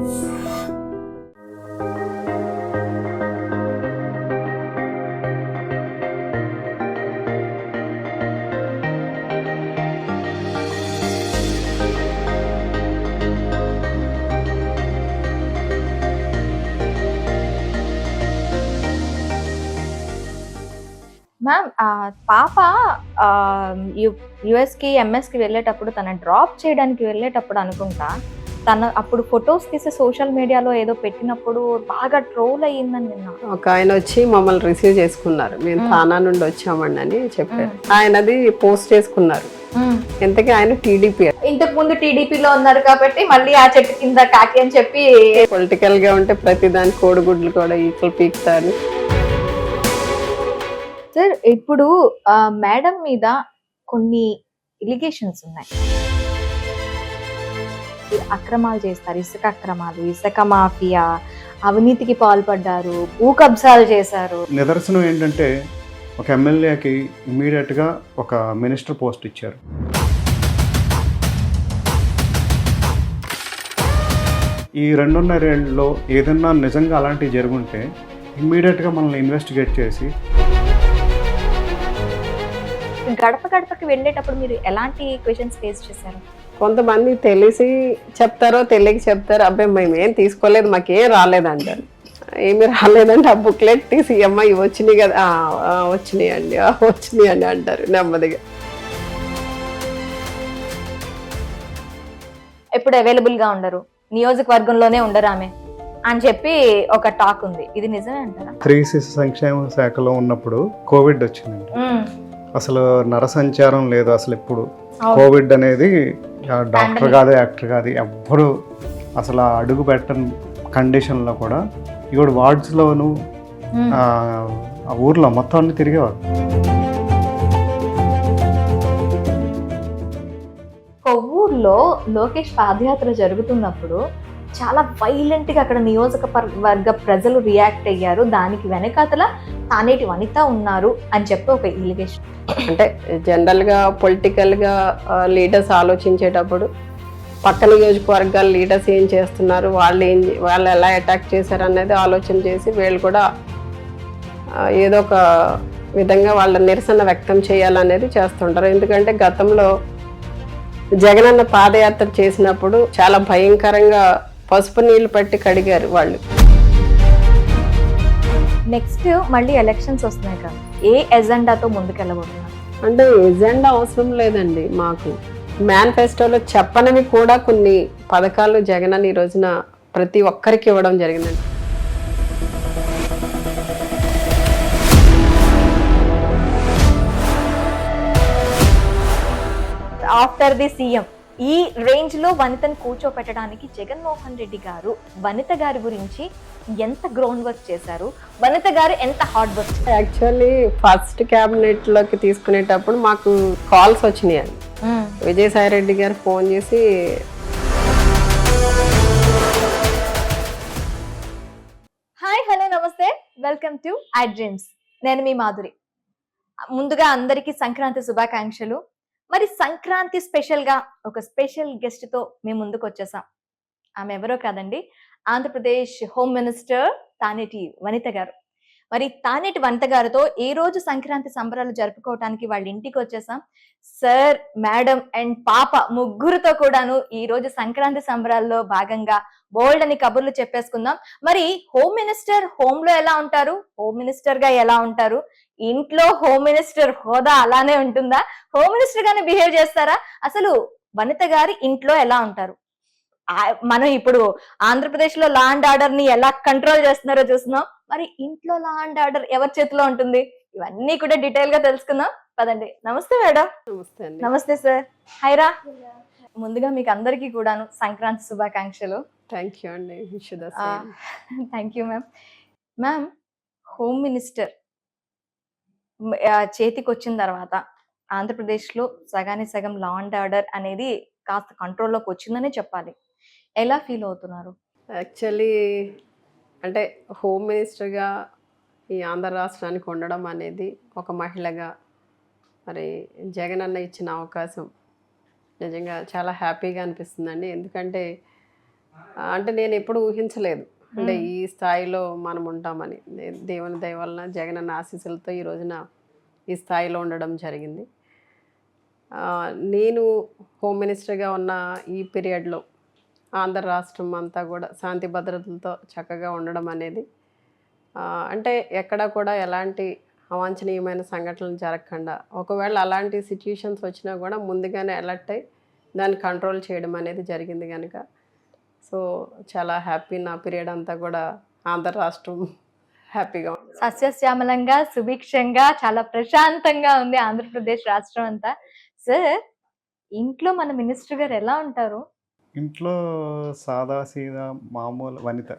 Ma'am పాప యుఎస్కి ఎంఎస్కి వెళ్ళేటప్పుడు తన డ్రాప్ చేయడానికి వెళ్ళేటప్పుడు అనుకుంటా తన అప్పుడు ఫొటోస్ తీసి సోషల్ మీడియాలో ఏదో పెట్టినప్పుడు బాగా ట్రోల్ అయ్యిందని నిన్న. ఒక ఆయన వచ్చి మమ్మల్ని రిసీవ్ చేసుకున్నారు, మేము థానా నుండి వచ్చామండి అని చెప్పారు. ఆయనది పోస్ట్ చేసుకున్నారు. ఎంతకీ ఆయన టీడీపీ, ఇంతకు ముందు టీడీపీలో ఉన్నారు కాబట్టి మళ్ళీ ఆ చెట్టు కింద కాకి అని చెప్పి పొలిటికల్ గా ఉంటే ప్రతిదాని కోడిగుడ్లు కూడా ఈక్వల్ పీకుతారు. సార్ ఇప్పుడు మేడం మీద కొన్ని ఎలిగేషన్స్ ఉన్నాయి. అక్రమాలు చేస్తారు, ఇసుక అక్రమాలు, ఇసుక మాఫియా, అవినీతికి పాల్పడ్డారు, భూ కబ్జాలు చేశారు. నిదర్శనం ఏంటంటే ఒక ఎమ్మెల్యేకి ఇమీడియట్గా ఒక మినిస్టర్ పోస్ట్ ఇచ్చారు. ఈ 2.5 ఏళ్ళలో ఏదన్నా నిజంగా అలాంటివి జరుగుంటే ఇమ్మీడియట్గా మనల్ని ఇన్వెస్టిగేట్ చేసి. గడప గడపకి వెళ్ళేటప్పుడు మీరు ఎలాంటి క్వశ్చన్స్ ఫేస్ చేశారు? కొంతమంది తెలిసి చెప్తారో తెలియక చెప్తారో, అబ్బాయి మేము ఏం తీసుకోలేదు, మాకేం రాలేదంటారు. ఏమి రాలేదంటే ఆ బుక్లెట్ తీసి అమ్మ ఇవి వచ్చినాయి కదా, వచ్చినాయండి వచ్చినాయండి అంటారు నెమ్మదిగా. ఎప్పుడు అవైలబుల్ గా ఉండరు, నియోజకవర్గంలోనే ఉండరు ఆమె అని చెప్పి ఒక టాక్ ఉంది. ఇది నిజమే అంటారా? 3 సంక్షేమ శాఖలో ఉన్నప్పుడు కోవిడ్ వచ్చిందండి. అసలు నరసంచారం లేదు అసలు. ఇప్పుడు కోవిడ్ అనేది డాక్టర్ కాదు, యాక్టర్ కాదు, ఎవ్వరు అసలు అడుగు పెట్టని కండిషన్లో కూడా ఇప్పుడు వార్డ్స్లోను ఆ ఊర్లో మొత్తం అన్ని తిరిగేవారు. కొవ్వూరులో లోకేష్ పాదయాత్ర జరుగుతున్నప్పుడు చాలా వైలెంట్ గా అక్కడ నియోజకవర్గ ప్రజలు రియాక్ట్ అయ్యారు. దానికి వెనకాతల తానేటి వనిత ఉన్నారు అని చెప్పి ఒక ఎలిగేషన్. అంటే జనరల్గా పొలిటికల్గా లీడర్స్ ఆలోచించేటప్పుడు పక్క నియోజకవర్గాల లీడర్స్ ఏం చేస్తున్నారు, వాళ్ళు ఎలా అటాక్ చేశారు అనేది ఆలోచన చేసి వీళ్ళు కూడా ఏదో ఒక విధంగా వాళ్ళ నిరసన వ్యక్తం చేయాలనేది చేస్తుంటారు. ఎందుకంటే గతంలో జగనన్న పాదయాత్ర చేసినప్పుడు చాలా భయంకరంగా పసుపు నీళ్లు పట్టి కడిగారు వాళ్ళు. నెక్స్ట్ మళ్ళీ ఎలక్షన్స్ వస్తున్నాయి కదా, ఏ ఎజెండాతో ముందుకెళ్ళబోతున్నారు? అంటే ఎజెండా అవసరం లేదండి మాకు. మేనిఫెస్టోలో చెప్పనివి కూడా కొన్ని పథకాలు జగన్ ఈ రోజున ప్రతి ఒక్కరికి ఇవ్వడం జరిగిందండి. ఆఫ్టర్ ది సీఎం ఈ రేంజ్ లో వనితను కూర్చోపెట్టడానికి జగన్మోహన్ రెడ్డి గారు వనిత గారి గురించి ఎంత గ్రౌండ్ వర్క్ చేశారు, వనిత గారు ఎంత hard work? Actually first cabinet లోకి తీసుకునేటప్పుడు మాకు కాల్స్ వచ్చినాయి. విజయసాయి రెడ్డి గారు ఫోన్ చేసి హాయ్ హలో నమస్తే, వెల్కమ్ టు ఐ డ్రీమ్స్. నేను మీ మాధురి. ముందుగా అందరికీ సంక్రాంతి శుభాకాంక్షలు. మరి సంక్రాంతి స్పెషల్ గా ఒక స్పెషల్ గెస్ట్ తో మేము ముందుకు వచ్చేసాం. ఆమె ఎవరో కాదండి, ఆంధ్రప్రదేశ్ హోమ్ మినిస్టర్ తానేటి వనిత గారు. మరి తానేటి వనిత గారితో ఈ రోజు సంక్రాంతి సంబరాలు జరుపుకోవటానికి వాళ్ళ ఇంటికి వచ్చేసాం. సార్, మేడం అండ్ పాప ముగ్గురుతో కూడాను ఈ రోజు సంక్రాంతి సంబరాల్లో భాగంగా బోల్డ్ అని కబుర్లు చెప్పేసుకుందాం. మరి హోమ్ మినిస్టర్ హోమ్ లో ఎలా ఉంటారు, హోమ్ మినిస్టర్ గా ఎలా ఉంటారు, ఇంట్లో హోమ్ మినిస్టర్ హోదా అలానే ఉంటుందా, హోమ్ మినిస్టర్ గానే బిహేవ్ చేస్తారా, అసలు వనిత గారి ఇంట్లో ఎలా ఉంటారు, మనం ఇప్పుడు ఆంధ్రప్రదేశ్ లో లా అండ్ ఆర్డర్ ని ఎలా కంట్రోల్ చేస్తున్నారో చూస్తున్నాం. మరి ఇంట్లో లా అండ్ ఆర్డర్ ఎవరి చేతిలో ఉంటుంది, ఇవన్నీ కూడా డీటెయిల్ గా తెలుసుకుందాం పదండి. నమస్తే మేడం. నమస్తే సార్. హైరా. ముందుగా మీకు అందరికీ కూడాను సంక్రాంతి శుభాకాంక్షలు. థ్యాంక్ యూ అండి. Thank you ma'am. Ma'am, home minister చేతికి వచ్చిన తర్వాత ఆంధ్రప్రదేశ్లో సగానికి సగం లా అండ్ ఆర్డర్ అనేది కాస్త కంట్రోల్లోకి వచ్చిందనే చెప్పాలి. ఎలా ఫీల్ అవుతున్నారు? యాక్చువల్లీ అంటే హోమ్ మినిస్టర్గా ఈ ఆంధ్ర రాష్ట్రానికి ఉండడం అనేది ఒక మహిళగా మరి జగన్ అన్న ఇచ్చిన అవకాశం నిజంగా చాలా హ్యాపీగా అనిపిస్తుందండి. ఎందుకంటే అంటే నేను ఎప్పుడు ఊహించలేదు అంటే ఈ స్థాయిలో మనం ఉంటామని. దేవుని దయ వలన జగనన్న ఆశీస్సులతో ఈ రోజున ఈ స్థాయిలో ఉండడం జరిగింది. నేను హోమ్ మినిస్టర్గా ఉన్న ఈ పీరియడ్లో ఆంధ్ర రాష్ట్రం అంతా కూడా శాంతి భద్రతలతో చక్కగా ఉండడం అనేది అంటే ఎక్కడ కూడా ఎలాంటి అవాంఛనీయమైన సంఘటనలు జరగకుండా, ఒకవేళ అలాంటి సిచ్యుయేషన్స్ వచ్చినా కూడా ముందుగానే అలర్ట్ అయ్యి దాన్ని కంట్రోల్ చేయడం అనేది జరిగింది కనుక సో చాలా హ్యాపీ. నా పీరియడ్ అంతా కూడా ఆంధ్ర రాష్ట్రం హ్యాపీగా ఉంది. సస్యశ్యామలంగా సుభిక్షంగా చాలా ప్రశాంతంగా ఉంది ఆంధ్రప్రదేశ్ రాష్ట్రం అంతా. సార్, ఇంట్లో మన మినిస్టర్ గారు ఎలా ఉంటారు? ఇంట్లో సాదా సీదా మామూలు వనిత.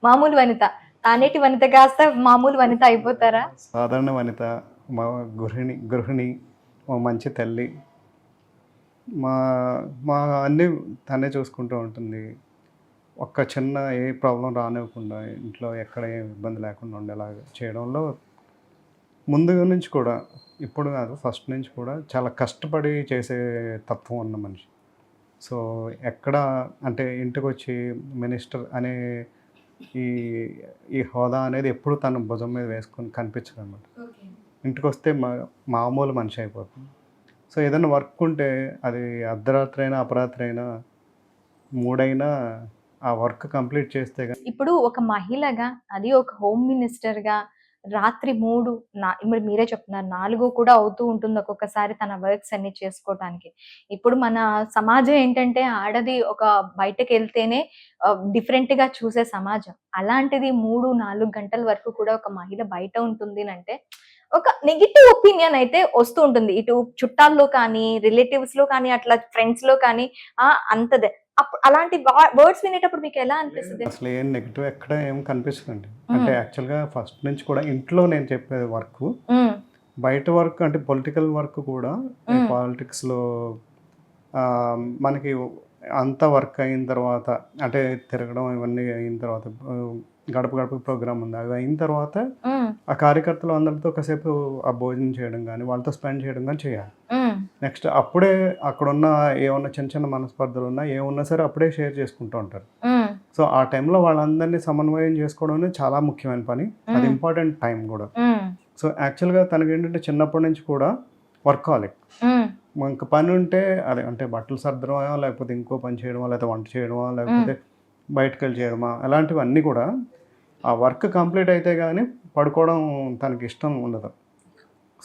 మామూలు వనిత, తానేటి వనిత కాస్త మామూలు వనిత అయిపోతారా? సాధారణ వనిత, మా గృహిణి, మా మంచి తల్లి, మా మా అన్నీ తనే చూసుకుంటూ ఉంటుంది. ఒక్క చిన్న ఏ ప్రాబ్లం రానివ్వకుండా ఇంట్లో ఎక్కడ ఏ ఇబ్బంది లేకుండా ఉండేలాగా చేయడంలో ముందు నుంచి కూడా, ఇప్పుడు కాదు ఫస్ట్ నుంచి కూడా చాలా కష్టపడి చేసే తత్వం ఉన్న మనిషి. సో ఎక్కడ అంటే ఇంటికి వచ్చి మినిస్టర్ అనే ఈ ఈ హోదా అనేది ఎప్పుడు తన భుజం మీద వేసుకొని కనిపించదు అనమాట. ఇంటికి వస్తే మామూలు మనిషి అయిపోతుంది. సో ఏదైనా వర్క్ ఉంటే అది అర్ధరాత్రి అయినా అపరాత్రి అయినా మూడైనా ఆ వర్క్ కంప్లీట్ చేస్తే. ఇప్పుడు ఒక మహిళగా, అది ఒక హోమ్ మినిస్టర్గా రాత్రి 3 ఇప్పుడు మీరే చెప్తున్నారు 4 కూడా అవుతూ ఉంటుంది ఒక్కొక్కసారి తన వర్క్స్ అన్ని చేసుకోవడానికి. ఇప్పుడు మన సమాజం ఏంటంటే ఆడది ఒక బయటకు వెళ్తేనే డిఫరెంట్ గా చూసే సమాజం. అలాంటిది 3-4 గంటల వరకు కూడా ఒక మహిళ బయట ఉంటుంది అంటే ఒక నెగిటివ్ ఒపీనియన్ అయితే వస్తూ ఉంటుంది. ఇటు చుట్టాల్లో కానీ, రిలేటివ్స్ లో కానీ, అట్లా ఫ్రెండ్స్ లో కానీ అంతదే. అప్పుడు అలాంటి వర్డ్స్ వినేటప్పుడు మీకు ఎలా అనిపిస్తుంది? అసలు ఏం నెగిటివ్ ఎక్కడ ఏం కనిపిస్తుందండి. అంటే యాక్చువల్గా ఫస్ట్ నుంచి కూడా ఇంట్లో నేను చెప్పే వర్క్, బయట వర్క్ అంటే పొలిటికల్ వర్క్ కూడా, పాలిటిక్స్లో మనకి అంత వర్క్ అయిన తర్వాత అంటే తిరగడం ఇవన్నీ అయిన తర్వాత, గడప గడప ప్రోగ్రామ్ ఉంది, అవి అయిన తర్వాత ఆ కార్యకర్తలు అందరితో కాసేపు ఆ భోజనం చేయడం కానీ, వాళ్ళతో స్పెండ్ చేయడం కానీ చేయాలి. నెక్స్ట్ అప్పుడే అక్కడున్న ఏమన్నా చిన్న చిన్న మనస్పర్ధలు ఉన్నా ఏమున్నా సరే అప్పుడే షేర్ చేసుకుంటూ ఉంటారు. సో ఆ టైంలో వాళ్ళందరినీ సమన్వయం చేసుకోవడం అనేది చాలా ముఖ్యమైన పని, అది ఇంపార్టెంట్ టైం కూడా. సో యాక్చువల్గా తనకి ఏంటంటే చిన్నప్పటి నుంచి కూడా వర్కాలిక్. ఇంక పని ఉంటే అదే అంటే బట్టలు సర్దడమా, లేకపోతే ఇంకో పని చేయడమా, లేకపోతే వంట చేయడమా, లేకపోతే బయటకు వెళ్ళి చేయడమా, అలాంటివన్నీ కూడా ఆ వర్క్ కంప్లీట్ అయితే కానీ పడుకోవడం తనకి ఇష్టం ఉండదు.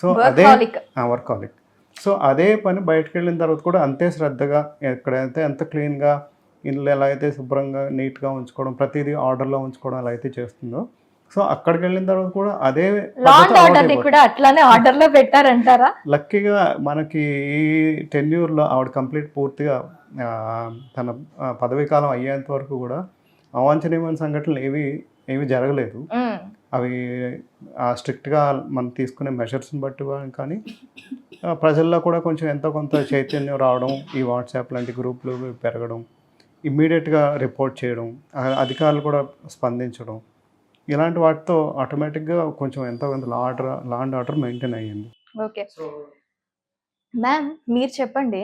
సో అదే వర్కాలిక్. సో అదే పని బయటకు వెళ్ళిన తర్వాత కూడా అంతే శ్రద్ధగా, ఎక్కడైతే ఎంత క్లీన్గా, ఇల్లు ఎలా అయితే శుభ్రంగా నీట్గా ఉంచుకోవడం, ప్రతిదీ ఆర్డర్లో ఉంచుకోవడం ఎలా అయితే చేస్తుందో, సో అక్కడికి వెళ్ళిన తర్వాత కూడా అదే అట్లానే ఆర్డర్లో పెట్టారంటారా? లక్కీగా మనకి ఈ టెన్యూర్లో ఆవిడ కంప్లీట్ పూర్తిగా తన పదవీ కాలం అయ్యేంత వరకు కూడా అవాంఛనీయమైన సంఘటనలు ఏవి జరగలేదు. అవి స్ట్రిక్ట్గా మనం తీసుకునే మెషర్స్ని బట్టి కానీ ప్రజల్లో కూడా కొంచెం ఎంతో కొంత చైతన్యం రావడం, ఈ వాట్సాప్ లాంటి గ్రూపులు పెరగడం, ఇమ్మీడియట్గా రిపోర్ట్ చేయడం, అధికారులు కూడా స్పందించడం, ఇలాంటి వాటితో ఆటోమేటిక్గా కొంచెం ఎంతో కొంత లా అండ్ ఆర్డర్ మెయింటైన్ అయ్యింది. ఓకే మ్యామ్, మీరు చెప్పండి.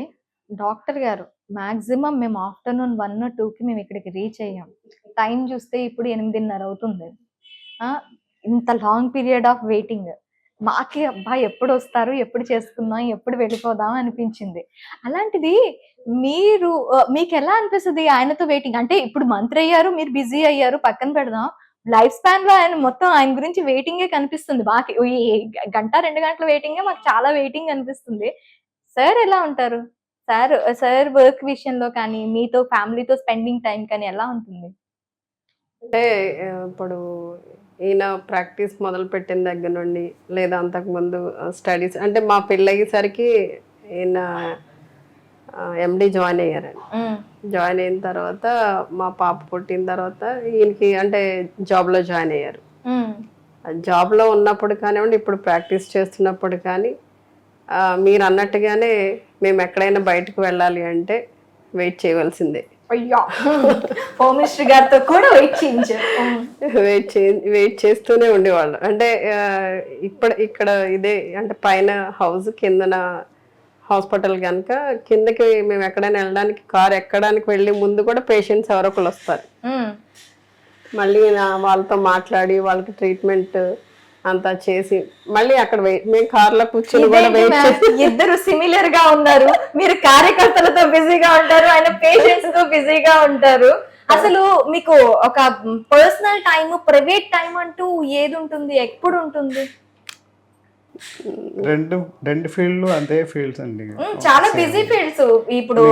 డాక్టర్ గారు మాక్సిమం మేము ఆఫ్టర్నూన్ 1 or 2కి మేము ఇక్కడికి రీచ్ అయ్యాం. టైం చూస్తే ఇప్పుడు 8:30 అవుతుంది. ఇంత లాంగ్ పీరియడ్ ఆఫ్ వెయిటింగ్ మాకి, అబ్బా ఎప్పుడు వస్తారు, ఎప్పుడు చేసుకుందాం, ఎప్పుడు వెళ్ళిపోదాం అనిపించింది. అలాంటిది మీకు ఎలా అనిపిస్తుంది ఆయనతో వెయిటింగ్? అంటే ఇప్పుడు మంత్రి అయ్యారు, మీరు బిజీ అయ్యారు, పక్కన పెడదాం. లైఫ్ స్పాన్ లో ఆయన గురించి వెయిటింగే కనిపిస్తుంది. మాకు 1-2 గంటల వెయిటింగే మాకు చాలా వెయిటింగ్ అనిపిస్తుంది. సార్ ఎలా ఉంటారు? సార్ వర్క్ విషయంలో కానీ, మీతో ఫ్యామిలీతో స్పెండింగ్ టైం కానీ ఎలా ఉంటుంది? అంటే ఇప్పుడు ఈయన ప్రాక్టీస్ మొదలుపెట్టిన దగ్గర నుండి, లేదా అంతకుముందు స్టడీస్, అంటే మా పెళ్ళయ్యేసరికి ఈయన ఎండి జాయిన్ అయ్యారండి. జాయిన్ అయిన తర్వాత మా పాప పుట్టిన తర్వాత ఈయనకి అంటే జాబ్లో జాయిన్ అయ్యారు. జాబ్లో ఉన్నప్పుడు కానివ్వండి, ఇప్పుడు ప్రాక్టీస్ చేస్తున్నప్పుడు కానీ మీరు అన్నట్టుగానే మేము ఎక్కడైనా బయటకు వెళ్ళాలి అంటే వెయిట్ చేయవలసిందే. అయ్యా, హోమ్ మినిస్టర్ గారితో కూడా వెయిట్ చేస్తూనే ఉండేవాళ్ళు. అంటే ఇక్కడ ఇదే అంటే పైన హౌస్, కిందన హాస్పిటల్ కనుక కిందకి మేము ఎక్కడైనా వెళ్ళడానికి కార్ ఎక్కడానికి వెళ్ళి ముందు కూడా పేషెంట్స్ ఎవరో ఒకరు వస్తారు. మళ్ళీ వాళ్ళతో మాట్లాడి వాళ్ళకి ట్రీట్మెంట్ అంతా చేసి మళ్ళీ అక్కడ మేము కార్లో కూర్చొని కూడా వెయిట్ చేసి ఇద్దరు సిమిలర్ గా ఉన్నారు. మీరు కార్యకర్తలతో బిజీగా ఉంటారు, ఆయన పేషెంట్స్ తో బిజీగా ఉంటారు. అసలు మీకు ఒక పర్సనల్ టైం, ప్రైవేట్ టైం అంటూ ఏది ఉంటుంది, ఎప్పుడు ఉంటుంది? రెండు ఫీల్డ్ అదే ఫీల్డ్స్ అండి. చాలా బిజీ ఫీల్డ్స్. ఇప్పుడు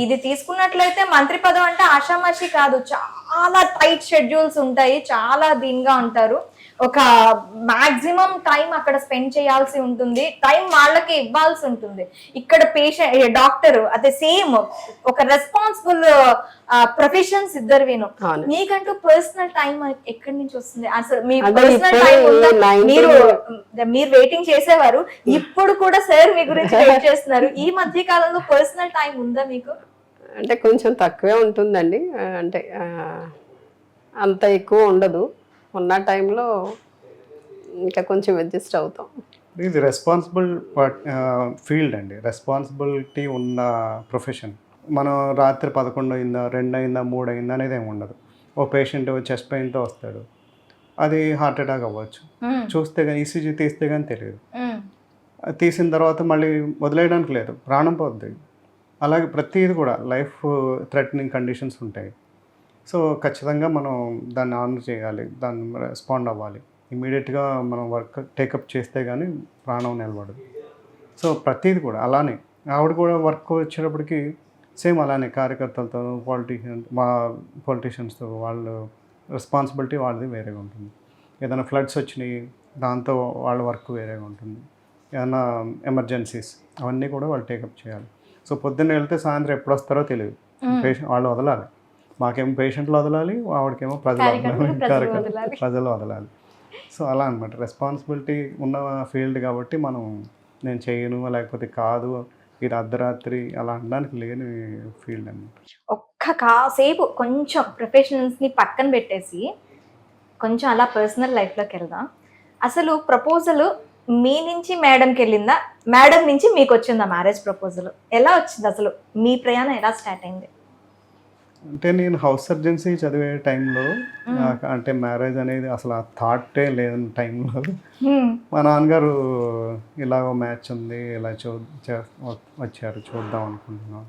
ఇది తీసుకున్నట్లయితే మంత్రి పదవి అంటే ఆషామాషి కాదు, చాలా టైట్ షెడ్యూల్స్ ఉంటాయి, చాలా దీనిగా ఉంటారు. ఒక మాక్సిమం టైం అక్కడ స్పెండ్ చేయాల్సి ఉంటుంది, టైం వాళ్ళకి ఇవ్వాల్సి ఉంటుంది. ఇక్కడ పేషెంట్ డాక్టర్ అదే సేమ్ ఒక రెస్పాన్సిబుల్ ప్రొఫెషన్స్ ఇద్దరు వేను. మీకంటూ పర్సనల్ టైం ఎక్కడి నుంచి వస్తుంది? అసలు మీ పర్సనల్ టైం ఉందా? మీరు వెయిటింగ్ చేసేవారు, ఇప్పుడు కూడా సార్ మీ గురించి వెయిట్ చేస్తున్నారు. ఈ మధ్య కాలంలో పర్సనల్ టైం ఉందా మీకు? అంటే కొంచెం తక్కువే ఉంటుందండి, అంటే అంత ఎక్కువ ఉండదు. ఉన్న టైంలో ఇంకా కొంచెం అడ్జస్ట్ అవుతాం. ఇది రెస్పాన్సిబుల్ ఫీల్డ్ అండి, రెస్పాన్సిబిలిటీ ఉన్న ప్రొఫెషన్. మనం రాత్రి 11 అయిందా, 2 అయిందా, 3 అయిందా అనేది ఏమి ఉండదు. ఓ పేషెంట్ చెస్ట్ పెయిన్తో వస్తాడు, అది హార్ట్ అటాక్ అవ్వచ్చు. చూస్తే కానీ ఈసీజీ తీస్తే కానీ తెలియదు. తీసిన తర్వాత మళ్ళీ వదిలేయడానికి లేదు, ప్రాణం పోద్ది. అలాగే ప్రతిది కూడా లైఫ్ థ్రెటనింగ్ కండిషన్స్ ఉంటాయి. సో ఖచ్చితంగా మనం దాన్ని ఆనర్ చేయాలి, దాన్ని రెస్పాండ్ అవ్వాలి. ఇమీడియట్గా మనం వర్క్ టేకప్ చేస్తే కానీ ప్రాణం నిలబడదు. సో ప్రతిది కూడా అలానే ఆవిడ కూడా వర్క్ వచ్చేటప్పటికి సేమ్ అలానే కార్యకర్తలతో పొలిటీషియన్స్తో వాళ్ళు రెస్పాన్సిబిలిటీ వాళ్ళది వేరేగా ఉంటుంది. ఏదైనా ఫ్లడ్స్ వచ్చినాయి దాంతో వాళ్ళ వర్క్ వేరేగా ఉంటుంది. ఏదైనా ఎమర్జెన్సీస్ అవన్నీ కూడా వాళ్ళు టేకప్ చేయాలి. సో పొద్దున్న వెళ్తే సాయంత్రం ఎప్పుడు వస్తారో తెలియదు. పేషెంట్ వాళ్ళు వదలాలి, మాకేమో పేషెంట్లు వదలాలి, ఆవిడకేమో ప్రజలు వదలాలి. సో అలా అనమాట, రెస్పాన్సిబిలిటీ ఉన్న ఫీల్డ్ కాబట్టి మనం నేను చేయను లేకపోతే కాదు ఇది అర్ధరాత్రి అలా అనడానికి లేని ఫీల్డ్ అనమాట. కాసేపు కొంచెం ప్రొఫెషనల్స్ని పక్కన పెట్టేసి కొంచెం అలా పర్సనల్ లైఫ్లోకి వెళ్దాం. అసలు ప్రపోజల్ మీ నుంచి మేడంకి వెళ్ళిందా, మేడం నుంచి మీకు వచ్చిందా మ్యారేజ్ ప్రపోజల్? ఎలా వచ్చింది అసలు, మీ ప్రయాణం ఎలా స్టార్ట్ అయింది? అంటే నేను హౌస్ సర్జెన్సీ చదివే టైంలో అంటే మ్యారేజ్ అనేది అసలు ఆ థాటే లేని టైంలో మా నాన్నగారు ఇలాగ మ్యాచ్ ఉంది, ఇలా వచ్చారు చూద్దాం అనుకుంటున్నాం.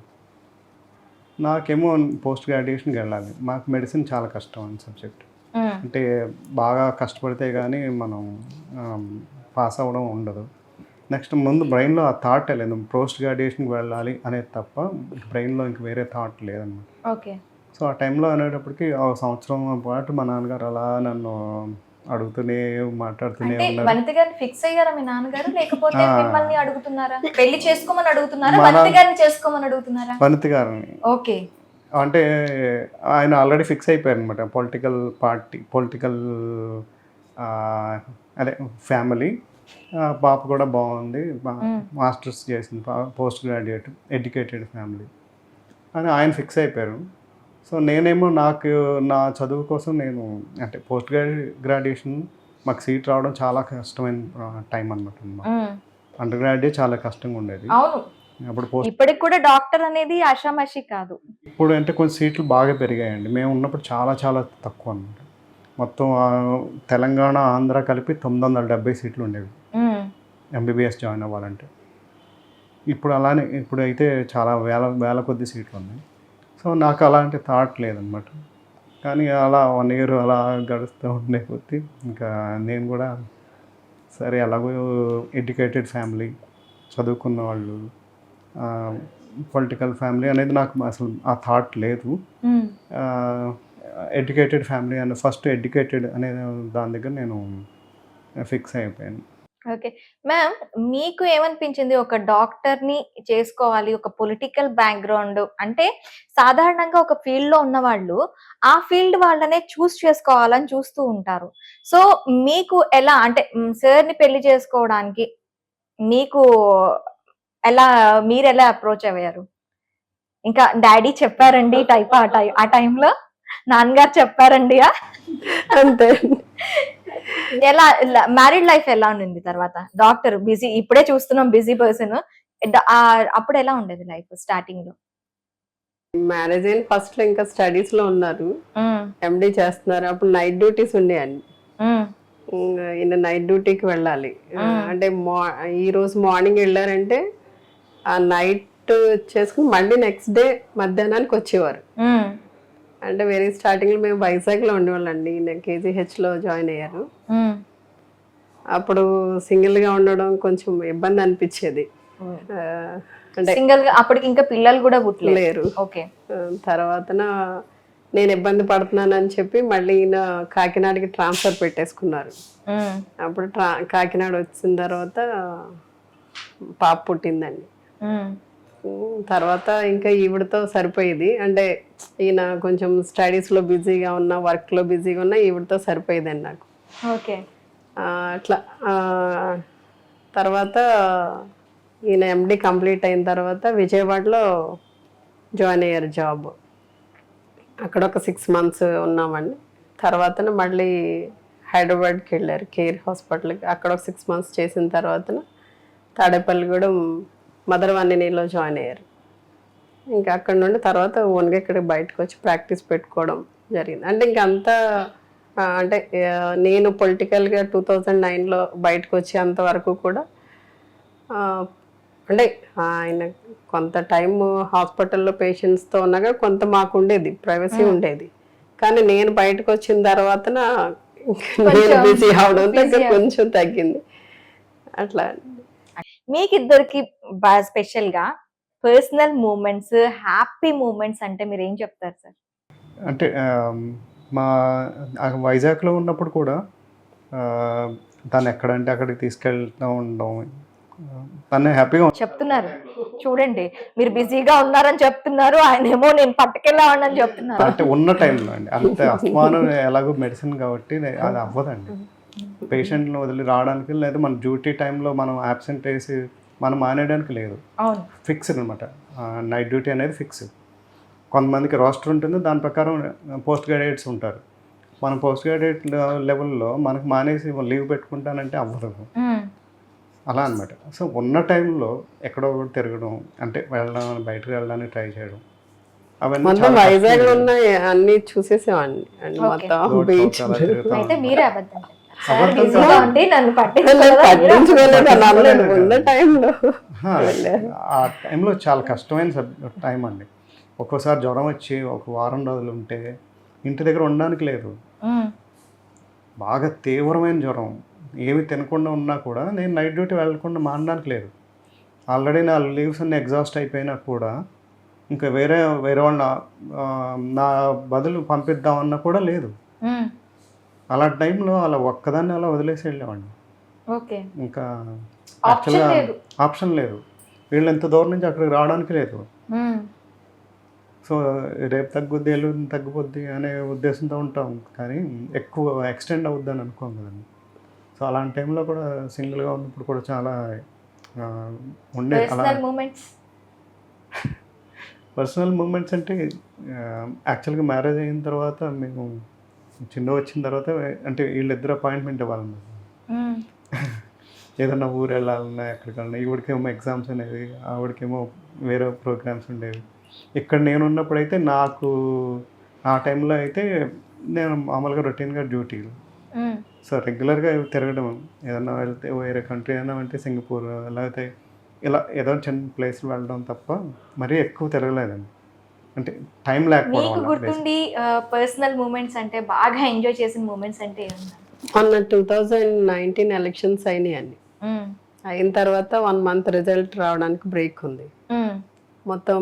నాకేమో పోస్ట్ గ్రాడ్యుయేషన్కి వెళ్ళాలి, మాకు మెడిసిన్ చాలా కష్టం అని సబ్జెక్ట్. అంటే బాగా కష్టపడితే కానీ మనం పాస్ అవ్వడం ఉండదు. నెక్స్ట్ ముందు బ్రెయిన్లో ఆ థాట్ లేదు, పోస్ట్ గ్రాడ్యుయేషన్కి వెళ్ళాలి అనేది తప్ప బ్రెయిన్లో ఇంక వేరే థాట్ లేదన్నమాట. ఓకే. సో ఆ టైంలో అనేటప్పటికి ఒక సంవత్సరం పాటు మా నాన్నగారు అలా నన్ను అడుగుతూనే మాట్లాడుతూనే ఉన్నారు. వనిత గారిని ఫిక్స్ అయ్యారా మీ నాన్నగారు, లేకపోతే మిమ్మల్ని అడుగుతున్నారా? పెళ్లి చేసుకోమని అడుగుతున్నారా, వనిత గారిని చేసుకోమని అడుగుతున్నారా? వనిత గారిని. ఓకే. అంటే ఆయన ఆల్రెడీ ఫిక్స్ అయిపోయారు అనమాట, పొలిటికల్ అదే ఫ్యామిలీ. పాప కూడా బాగుంది, మాస్టర్స్ చేసింది, పోస్ట్ గ్రాడ్యుయేట్, ఎడ్యుకేటెడ్ ఫ్యామిలీ అని ఆయన ఫిక్స్ అయిపోయారు. సో నేనేమో నాకు నా చదువు కోసం నేను అంటే పోస్ట్ గ్రాడ్యుయేషన్ మాకు సీట్ రావడం చాలా కష్టమైన టైం అనమాట. అండర్ గ్రాడ్యుయేట్ చాలా కష్టంగా ఉండేది. అప్పుడు ఇప్పటికి కూడా డాక్టర్ అనేది ఆషామాషి కాదు. ఇప్పుడు అంటే కొన్ని సీట్లు బాగా పెరిగాయండి, మేము ఉన్నప్పుడు చాలా చాలా తక్కువ అనమాట. మొత్తం తెలంగాణ ఆంధ్ర కలిపి 970 సీట్లు ఉండేవి ఎంబీబీఎస్ జాయిన్ అవ్వాలంటే. ఇప్పుడు అలానే ఇప్పుడు అయితే చాలా వేల కొద్ది సీట్లు ఉన్నాయి. సో నాకు అలాంటి థాట్ లేదనమాట. కానీ అలా 1 year అలా గడుస్తూ ఉండే కొద్దీ ఇంకా నేను కూడా సరే ఎలాగో ఎడ్యుకేటెడ్ ఫ్యామిలీ, చదువుకున్న వాళ్ళు, పొలిటికల్ ఫ్యామిలీ అనేది నాకు అసలు ఆ థాట్ లేదు. ఎడ్యుకేటెడ్ ఫ్యామిలీ అని ఫస్ట్ ఎడ్యుకేటెడ్ అనే దాని దగ్గర నేను ఫిక్స్ అయిపోయాను. ఓకే మ్యామ్, మీకు ఏమనిపించింది ఒక డాక్టర్ని చేసుకోవాలి, ఒక పొలిటికల్ బ్యాక్గ్రౌండ్ అంటే సాధారణంగా ఒక ఫీల్డ్లో ఉన్న వాళ్ళు ఆ ఫీల్డ్ వాళ్ళనే చూస్ చేసుకోవాలని చూస్తూ ఉంటారు. సో మీకు ఎలా అంటే సార్ని పెళ్లి చేసుకోవడానికి మీకు ఎలా, మీరు ఎలా అప్రోచ్ అయ్యారు? ఇంకా డాడీ చెప్పారండి టైప్ ఆ టైంలో నాన్నగారు చెప్పారండి అంతే. ఎలా మ్యారీడ్ లైఫ్ ఎలా ఉంది తర్వాత? డాక్టర్ బిజీ, ఇప్పుడే చూస్తున్నాం బిజీ పర్సన్, అప్పుడు ఎలా ఉండేది లైఫ్ స్టార్టింగ్ లో? మ్యారేజ్ అయిన ఫస్ట్ లో ఇంకా స్టడీస్ లో ఉన్నారు, ఎండి చేస్తున్నారు. అప్పుడు నైట్ డ్యూటీస్ ఉండేయండి. ఈయన నైట్ డ్యూటీకి వెళ్ళాలి. అంటే ఈ రోజు మార్నింగ్ వెళ్ళారంటే ఆ నైట్ చేసుకుని మళ్ళీ నెక్స్ట్ డే మధ్యాహ్నానికి వచ్చేవారు. అంటే వెరీ స్టార్టింగ్ లో మేము వైజాగ్ లో ఉండేవాళ్ళండి. ఈయన KGH లో జాయిన్ అయ్యారు. అప్పుడు సింగిల్ గా ఉండడం కొంచెం ఇబ్బంది అనిపించేది. అంటే సింగిల్ గా అప్పటికి ఇంకా పిల్లలు కూడా పుట్టలేరు. లేరు. ఓకే. తర్వాతన నేను ఇబ్బంది పడుతున్నానని చెప్పి మళ్ళీ ఈయన కాకినాడకి ట్రాన్స్ఫర్ పెట్టేసుకున్నారు. అప్పుడు కాకినాడ వచ్చిన తర్వాత పాప పుట్టిందండి. తర్వాత ఇంకా ఈవిడతో సరిపోయేది. అంటే ఈయన కొంచెం స్టడీస్లో బిజీగా ఉన్నా, వర్క్లో బిజీగా ఉన్నా ఈవిడతో సరిపోయేదండి నాకు. ఓకే. అట్లా తర్వాత ఈయన MD కంప్లీట్ అయిన తర్వాత విజయవాడలో జాయిన్ అయ్యారు జాబ్. అక్కడ ఒక 6 months ఉన్నామండి. తర్వాత మళ్ళీ హైదరాబాద్కి వెళ్ళారు కేర్ హాస్పిటల్కి. అక్కడ ఒక 6 months చేసిన తర్వాత తాడేపల్లిగూడెం మదర్ వాణినిలో జాయిన్ అయ్యారు. ఇంకా అక్కడ నుండి తర్వాత ఓన్గా ఇక్కడ బయటకు వచ్చి ప్రాక్టీస్ పెట్టుకోవడం జరిగింది. అంటే ఇంకా అంతా అంటే నేను పొలిటికల్గా 2009లో బయటకు వచ్చి అంతవరకు కూడా అంటే ఆయన కొంత టైం హాస్పిటల్లో పేషెంట్స్తో ఉన్నాగా కొంత మాకు ఉండేది, ప్రైవసీ ఉండేది. కానీ నేను బయటకు వచ్చిన తర్వాత నేను బిజీ అవడంతో కొంచెం తగ్గింది. అట్లా మీకిద్దరికి స్పెషల్ గా పర్సనల్ మూమెంట్స్, హ్యాపీ మూమెంట్స్ అంటే మీరు ఏం చెప్తారు సార్? అంటే మా వైజాగ్లో ఉన్నప్పుడు కూడా తను ఎక్కడంటే అక్కడికి తీసుకెళ్తూ ఉండడం, తను హ్యాపీగా చెప్తున్నారు. చూడండి, మీరు బిజీగా ఉన్నారని చెప్తున్నారు, ఆయన ఏమో నేను పట్టుకెళ్ళామని చెప్తున్నారు. అంటే ఉన్న టైంలో అండి. అంతే అస్తమానం ఎలాగో మెడిసిన్ కాబట్టి అది అవ్వదండి. పేషెంట్ని వదిలి రావడానికి లేదా మన డ్యూటీ టైంలో మనం యాబ్సెంట్ వేసి మనం మానేయడానికి లేదు. ఫిక్స్డ్ అనమాట. నైట్ డ్యూటీ అనేది ఫిక్స్. కొంతమందికి రోస్టర్ ఉంటుంది, దాని ప్రకారం పోస్ట్ గ్రాడ్యుయేట్స్ ఉంటారు. మనం పోస్ట్ గ్రాడ్యుయేట్ లెవెల్లో మనకు మానేసి లీవ్ పెట్టుకుంటానంటే అవ్వదు. అలా అనమాట. సో ఉన్న టైంలో ఎక్కడో ఒకటి తిరగడం, అంటే వెళ్ళడం, బయటకు వెళ్ళడానికి ట్రై చేయడం, అవన్నీ వైజాగ్ లో ఉన్న అన్ని చూసేసామండి. అయితే మీరే అబద్ధం ఉన్న టైంలో ఆ టైంలో చాలా కష్టమైన టైం అండి. ఒక్కోసారి జ్వరం వచ్చి ఒక వారం రోజులు ఉంటే ఇంటి దగ్గర ఉండడానికి లేదు. బాగా తీవ్రమైన జ్వరం, ఏమి తినకుండా ఉన్నా కూడా నేను నైట్ డ్యూటీ వెళ్ళకుండా మానడానికి లేదు. ఆల్రెడీ నా లీవ్స్ అన్ని ఎగ్జాస్ట్ అయిపోయినా కూడా ఇంకా వేరే వాళ్ళ నా బదులు పంపిద్దామన్నా కూడా లేదు. అలాంటి టైంలో అలా ఒక్కదాన్ని అలా వదిలేసి వెళ్ళామండి. ఇంకా యాక్చువల్గా ఆప్షన్ లేదు. వీళ్ళు ఎంత దూరం నుంచి అక్కడికి రావడానికి లేదు. సో రేపు తగ్గుద్ది, ఎల్లుండి తగ్గిపోద్ది అనే ఉద్దేశంతో ఉంటాం, కానీ ఎక్కువ ఎక్స్టెండ్ అవుద్ది అని అనుకోం కదండి. సో అలాంటి టైంలో కూడా సింగిల్గా ఉన్నప్పుడు కూడా చాలా ఉండేది. అలా పర్సనల్ మూమెంట్స్ అంటే యాక్చువల్గా మ్యారేజ్ అయిన తర్వాత మేము చిన్న వచ్చిన తర్వాత అంటే వీళ్ళిద్దరు అపాయింట్మెంట్ ఇవ్వాలన్నమాట. ఏదన్నా ఊరు వెళ్ళాలన్నా ఎక్కడికన్నా. ఈవిడికేమో ఎగ్జామ్స్ అనేవి, ఆవిడకేమో వేరే ప్రోగ్రామ్స్ ఉండేవి. ఇక్కడ నేను ఉన్నప్పుడైతే నాకు ఆ టైంలో అయితే నేను మామూలుగా రొటీన్గా డ్యూటీలు. సో రెగ్యులర్గా తిరగడం, ఏదన్నా వెళ్తే వేరే కంట్రీ అయినా అంటే సింగపూర్ లేకపోతే ఇలా ఏదో చిన్న ప్లేస్లు వెళ్ళడం తప్ప మరీ ఎక్కువ తిరగలేదండి. అంటే టైం లేకపోవడం. గుర్తుండి పర్సనల్ మూమెంట్స్ అంటే బాగా ఎంజాయ్ చేసిన మూమెంట్స్ అంటే మొన్న 2019 ఎలక్షన్స్ అయినాయండి. అయిన తర్వాత 1 month రిజల్ట్ రావడానికి బ్రేక్ ఉంది. మొత్తం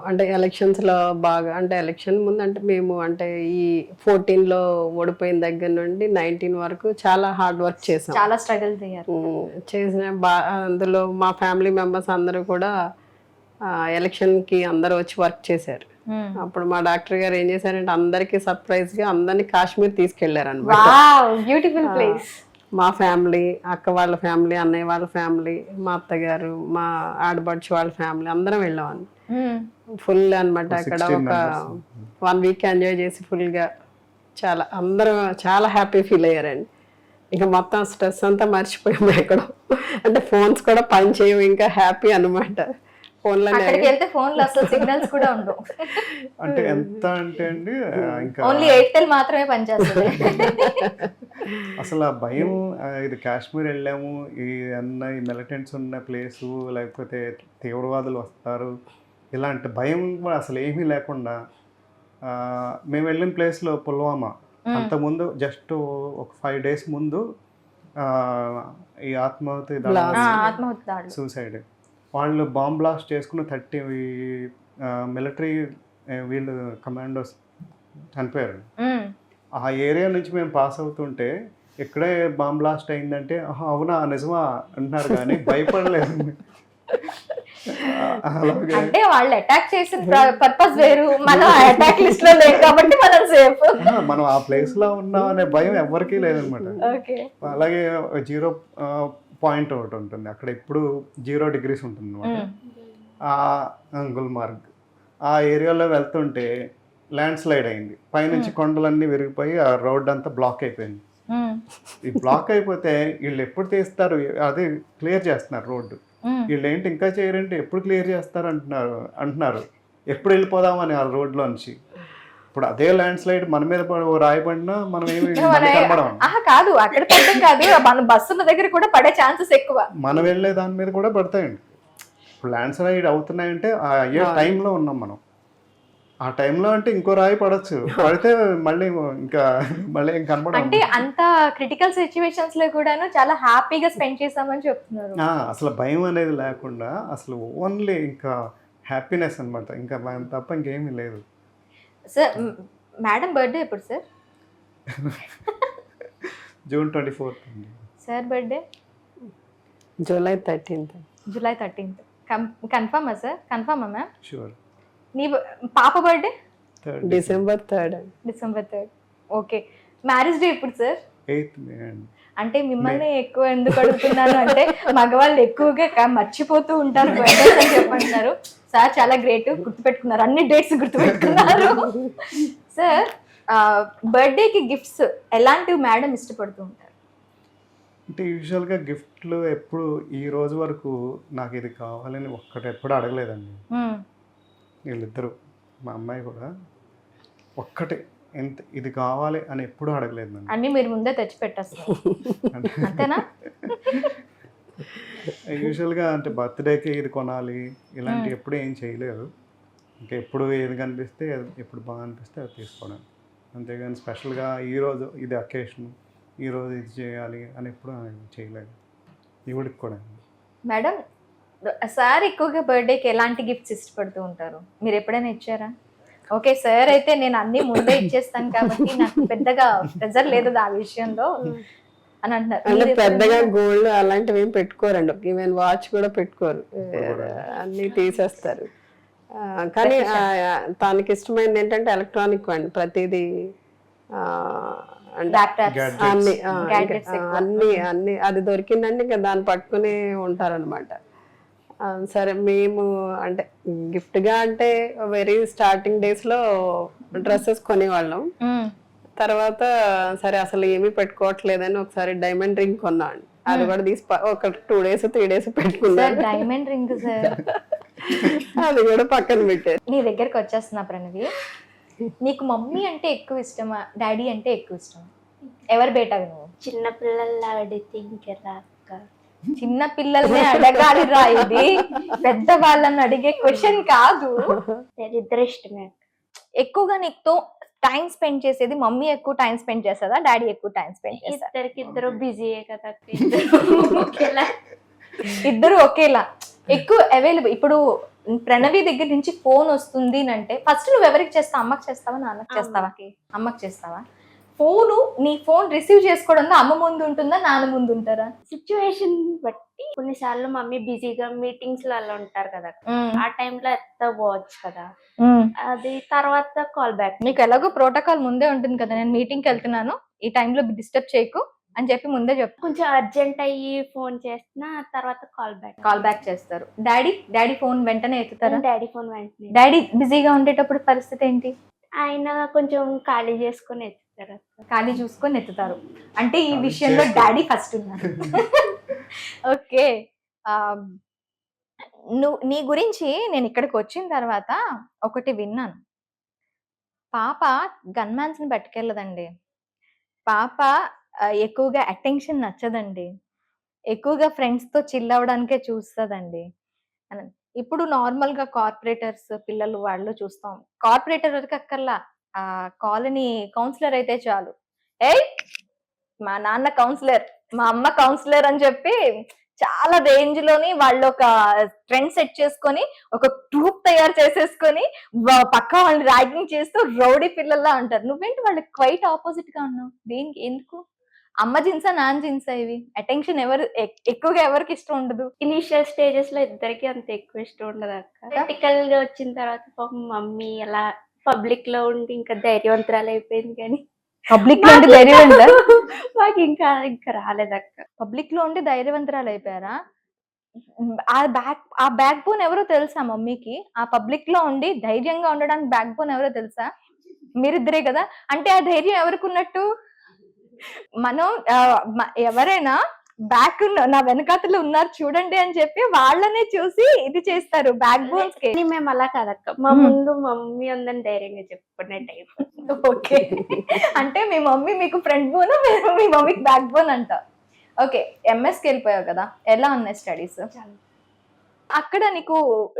అంటే ఎలక్షన్స్లో బాగా, అంటే ఎలక్షన్ ముందు అంటే మేము అంటే ఈ 14లో ఓడిపోయిన దగ్గర నుండి 19 వరకు చాలా హార్డ్ వర్క్ చేసాం. చాలా స్ట్రగుల్ చేసిన అందులో మా ఫ్యామిలీ మెంబర్స్ అందరూ కూడా ఎలక్షన్కి అందరూ వచ్చి వర్క్ చేశారు. అప్పుడు మా డాక్టర్ గారు ఏం చేశారంటే అందరికి సర్ప్రైజ్గా అందరినీ కాశ్మీర్ తీసుకెళ్లారు అనమాట. Beautiful place. మా ఫ్యామిలీ, అక్క వాళ్ళ ఫ్యామిలీ, అన్నయ్య వాళ్ళ ఫ్యామిలీ, మా అత్తగారు, మా ఆడబడుచు వాళ్ళ ఫ్యామిలీ అందరం వెళ్ళామండి. ఫుల్ అనమాట. అక్కడ ఒక 1 week ఎంజాయ్ చేసి ఫుల్గా చాలా అందరూ చాలా హ్యాపీ ఫీల్ అయ్యారండి. ఇంకా మొత్తం స్ట్రెస్ అంతా మర్చిపోయాము ఎక్కడ. అంటే ఫోన్స్ కూడా పనిచేయవు, ఇంకా హ్యాపీ అనమాట. ఫోన్లోనే అక్కడికి వెళ్తే ఫోన్లో అసలు సిగ్నల్స్ కూడా ఉండవు. అంటే ఎంత అంటే అండి ఇంకా ఓన్లీ ఎయిర్టెల్ మాత్రమే పనిచేస్తుంది. అసలు ఆ భయం, ఇది కాశ్మీర్ వెళ్ళాము, ఈ ఈ మిలిటెంట్స్ ఉన్న ప్లేసు, లేకపోతే తీవ్రవాదులు వస్తారు, ఇలాంటి భయం కూడా అసలు ఏమీ లేకుండా మేము వెళ్ళిన ప్లేస్లో పుల్వామా. అంతకుముందు జస్ట్ ఒక 5 days ముందు ఈ ఆత్మాహుతి ఆత్మహత్య సూసైడ్, వాళ్ళు బాంబ్ బ్లాస్ట్ చేసుకున్న 30 మిలిటరీ వీళ్ళు కమాండోస్ చనిపోయారు. ఆ ఏరియా నుంచి మేము పాస్ అవుతుంటే ఇక్కడే బాంబ్ బ్లాస్ట్ అయిందంటే అవునా నిజమా అంటున్నారు కానీ భయపడలేదు. అంటే వాళ్ళు అటాక్ చేసిన పర్పస్ వేరు, మనం అటాక్ లిస్ట్ లో లేదు కాబట్టి మనం సేఫ్. మనం ఆ ప్లేస్ లో ఉన్నాం అనే భయం ఎవరికీ లేదనమాట. అలాగే 0 point ఒకటి ఉంటుంది అక్కడ, ఇప్పుడు 0 degrees ఉంటుంది అనమాట. గుల్మార్గ్ ఆ ఏరియాలో వెళ్తుంటే ల్యాండ్ స్లైడ్ అయింది, పైనుంచి కొండలన్నీ విరిగిపోయి ఆ రోడ్ అంతా బ్లాక్ అయిపోయింది. ఈ బ్లాక్ అయిపోతే వీళ్ళు ఎప్పుడు తీస్తారు, అదే క్లియర్ చేస్తున్నారు రోడ్డు, వీళ్ళు ఏంటి ఇంకా చేయరంటే ఎప్పుడు క్లియర్ చేస్తారు అంటున్నారు ఎప్పుడు వెళ్ళిపోదామని ఆ రోడ్లో నుంచి. ఇప్పుడు అదే ల్యాండ్ స్లైడ్ మన మీద రాయబడినా మనం ఏమి కనబడం కాదు, అక్కడ పడడం కాదు, మన బస్సుల దగ్గర కూడా పడే ఛాన్సెస్ ఎక్కువ. మనం వెళ్ళే దాని మీద కూడా పడతాయండి. ఇప్పుడు ల్యాండ్ స్లైడ్ అవుతున్నాయంటే అయ్యే టైంలో ఉన్నాం మనం. ఆ టైంలో అంటే ఇంకో రాయి పడచ్చు, పడితే మళ్ళీ ఏం కనబడం. అంటే అంత క్రిటికల్ సిచ్యువేషన్స్ లో కూడాను చాలా హ్యాపీగా స్పెండ్ చేసామని చెప్తున్నారు. అసలు భయం అనేది లేకుండా అసలు ఓన్లీ ఇంకా హ్యాపీనెస్ అనమాట, ఇంకా తప్ప ఇంకేమీ లేదు. సార్ మేడం బర్త్డే ఎప్పుడు sir? June 24th. Sir birthday July 13th. July 13th. కన్ఫర్మా సార్? కన్ఫర్మా మ్యామ్? షూర్. నీ పాప birthday December 3rd. December 3rd. Okay. Marriage day ఎప్పుడు సార్? 8th May. అంటే మిమ్మల్ని ఎక్కువ ఎందుకు అడుగుతున్నాను అంటే మగవాళ్ళు ఎక్కువగా మర్చిపోతూ ఉంటారు బర్త్డేస్ అని చెప్పంటున్నారు. సార్ చాలా గ్రేట్, గుర్తుపెట్టుకున్నారు, అన్ని డేట్స్ గుర్తుపెట్టుకున్నారు. సార్ బర్త్డేకి గిఫ్ట్స్ ఎలాంటివి మేడం ఇష్టపడుతూ ఉంటారు? అంటే యూజువల్గా గిఫ్ట్లు ఎప్పుడు ఈ రోజు వరకు నాకు ఇది కావాలని ఒక్కటి ఎప్పుడు అడగలేదండి. వీళ్ళిద్దరూ, మా అమ్మాయి కూడా ఒక్కటే ఎంత ఇది కావాలి అని ఎప్పుడు అడగలేదు నన్ను. అన్నీ మీరు ముందే తెచ్చి పెట్టేస్తారు అంతేనా? యూజువల్గా అంటే బర్త్డేకి ఇది కొనాలి ఇలాంటి ఎప్పుడు ఏం చేయలేదు. ఇంకా ఎప్పుడు ఏది కనిపిస్తే ఎప్పుడు బాగా అనిపిస్తే అది తీసుకోవడం, అంతేగాని స్పెషల్గా ఈరోజు ఇది అకేషన్, ఈరోజు ఇది చేయాలి అని ఎప్పుడు చేయలేదు. ఇవిడికి కూడా. మేడం సార్ ఎక్కువగా బర్త్డేకి ఎలాంటి గిఫ్ట్స్ ఇష్టపడుతూ ఉంటారు? మీరు ఎప్పుడైనా ఇచ్చారా? ఓకే సార్ అయితే నేను అన్ని ముందే ఇచ్చేస్తాను కాబట్టి నాకు పెద్దగా ప్రెజర్ లేదు ఆ విషయంలో అని అంటారు. అంటే పెద్దగా గోల్డ్ అలాంటివి ఏం పెట్టుకోరండి, ఈవెన్ వాచ్ కూడా పెట్టుకోరు, అన్ని తీసేస్తారు. కానీ తనకి ఇష్టమైనది ఏంటంటే ఎలక్ట్రానిక్ అండి, ప్రతిదీ అన్ని అన్ని అది దొరికిందంటే ఇంకా దాన్ని పట్టుకుని ఉంటారనమాట. సరే మేము అంటే గిఫ్ట్గా అంటే వెరీ స్టార్టింగ్ డేస్లో డ్రెస్సెస్ కొనేవాళ్ళం. తర్వాత సరే అసలు ఏమీ పెట్టుకోవట్లేదని ఒకసారి డైమండ్ రింగ్ కొన్నాను. అది కూడా తీసి ఒక 2 days 3 days పెట్టుకున్నాను. డైమండ్ రింగ్ సార్ అది కూడా పక్కన పెట్టారు. నీ దగ్గరకు వచ్చేస్తున్నా ప్రణవి, నీకు మమ్మీ అంటే ఎక్కువ ఇష్టమా డాడీ అంటే ఎక్కువ ఇష్టమా? ఎవరు బేటావి నువ్వు? చిన్న పిల్లల్లా అడిగితే ఇంకెరా అక్క, చిన్న పిల్లల్ని అడగాలి రా, ఇది పెద్ద వాళ్ళని అడిగే క్వశ్చన్ కాదు. ఇద్దరు ఇష్టమే. ఎక్కువగా నీతో టైం స్పెండ్ చేసేది మమ్మీ ఎక్కువ టైం స్పెండ్ చేస్తుందా డాడీ ఎక్కువ టైం స్పెండ్ చేస్తారా? ఇద్దరు బిజీయే కదా, ఇద్దరు ఒకేలా ఎక్కువ అవైలబుల్. ఇప్పుడు ప్రణవి దగ్గర నుంచి ఫోన్ వస్తుంది అంటే ఫస్ట్ నువ్వు ఎవరికి చేస్తావు? అమ్మకి చేస్తావా నాన్నకి చేస్తావా? అమ్మకి చేస్తావా? ఫోను నీ ఫోన్ రిసీవ్ చేసుకోవడంలో అమ్మ ముందు ఉంటుందా నాన్న ముందు ఉంటారా? సిచ్యువేషన్ బట్టి కొన్నిసార్లు మమ్మీ బిజీగా మీటింగ్స్ లో అలా ఉంటారు కదా, ఆ టైంలో ఎత్తవచ్చు కదా, అది తర్వాత కాల్ బ్యాక్. నీకు ఎలాగో ప్రోటోకాల్ ముందే ఉంటుంది కదా, నేను మీటింగ్కి వెళ్తున్నాను ఈ టైంలో డిస్టర్బ్ చేయకు అని చెప్పి ముందే చెప్తా. కొంచెం అర్జెంట్ అయ్యి ఫోన్ చేస్తున్నా తర్వాత కాల్ బ్యాక్ చేస్తారు. డాడీ ఫోన్ వెంటనే ఎత్తుతారా? డాడీ ఫోన్ వెంటనే. డాడీ బిజీగా ఉండేటప్పుడు పరిస్థితి ఏంటి? ఆయన కొంచెం ఖాళీ చేసుకొని ఎత్తుతారు అక్క. ఖాళీ చూసుకొని ఎత్తుతారు. అంటే ఈ ఖాళీ విషయంలో చేసుకో. డాడీ ఫస్ట్ ఉన్నారు. ఓకే. నువ్వు నీ గురించి నేను ఇక్కడికి వచ్చిన తర్వాత ఒకటి విన్నాను. పాప గన్‌మ్యాన్స్ ని పట్టుకెళ్ళదండి. పాప ఎక్కువగా అటెన్షన్ నచ్చదండి. ఎక్కువగా ఫ్రెండ్స్‌తో చిల్ అవ్వడానికే చూస్తదండి. అని. ఇప్పుడు నార్మల్‌గా కార్పొరేటర్స్ పిల్లలు వాళ్ళు చూస్తాం. కార్పొరేటర్ వరకు అక్కర్లా. కాలనీ కౌన్సిలర్ అయితే చాలు. ఏయ్! మా నాన్న కౌన్సిలర్, మా అమ్మ కౌన్సిలర్ అని చెప్పి చాలా రేంజ్‌లోని వాళ్ళొక ట్రెండ్ సెట్ చేసుకొని, ఒక ట్రూప్ తయారు చేసేసుకొని, పక్క వాళ్ళని ర్యాగింగ్ చేస్తూ రౌడీ పిల్లల్లా ఉంటారు. నువ్వేంటి వాళ్ళకి క్వైట్ ఆపోజిట్‌గా ఉన్నావు. దేనికి? ఎందుకు? అమ్మ జీన్సా? నాన్న జీన్సా ఇవి? అటెన్షన్ ఎక్కువగా ఎవరికి ఇష్టం ఉండదు? ఇనీషియల్ స్టేజెస్ లో ఇద్దరికి అంత ఎక్కువ ఇష్టం ఉండదు అక్క. ప్రాక్టికల్ గా వచ్చిన తర్వాత పాపం మమ్మీ అలా పబ్లిక్ లో ఉండి ఇంకా ధైర్యవంతురాలు అయిపోయింది కానీ పబ్లిక్ లో ఉండి ధైర్యవంతులా? మాకు ఇంకా రాలేదక్క. పబ్లిక్ లో ఉండి ధైర్యవంతురాలు అయిపోయారా? ఆ బ్యాక్ బోన్ ఎవరో తెలుసా మమ్మీకి? ఆ పబ్లిక్ లో ఉండి ధైర్యంగా ఉండడానికి బ్యాక్ బోన్ ఎవరో తెలుసా? మీరిద్దరే కదా. అంటే ఆ ధైర్యం ఎవరికి ఉన్నట్టు? మనం ఎవరైనా బ్యాక్ నా వెనకాతలు ఉన్నారు చూడండి అని చెప్పి వాళ్ళనే చూసి ఇది చేస్తారు బ్యాక్ బోన్స్ కి. కానీ మేము అలా కాదక్క, మా ముందు మమ్మీ ఉందని ధైర్యంగా చెప్పుకునే టైప్. ఓకే. అంటే మీ మమ్మీ మీకు ఫ్రంట్ బోన్, మీరు మీ మమ్మీకి బ్యాక్ బోన్ అంట. ఓకే. ఎంఎస్కి వెళ్ళిపోయావు కదా, ఎలా ఉన్నాయి స్టడీస్? అక్కడ నీకు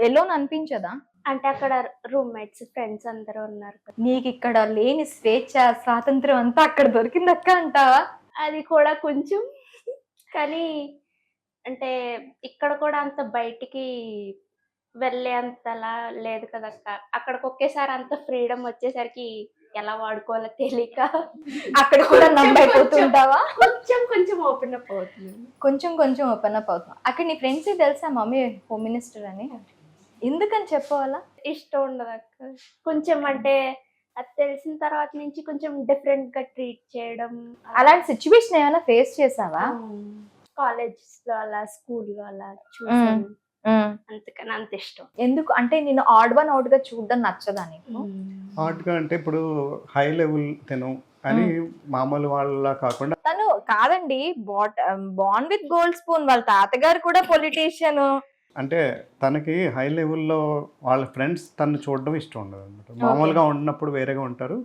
ఎలోన్ అనిపించదా? అంటే అక్కడ రూమ్మేట్స్ ఫ్రెండ్స్ అందరూ ఉన్నారు కదా. నీకు ఇక్కడ లేని స్వేచ్ఛ స్వాతంత్రం అంతా అక్కడ దొరికిందక్క అంటావా? అది కూడా కొంచెం, కానీ అంటే ఇక్కడ కూడా అంత బయటికి వెళ్ళే అంతలా లేదు కదక్క. అక్కడికి ఒకేసారి అంత ఫ్రీడమ్ వచ్చేసరికి ఎలా వాడుకోవాలో తెలియక అక్కడ కూడా నమ్మైపోతుంటావా? కొంచెం ఓపెన్ అప్ అవుతుంది. కొంచెం ఓపెన్ అప్ అవుతున్నా. అక్కడ నీ ఫ్రెండ్స్ తెలుసా మమ్మీ హోమ్ మినిస్టర్ అని? ఎందుకని చెప్పవాలా? ఇష్టం ఉండదు అక్క. కొంచెం అంటే అది తెలిసిన తర్వాత నుంచి కొంచెం డిఫరెంట్ గా ట్రీట్ చేయడం. అలాంటి సిచ్యువేషన్ ఏమైనా ఫేస్ చేసావా? కాలేజ్ లో అలా, స్కూల్ లో అలా చూసాను. అందుకని అంత ఇష్టం. ఎందుకు అంటే నేను ఆడ్ వన్ అవుట్ గా చూడడం నచ్చదా నీకు? హార్ట్గా అంటే ఇప్పుడు హై లెవెల్ తిను అని మామూలు వాళ్ళ కాకుండా తను కాదండి, బాండ్ విత్ గోల్డ్ స్పూన్, వాళ్ళ తాతగారు కూడా పొలిటీషియన్. అంటే తనకి హై లెవెల్లో వాళ్ళ ఫ్రెండ్స్ తను చూడడం ఇష్టం ఉండదు అనమాట. మామూలుగా ఉన్నప్పుడు వేరేగా ఉంటారు,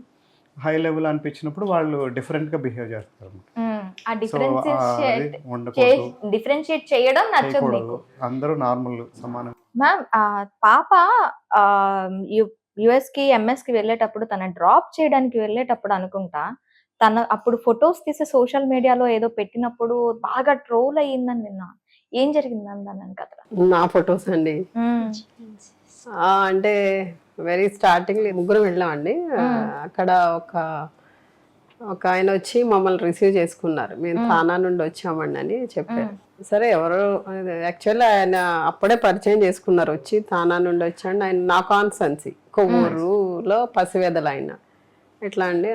హై లెవెల్ అనిపించినప్పుడు వాళ్ళు డిఫరెంట్గా బిహేవ్ చేస్తారు ఆ ఉండకూడదు, డిఫరెన్షియేట్ చేయడం నచ్చదు నీకు. చేయకూడదు. అందరూ నార్మల్ సమానం. మ్యామ్, పాప యుఎస్ కి ఎంఎస్ కి వెళ్ళేటప్పుడు, తన డ్రాప్ చేయడానికి వెళ్ళేటప్పుడు అనుకుంటా, తన అప్పుడు ఫొటోస్ తీసి సోషల్ మీడియాలో ఏదో పెట్టినప్పుడు బాగా ట్రోల్ అయ్యిందని విన్నా. ఏం జరిగింది మ్యామ్ దాని వెనకాల? నా ఫొటోస్ అండి. అంటే వెరీ స్టార్టింగ్ ముగ్గురు వెళ్ళామండి. అక్కడ ఒక ఆయన వచ్చి మమ్మల్ని రిసీవ్ చేసుకున్నారు. మేము థానా నుండి వచ్చామండి అని చెప్పారు. సరే, ఎవరు యాక్చువల్లీ ఆయన అప్పుడే పరిచయం చేసుకున్నారు. వచ్చి థానా నుండి వచ్చాడు. ఆయన నా కాన్సెన్సీ కొవ్వూరులో పసివేదలు ఆయన. ఎట్లా అండి,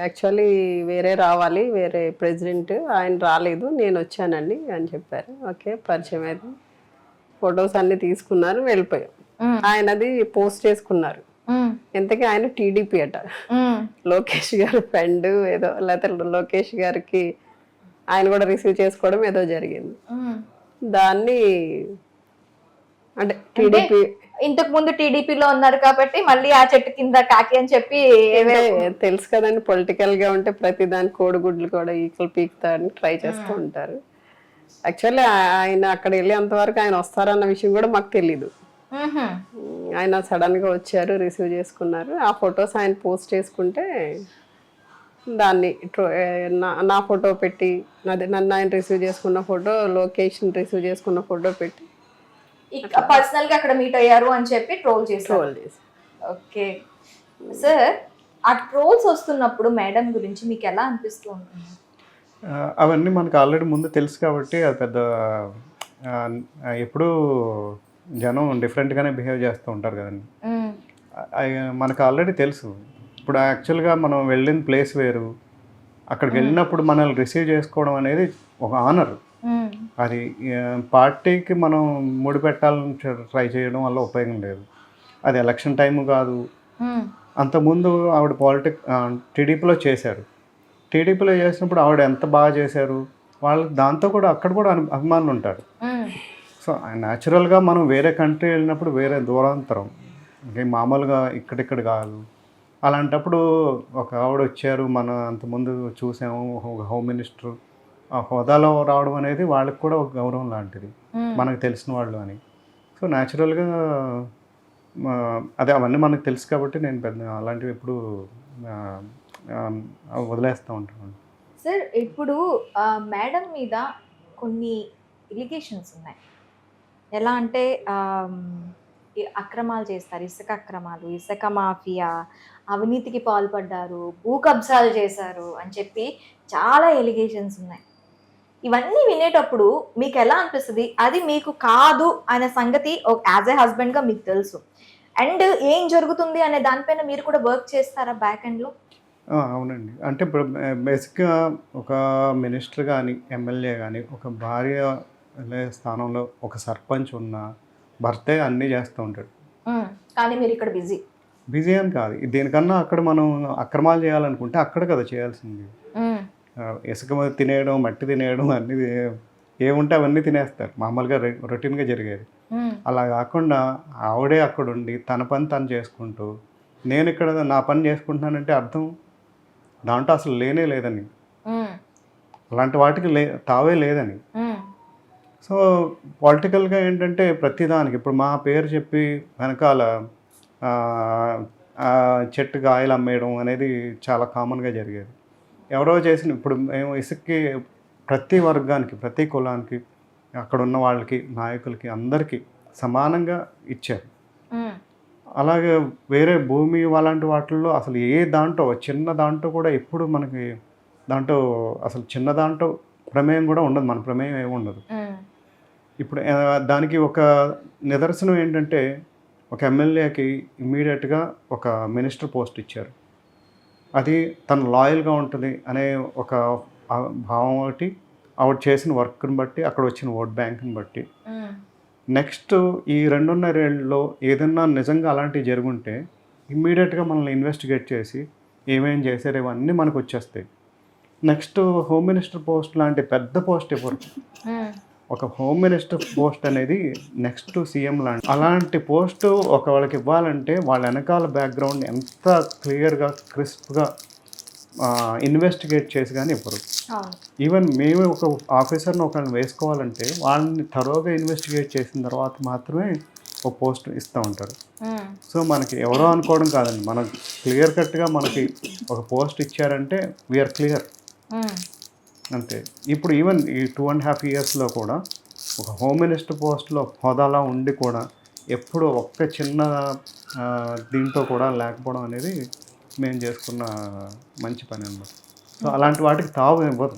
యాక్చువల్లీ వేరే రావాలి, వేరే ప్రెసిడెంట్ ఆయన రాలేదు, నేను వచ్చానండి అని చెప్పారు. ఓకే, పరిచయం అయితే ఫొటోస్ అన్ని తీసుకున్నారు, వెళ్ళిపోయాం. ఆయనది పోస్ట్ చేసుకున్నారు. ఎంతకీ ఆయన టీడీపీ అట, లోకేష్ గారు ఫ్రెండ్ ఏదో, లేకపోతే లోకేష్ గారికి ఆయన కూడా రిసీవ్ చేసుకోవడం ఏదో జరిగింది. దాన్ని అంటే టీడీపీ ఇంతకు ముందు టీడీపీలో ఉన్నారు కాబట్టి మళ్ళీ ఆ చెట్టు కింద కాకి అని చెప్పి తెలుసు కదండి, పొలిటికల్ గా ఉంటే ప్రతి దాని కోడిగుడ్లు కూడా ఈక్వల్ పీకుతారని ట్రై చేస్తూ ఉంటారు. యాక్చువల్లీ ఆయన అక్కడ వెళ్ళేంత వరకు ఆయన వస్తారన్న విషయం కూడా మాకు తెలీదు. ఆయన సడన్ గా వచ్చారు, రిసీవ్ చేసుకున్నారు. ఆ ఫొటోస్ ఆయన పోస్ట్ చేసుకుంటే దాన్ని నా ఫోటో పెట్టి, నన్ను ఆయన రిసీవ్ చేసుకున్న ఫోటో, లొకేషన్ రిసీవ్ చేసుకున్న ఫోటో పెట్టి పర్సనల్ గా అక్కడ మీట్ అయ్యారు అని చెప్పి ట్రోల్ చేసి. ఓకే సార్, ఆ ట్రోల్స్ వస్తున్నప్పుడు మేడం గురించి మీకు ఎలా అనిపిస్తూ ఉంటుంది? అవన్నీ మనకు ఆల్రెడీ ముందు తెలుసు కాబట్టి అది పెద్ద ఎప్పుడూ జనం డిఫరెంట్గానే బిహేవ్ చేస్తూ ఉంటారు కదండి. మనకు ఆల్రెడీ తెలుసు. ఇప్పుడు యాక్చువల్గా మనం వెళ్ళిన ప్లేస్ వేరు, అక్కడికి వెళ్ళినప్పుడు మనల్ని రిసీవ్ చేసుకోవడం అనేది ఒక ఆనర్. అది పార్టీకి మనం ముడిపెట్టాలని ట్రై చేయడం వల్ల ఉపయోగం లేదు. అది ఎలక్షన్ టైము కాదు, అంతకుముందు ఆవిడ టీడీపీలో చేశారు. టీడీపీలో చేసినప్పుడు ఆవిడ ఎంత బాగా చేశారు, వాళ్ళకి దాంతో కూడా అక్కడ కూడా అభిమానులు ఉంటారు. సో న్యాచురల్గా మనం వేరే కంట్రీ వెళ్ళినప్పుడు వేరే దూరాంతరం, ఇంకా మామూలుగా ఇక్కడిక్కడ కాదు. అలాంటప్పుడు ఒక ఆవిడ వచ్చారు, మనం అంతకుముందు చూసాము, ఒక హోమ్ మినిస్టర్ ఆ హోదాలో రావడం అనేది వాళ్ళకి కూడా ఒక గౌరవం లాంటిది, మనకు తెలిసిన వాళ్ళు అని. సో న్యాచురల్గా అదే అవన్నీ మనకు తెలుసు కాబట్టి నేను పెద్ద అలాంటివి ఎప్పుడు వదిలేస్తూ ఉంటాను. సార్ ఇప్పుడు మేడం మీద కొన్ని ఎలిగేషన్స్ ఉన్నాయి. ఎలా అంటే ఈ అక్రమాలు చేస్తారు, ఇసుక అక్రమాలు, ఇసుక మాఫియా, అవినీతికి పాల్పడ్డారు, భూ కబ్జాలు చేశారు అని చెప్పి చాలా ఎలిగేషన్స్ ఉన్నాయి. ఇవన్నీ వినేటప్పుడు మీకు ఎలా అనిపిస్తుంది? అది మీకు కాదు అనే సంగతి యాజ్ ఏ హస్బెండ్గా మీకు తెలుసు, అండ్ ఏం జరుగుతుంది అనే దానిపైన మీరు కూడా వర్క్ చేస్తారా బ్యాక్ ఎండ్లో? అవునండి. అంటే ఇప్పుడు బేసిక్గా ఒక మినిస్టర్ కానీ ఎమ్మెల్యే కానీ ఒక భార్య స్థానంలో ఒక సర్పంచ్ ఉన్న భర్తే అన్నీ చేస్తూ ఉంటాడు. కానీ మీరు ఇక్కడ బిజీ అని కాదు, దీనికన్నా అక్కడ మనం అక్రమాలు చేయాలనుకుంటే అక్కడ కదా చేయాల్సింది. ఇసుక తినేయడం, మట్టి తినేయడం అన్నీ ఏముంటే అవన్నీ తినేస్తారు, మామూలుగా రొటీన్గా జరిగేది. అలా కాకుండా ఆవిడే అక్కడ ఉండి తన పని తను చేసుకుంటూ, నేను ఇక్కడ నా పని చేసుకుంటున్నానంటే అర్థం దాంట్లో అసలు లేనే లేదని, అలాంటి వాటికి తావే లేదని. సో పొలిటికల్గా ఏంటంటే ప్రతిదానికి ఇప్పుడు మా పేరు చెప్పి వెనకాల చెట్టుకి ఆయిల్ అమ్మేయడం అనేది చాలా కామన్గా జరిగేది. ఎవరో చేసిన ఇప్పుడు మేము ఇసుక్కి ప్రతి వర్గానికి, ప్రతి కులానికి, అక్కడ ఉన్న వాళ్ళకి, నాయకులకి అందరికీ సమానంగా ఇచ్చారు. అలాగే వేరే భూమి అలాంటి వాటిల్లో అసలు ఏ దాంట్లో చిన్న దాంట్లో కూడా ఎప్పుడు మనకి దాంట్లో అసలు చిన్న దాంట్లో ప్రమేయం కూడా ఉండదు, మన ప్రమేయం ఏమి ఉండదు. ఇప్పుడు దానికి ఒక నిదర్శనం ఏంటంటే ఒక ఎమ్మెల్యేకి ఇమ్మీడియట్గా ఒక మినిస్టర్ పోస్ట్ ఇచ్చారు. అది తను లాయల్గా ఉంటుంది అనే ఒక భావం ఒకటి, ఆవిడ చేసిన వర్క్ని బట్టి, అక్కడ వచ్చిన ఓట్ బ్యాంక్ని బట్టి. నెక్స్ట్ ఈ 2.5 ఏళ్ళలో ఏదన్నా నిజంగా అలాంటివి జరుగుంటే ఇమ్మీడియట్గా మనల్ని ఇన్వెస్టిగేట్ చేసి ఏమేం చేశారు ఇవన్నీ మనకు వచ్చేస్తాయి. నెక్స్ట్ హోమ్ మినిస్టర్ పోస్ట్ లాంటి పెద్ద పోస్ట్ ఇవ్వరు. ఒక హోమ్ మినిస్టర్ పోస్ట్ అనేది నెక్స్ట్ సీఎం లాంటి అలాంటి పోస్టు ఒక వాళ్ళకి ఇవ్వాలంటే వాళ్ళ వెనకాల బ్యాక్గ్రౌండ్ ఎంత క్లియర్గా క్రిస్ప్గా ఇన్వెస్టిగేట్ చేసి కానీ ఇవ్వరు. ఈవెన్ మేము ఒక ఆఫీసర్ని ఒకరిని వేసుకోవాలంటే వాళ్ళని థరోగా ఇన్వెస్టిగేట్ చేసిన తర్వాత మాత్రమే ఒక పోస్ట్ ఇస్తూ ఉంటారు. సో మనకి ఎవరో అనుకోవడం కాదండి, మనకు క్లియర్ కట్గా మనకి ఒక పోస్ట్ ఇచ్చారంటే వీఆర్ క్లియర్ అంతే. ఇప్పుడు ఈవెన్ ఈ 2.5 yearsలో కూడా ఒక హోమ్ మినిస్టర్ పోస్ట్లో హోదాలా ఉండి కూడా ఎప్పుడు ఒక్క చిన్న దీంతో కూడా లేకపోవడం అనేది మేము చేసుకున్న మంచి పని అన్నమాట. సో అలాంటి వాటికి తావు ఇవ్వదు,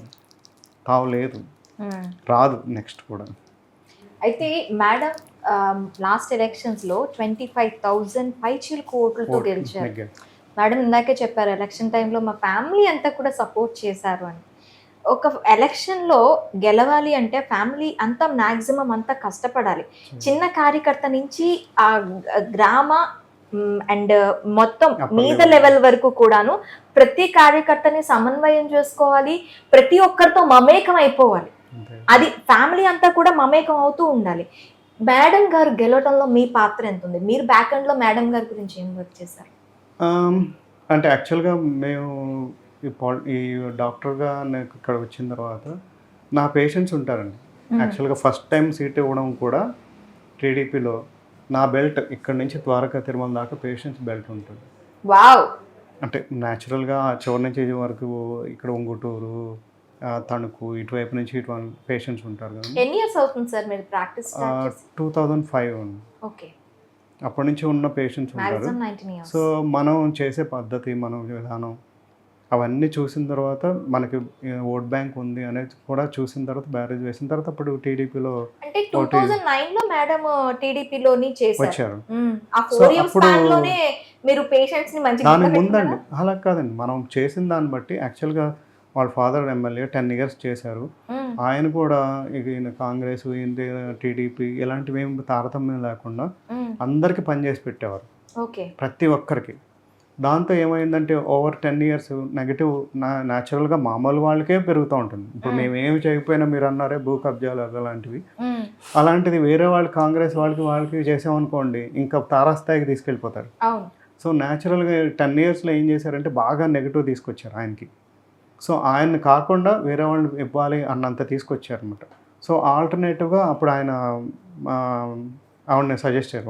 తావు లేదు, రాదు నెక్స్ట్ కూడా. అయితే మేడం లాస్ట్ ఎలక్షన్స్లో 25,000 పైచీల కోట్లతో గెలిచారు. మేడం ఇందాకే చెప్పారు ఎలక్షన్ టైంలో మా ఫ్యామిలీ అంతా కూడా సపోర్ట్ చేశారు అని. ఒక ఎలక్షన్లో గెలవాలి అంటే ఫ్యామిలీ అంతా మ్యాక్సిమం అంతా కష్టపడాలి. చిన్న కార్యకర్త నుంచి ఆ గ్రామ అండ్ మొత్తం మీద లెవెల్ వరకు కూడాను ప్రతి కార్యకర్తని సమన్వయం చేసుకోవాలి, ప్రతి ఒక్కరితో మమేకం అయిపోవాలి. అది ఫ్యామిలీ అంతా కూడా మమేకం అవుతూ ఉండాలి. మేడం గారు గెలవడంలో మీ పాత్ర ఎంత ఉంది? మీరు బ్యాక్ ఎండ్లో మేడం గారి గురించి ఏం వర్క్ చేశారు? అంటే యాక్చువల్గా మేము ఈ డాక్టర్గా నాకు ఇక్కడ వచ్చిన తర్వాత నా పేషెంట్స్ ఉంటారండి. యాక్చువల్గా ఫస్ట్ టైం సీట్ ఇవ్వడం కూడా టీడీపీలో నా బెల్ట్ ఇక్కడ నుంచి ద్వారకా తిరుమల దాకా పేషెంట్స్ బెల్ట్ ఉంటుంది. వావ్! అంటే న్యాచురల్గా చివరి నుంచి వరకు ఇక్కడ ఉంగుటూరు, తణుకు, ఇటువైపు నుంచి ఇటువంటి పేషెంట్స్ ఉంటారు కదా. ఎన్ని ఇయర్స్ అవుతుంది సార్ మీరు ప్రాక్టీస్ స్టార్ట్ చేసి? 2005 ఓకే. అప్పటి నుంచి ఉన్న పేషెంట్స్ ఉంటారు. సో మనం చేసే పద్ధతి, మన విధానం అవన్నీ చూసిన తర్వాత మనకి ఓట్ బ్యాంక్ ఉంది అనేది కూడా చూసిన తర్వాత బ్యారేజ్ వేసిన తర్వాత అప్పుడు టీడీపీలో అంటే 2009లో మేడం టీడీపీలోని వచ్చారు. ఆ 4 years స్పాన్ లోనే మీరు పేషెంట్స్ ని మంచిగా దానికి ముందండి అలా కాదండి, మనం చేసిన దాన్ని బట్టి యాక్చువల్గా వాళ్ళ ఫాదర్ ఎమ్మెల్యే 10 years చేశారు. ఆయన కూడా ఈయన కాంగ్రెస్, టీడీపీ ఇలాంటివి ఏమి తారతమ్యం లేకుండా అందరికి పనిచేసి పెట్టేవారు, ప్రతి ఒక్కరికి. దాంతో ఏమైందంటే ఓవర్ 10 years నెగిటివ్ న్యాచురల్గా మామూలు వాళ్ళకే పెరుగుతూ ఉంటుంది. ఇప్పుడు మేము ఏమి చేయకపోయినా మీరు అన్నారే భూ కబ్జాలు అలాంటివి, అలాంటిది వేరే వాళ్ళు కాంగ్రెస్ వాళ్ళకి చేసామనుకోండి ఇంకా తారాస్థాయికి తీసుకెళ్ళిపోతారు. అవును. సో న్యాచురల్గా 10 yearsలో ఏం చేశారంటే బాగా నెగిటివ్ తీసుకొచ్చారు ఆయనకి. సో ఆయన్ని కాకుండా వేరే వాళ్ళు ఇవ్వాలి అన్నంత తీసుకొచ్చారనమాట. సో ఆల్టర్నేటివ్గా అప్పుడు ఆయన ఆవిడని సజెస్ట్ చేశారు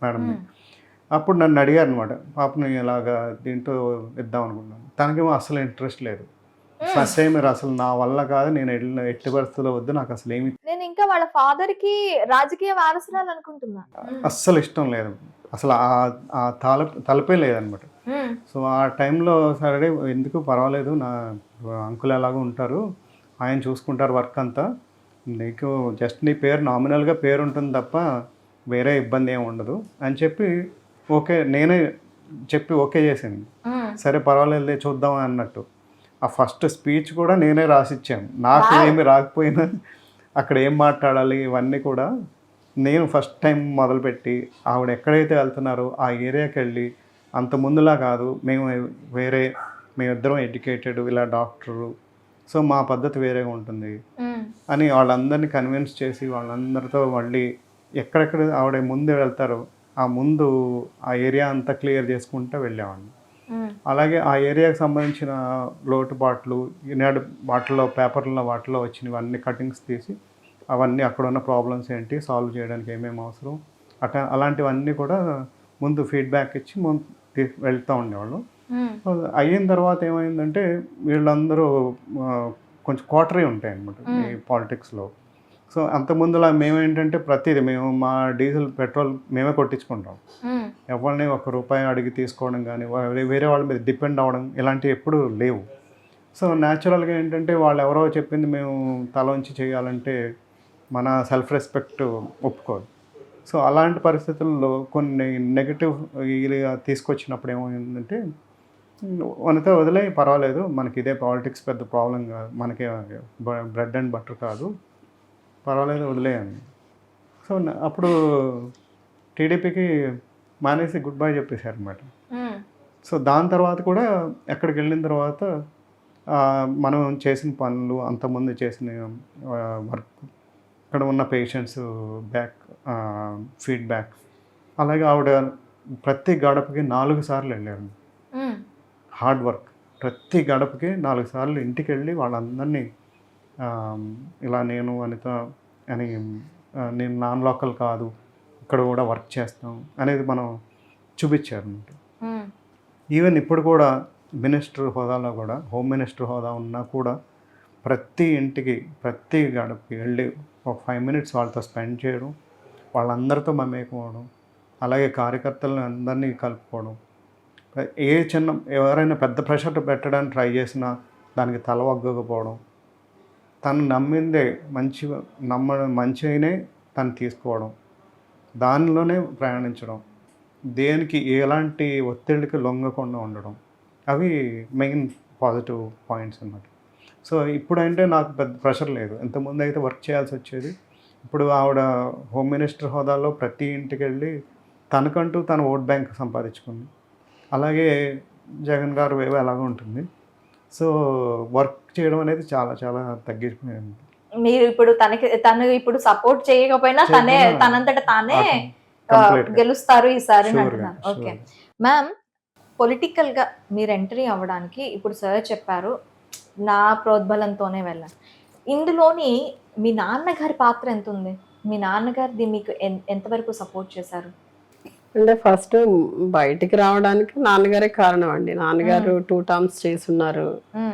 మేడంని. అప్పుడు నన్ను అడిగారు అనమాట, పాపని ఇలాగా దీంట్లో ఇద్దాం అనుకున్నాను. తనకేమో అసలు ఇంట్రెస్ట్ లేదు. ఫస్ట్ టైం మీరు అసలు నా వల్ల కాదు, నేను ఎట్టి పరిస్థితుల్లో వద్దు, నాకు అసలు ఏమి నేను ఇంకా వాళ్ళ ఫాదర్ కి రాజకీయ వారసురాలు అనుకుంటున్నాను. అస్సలు ఇష్టం లేదు, అసలు ఆ తలపే లేదనమాట. సో ఆ టైంలో సరే ఎందుకు పర్వాలేదు, నా అంకుల్ ఎలాగో ఉంటారు, ఆయన చూసుకుంటారు వర్క్ అంతా, నీకు జస్ట్ నీ పేరు నామినల్గా పేరు ఉంటుంది తప్ప వేరే ఇబ్బంది ఏమి ఉండదు అని చెప్పి ఓకే, నేనే చెప్పి ఓకే చేసింది. సరే పర్వాలేదు చూద్దాం అన్నట్టు. ఆ ఫస్ట్ స్పీచ్ కూడా నేనే రాసిచ్చాను. నాకు ఏమి రాకపోయినా అక్కడ ఏం మాట్లాడాలి ఇవన్నీ కూడా నేను ఫస్ట్ టైం మొదలుపెట్టి ఆవిడ ఎక్కడైతే వెళ్తున్నారో ఆ ఏరియాకి వెళ్ళి, అంత ముందులా కాదు, మేమిద్దరం ఎడ్యుకేటెడ్, ఇలా డాక్టరు, సో మా పద్ధతి వేరేగా ఉంటుంది అని వాళ్ళందరినీ కన్విన్స్ చేసి వాళ్ళందరితో మళ్ళీ ఎక్కడెక్కడ ఆవిడ ముందు వెళ్తారో ఆ ఏరియా అంతా క్లియర్ చేసుకుంటూ వెళ్ళేవాడిని. అలాగే ఆ ఏరియాకి సంబంధించిన లోటుపాట్లు, ఈనాడు పేపర్లో వచ్చినవన్నీ కటింగ్స్ తీసి అవన్నీ అక్కడ ఉన్న ప్రాబ్లమ్స్ ఏంటి, సాల్వ్ చేయడానికి ఏమేమి అవసరం అలాంటివన్నీ కూడా ముందు ఫీడ్బ్యాక్ ఇచ్చి వెళ్తూ ఉండేవాళ్ళు. అయిన తర్వాత ఏమైందంటే వీళ్ళందరూ కొంచెం క్వార్టరీ ఉంటాయి అన్నమాట ఈ పాలిటిక్స్లో. సో అంతకుముందులా మేమేంటంటే ప్రతిదీ మేము మా డీజిల్ పెట్రోల్ మేమే కొట్టించుకుంటాం. ఎవరిని ₹1 అడిగి తీసుకోవడం కానీ వేరే వాళ్ళ మీద డిపెండ్ అవ్వడం ఇలాంటివి ఎప్పుడూ లేవు. సో న్యాచురల్గా ఏంటంటే వాళ్ళు ఎవరో చెప్పింది మేము తలోంచి చేయాలంటే మన సెల్ఫ్ రెస్పెక్ట్ ఒప్పుకోదు. సో అలాంటి పరిస్థితుల్లో కొన్ని నెగిటివ్ తీసుకొచ్చినప్పుడు ఏమైందంటే మనతో వదిలే పర్వాలేదు, మనకి ఇదే పాలిటిక్స్ పెద్ద ప్రాబ్లం కాదు, మనకి బ్రెడ్ అండ్ బటర్ కాదు, పర్వాలేదు వదిలేయండి. సో అప్పుడు టీడీపీకి మానేసి గుడ్ బై చెప్పేశారు అన్నమాట. సో దాని తర్వాత కూడా ఎక్కడికి వెళ్ళిన తర్వాత మనం చేసిన పనులు, అంతకుముందు చేసిన వర్క్, ఇక్కడ ఉన్న పేషెంట్స్ ఫీడ్బ్యాక్, అలాగే ఆవిడ ప్రతి గడపకి 4 సార్లు వెళ్ళారు. హార్డ్ వర్క్, ప్రతి గడపకి 4 సార్లు ఇంటికి వెళ్ళి వాళ్ళందరినీ ఇలా నేను అనిత అని, నేను నాన్ లోకల్ కాదు, ఇక్కడ కూడా వర్క్ చేస్తాం అనేది మనం చూపించారు. ఈవెన్ ఇప్పుడు కూడా మినిస్టర్ హోదాలో కూడా, హోమ్ మినిస్టర్ హోదా ఉన్నా కూడా ప్రతి ఇంటికి ప్రతి గడపకి వెళ్ళి ఒక 5 minutes వాళ్ళతో స్పెండ్ చేయడం, వాళ్ళందరితో మమేకమవడం, అలాగే కార్యకర్తలను అందరినీ కలుపుకోవడం, ఎవరైనా పెద్ద ప్రెషర్ పెట్టడానికి ట్రై చేసినా దానికి తలవగ్గకపోవడం, తను నమ్మిందే మంచిగానే తను తీసుకోవడం, దానిలోనే ప్రయాణించడం, దేనికి ఎలాంటి ఒత్తిడికి లొంగకుండా ఉండడం, అవి మెయిన్ పాజిటివ్ పాయింట్స్ అన్నమాట. సో ఇప్పుడంటే నాకు పెద్ద ప్రెషర్ లేదు. ఇంతకుముందు అయితే వర్క్ చేయాల్సి వచ్చేది. ఇప్పుడు ఆవిడ హోమ్ మినిస్టర్ హోదాలో ప్రతి ఇంటికి వెళ్ళి తనకంటూ తన ఓట్ బ్యాంక్ సంపాదించుకుంది. అలాగే జగన్ గారు వేవ్ అలాగే ఉంటుంది. సో వర్క్ చేయడం అనేది చాలా చాలా తగ్గిపోయింది. మీరు ఇప్పుడు తను ఇప్పుడు సపోర్ట్ చేయకపోయినా తనంతట తానే గెలుస్తారు ఈసారి అంటున్నారు. ఓకే మ్యామ్, పొలిటికల్ గా మీరు ఎంట్రీ అవ్వడానికి ఇప్పుడు సార్ చెప్పారు నా ప్రోద్బలంతోనే వెళ్ళాను. ఇందులోని మీ నాన్నగారి పాత్ర ఎంత ఉంది? మీ నాన్నగారిది మీకు ఎంతవరకు సపోర్ట్ చేశారు? అంటే ఫస్ట్ బయటికి రావడానికి నాన్నగారే కారణం అండి. నాన్నగారు 2 terms చేస్తున్నారు.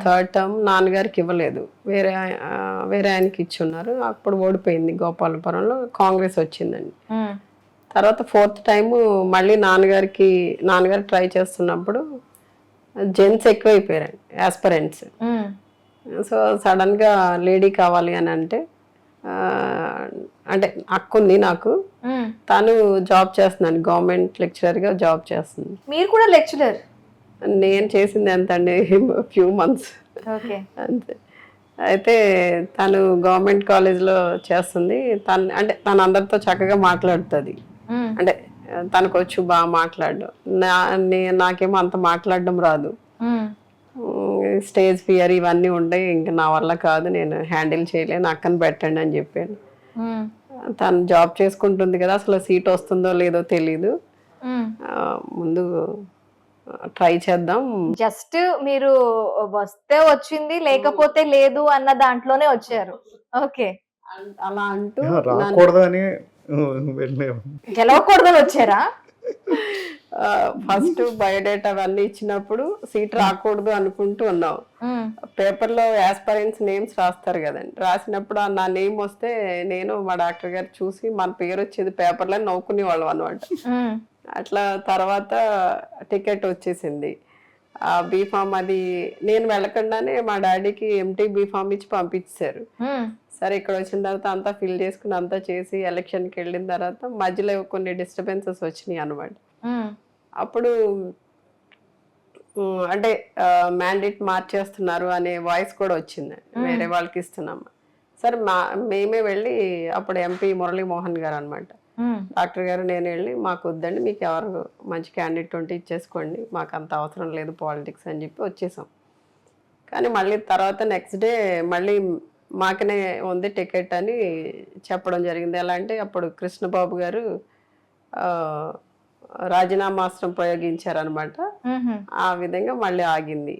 3rd term నాన్నగారికి ఇవ్వలేదు, వేరే ఆయనకి ఇచ్చి ఉన్నారు. అప్పుడు ఓడిపోయింది గోపాలపురంలో, కాంగ్రెస్ వచ్చిందండి. తర్వాత 4th time మళ్ళీ నాన్నగారు ట్రై చేస్తున్నప్పుడు జెంట్స్ ఎక్కువైపోయారండి, యాస్పరెంట్స్. సో సడన్గా లేడీ కావాలి అని అంటే అక్కుంది నాకు, తను జాబ్ చేస్తున్నాను, గవర్నమెంట్ లెక్చరర్గా జాబ్ చేస్తుంది. మీరు కూడా లెక్చరర్? నేను చేసింది ఎంత అండి, ఫ్యూ మంత్స్ అంతే. అయితే తను గవర్నమెంట్ కాలేజ్లో చేస్తుంది. తను అందరితో చక్కగా మాట్లాడుతుంది. అంటే తనకు వచ్చు బాగా మాట్లాడడం, నాకేమో అంత మాట్లాడడం రాదు. స్టేజ్ ఫియర్ ఇవన్నీ ఉండే, ఇంకా నా వల్ల కాదు, నేను హ్యాండిల్ చేయలేను, అక్కని పెట్టండి అని చెప్పాను. తను జాబ్ చేసుకుంటుంది కదా, అసలు సీట్ వస్తుందో లేదో తెలీదు, ముందు ట్రై చేద్దాం. జస్ట్ మీరు వస్తే వచ్చింది, లేకపోతే లేదు అన్న దాంట్లోనే వచ్చారు. ఓకే, అలా అంటూ రాకూడదు అని వెళ్ళాము. గెలవకూడదని వచ్చారా? ఫస్ట్ బయోడేటా అవన్నీ ఇచ్చినప్పుడు సీట్ రాకూడదు అనుకుంటూ ఉన్నాం. పేపర్లో యాస్పరెంట్స్ నేమ్స్ రాస్తారు కదండి, రాసినప్పుడు నా నేమ్ వస్తే నేను మా డాక్టర్ గారు చూసి మన పేరు వచ్చేది పేపర్లో నవ్వుకునే వాళ్ళం అనమాట. అట్లా తర్వాత టికెట్ వచ్చేసింది. ఆ బీఫామ్ అది నేను వెళ్ళకుండానే మా డాడీకి ఎంటీ బీఫామ్ ఇచ్చి పంపించారు. సరే ఇక్కడ వచ్చిన తర్వాత అంతా ఫిల్ చేసుకుని అంతా చేసి ఎలక్షన్కి వెళ్ళిన తర్వాత మధ్యలో కొన్ని డిస్టర్బెన్సెస్ వచ్చినాయి అనమాట. అప్పుడు అంటే మ్యాండేట్ మార్చేస్తున్నారు అనే వాయిస్ కూడా వచ్చింది, వేరే వాళ్ళకి ఇస్తున్నాము. సరే మేమే వెళ్ళి అప్పుడు ఎంపీ మురళీమోహన్ గారు అనమాట, డాక్టర్ గారు నేను వెళ్ళి మాకు వద్దండి, మీకు ఎవరు మంచి క్యాండిడేట్ ఉంటే ఇచ్చేసుకోండి, మాకు అంత అవసరం లేదు పాలిటిక్స్ అని చెప్పి వచ్చేసాం. కానీ మళ్ళీ తర్వాత నెక్స్ట్ డే మళ్ళీ మాకనే ఉంది టికెట్ అని చెప్పడం జరిగింది. ఎలా అంటే అప్పుడు కృష్ణబాబు గారు రాజీనామాస్త్రం ప్రయోగించారనమాట. ఆ విధంగా మళ్ళీ ఆగింది.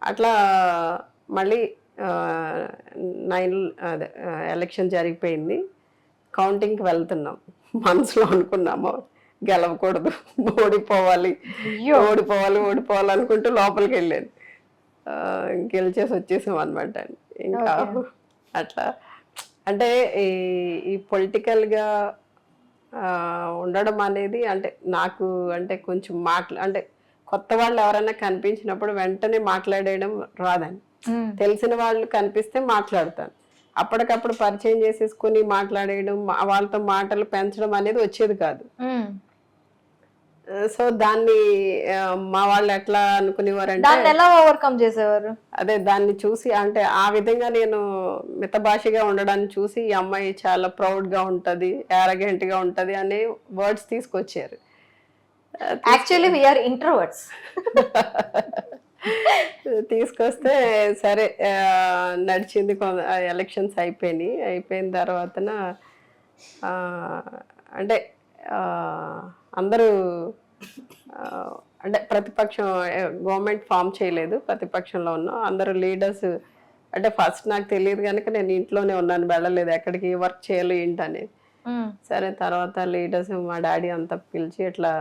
అట్లా మళ్ళీ 9 అదే ఎలక్షన్ జరిగిపోయింది. కౌంటింగ్కి వెళ్తున్నాం, మనసులో అనుకున్నాము గెలవకూడదు, ఓడిపోవాలి ఓడిపోవాలి అనుకుంటూ లోపలికి వెళ్ళాను. గెలిచేసి వచ్చేసాం అనమాట. ఇంకా అట్లా అంటే ఈ పొలిటికల్గా ఉండడం అనేది అంటే నాకు అంటే కొంచెం అంటే కొత్త వాళ్ళు ఎవరైనా కనిపించినప్పుడు వెంటనే మాట్లాడేయడం రాదని, తెలిసిన వాళ్ళు కనిపిస్తే మాట్లాడతాను. అప్పటికప్పుడు పరిచయం చేసేసుకుని మాట్లాడేయడం, వాళ్ళతో మాటలు పెంచడం అనేది వచ్చేది కాదు. సో దాన్ని మా వాళ్ళు ఎట్లా అనుకునేవారంటే, ఎలా ఓవర్కమ్ చేసేవారు? అదే దాన్ని చూసి అంటే ఆ విధంగా నేను మితభాషిగా ఉండడాన్ని చూసి ఈ అమ్మాయి చాలా ప్రౌడ్ గా ఉంటది, యారగెంట్ గా ఉంటది అనే వర్డ్స్ తీసుకొచ్చారు. Actually we are introverts. తీసుకొస్తే సరే నడిచింది. ఎలక్షన్స్ అయిపోయిన తర్వాతన అంటే అందరూ అంటే ప్రతిపక్షం, గవర్నమెంట్ ఫామ్ చేయలేదు, ప్రతిపక్షంలో ఉన్నాం. అందరూ లీడర్స్ అంటే ఫస్ట్ నాకు తెలియదు కనుక నేను ఇంట్లోనే ఉన్నాను, వెళ్ళలేదు ఎక్కడికి, వర్క్ చేయాలి ఏంటనేది. సరే తర్వాత లీడర్స్ మా డాడీ అంతా పిలిచి ఇట్లా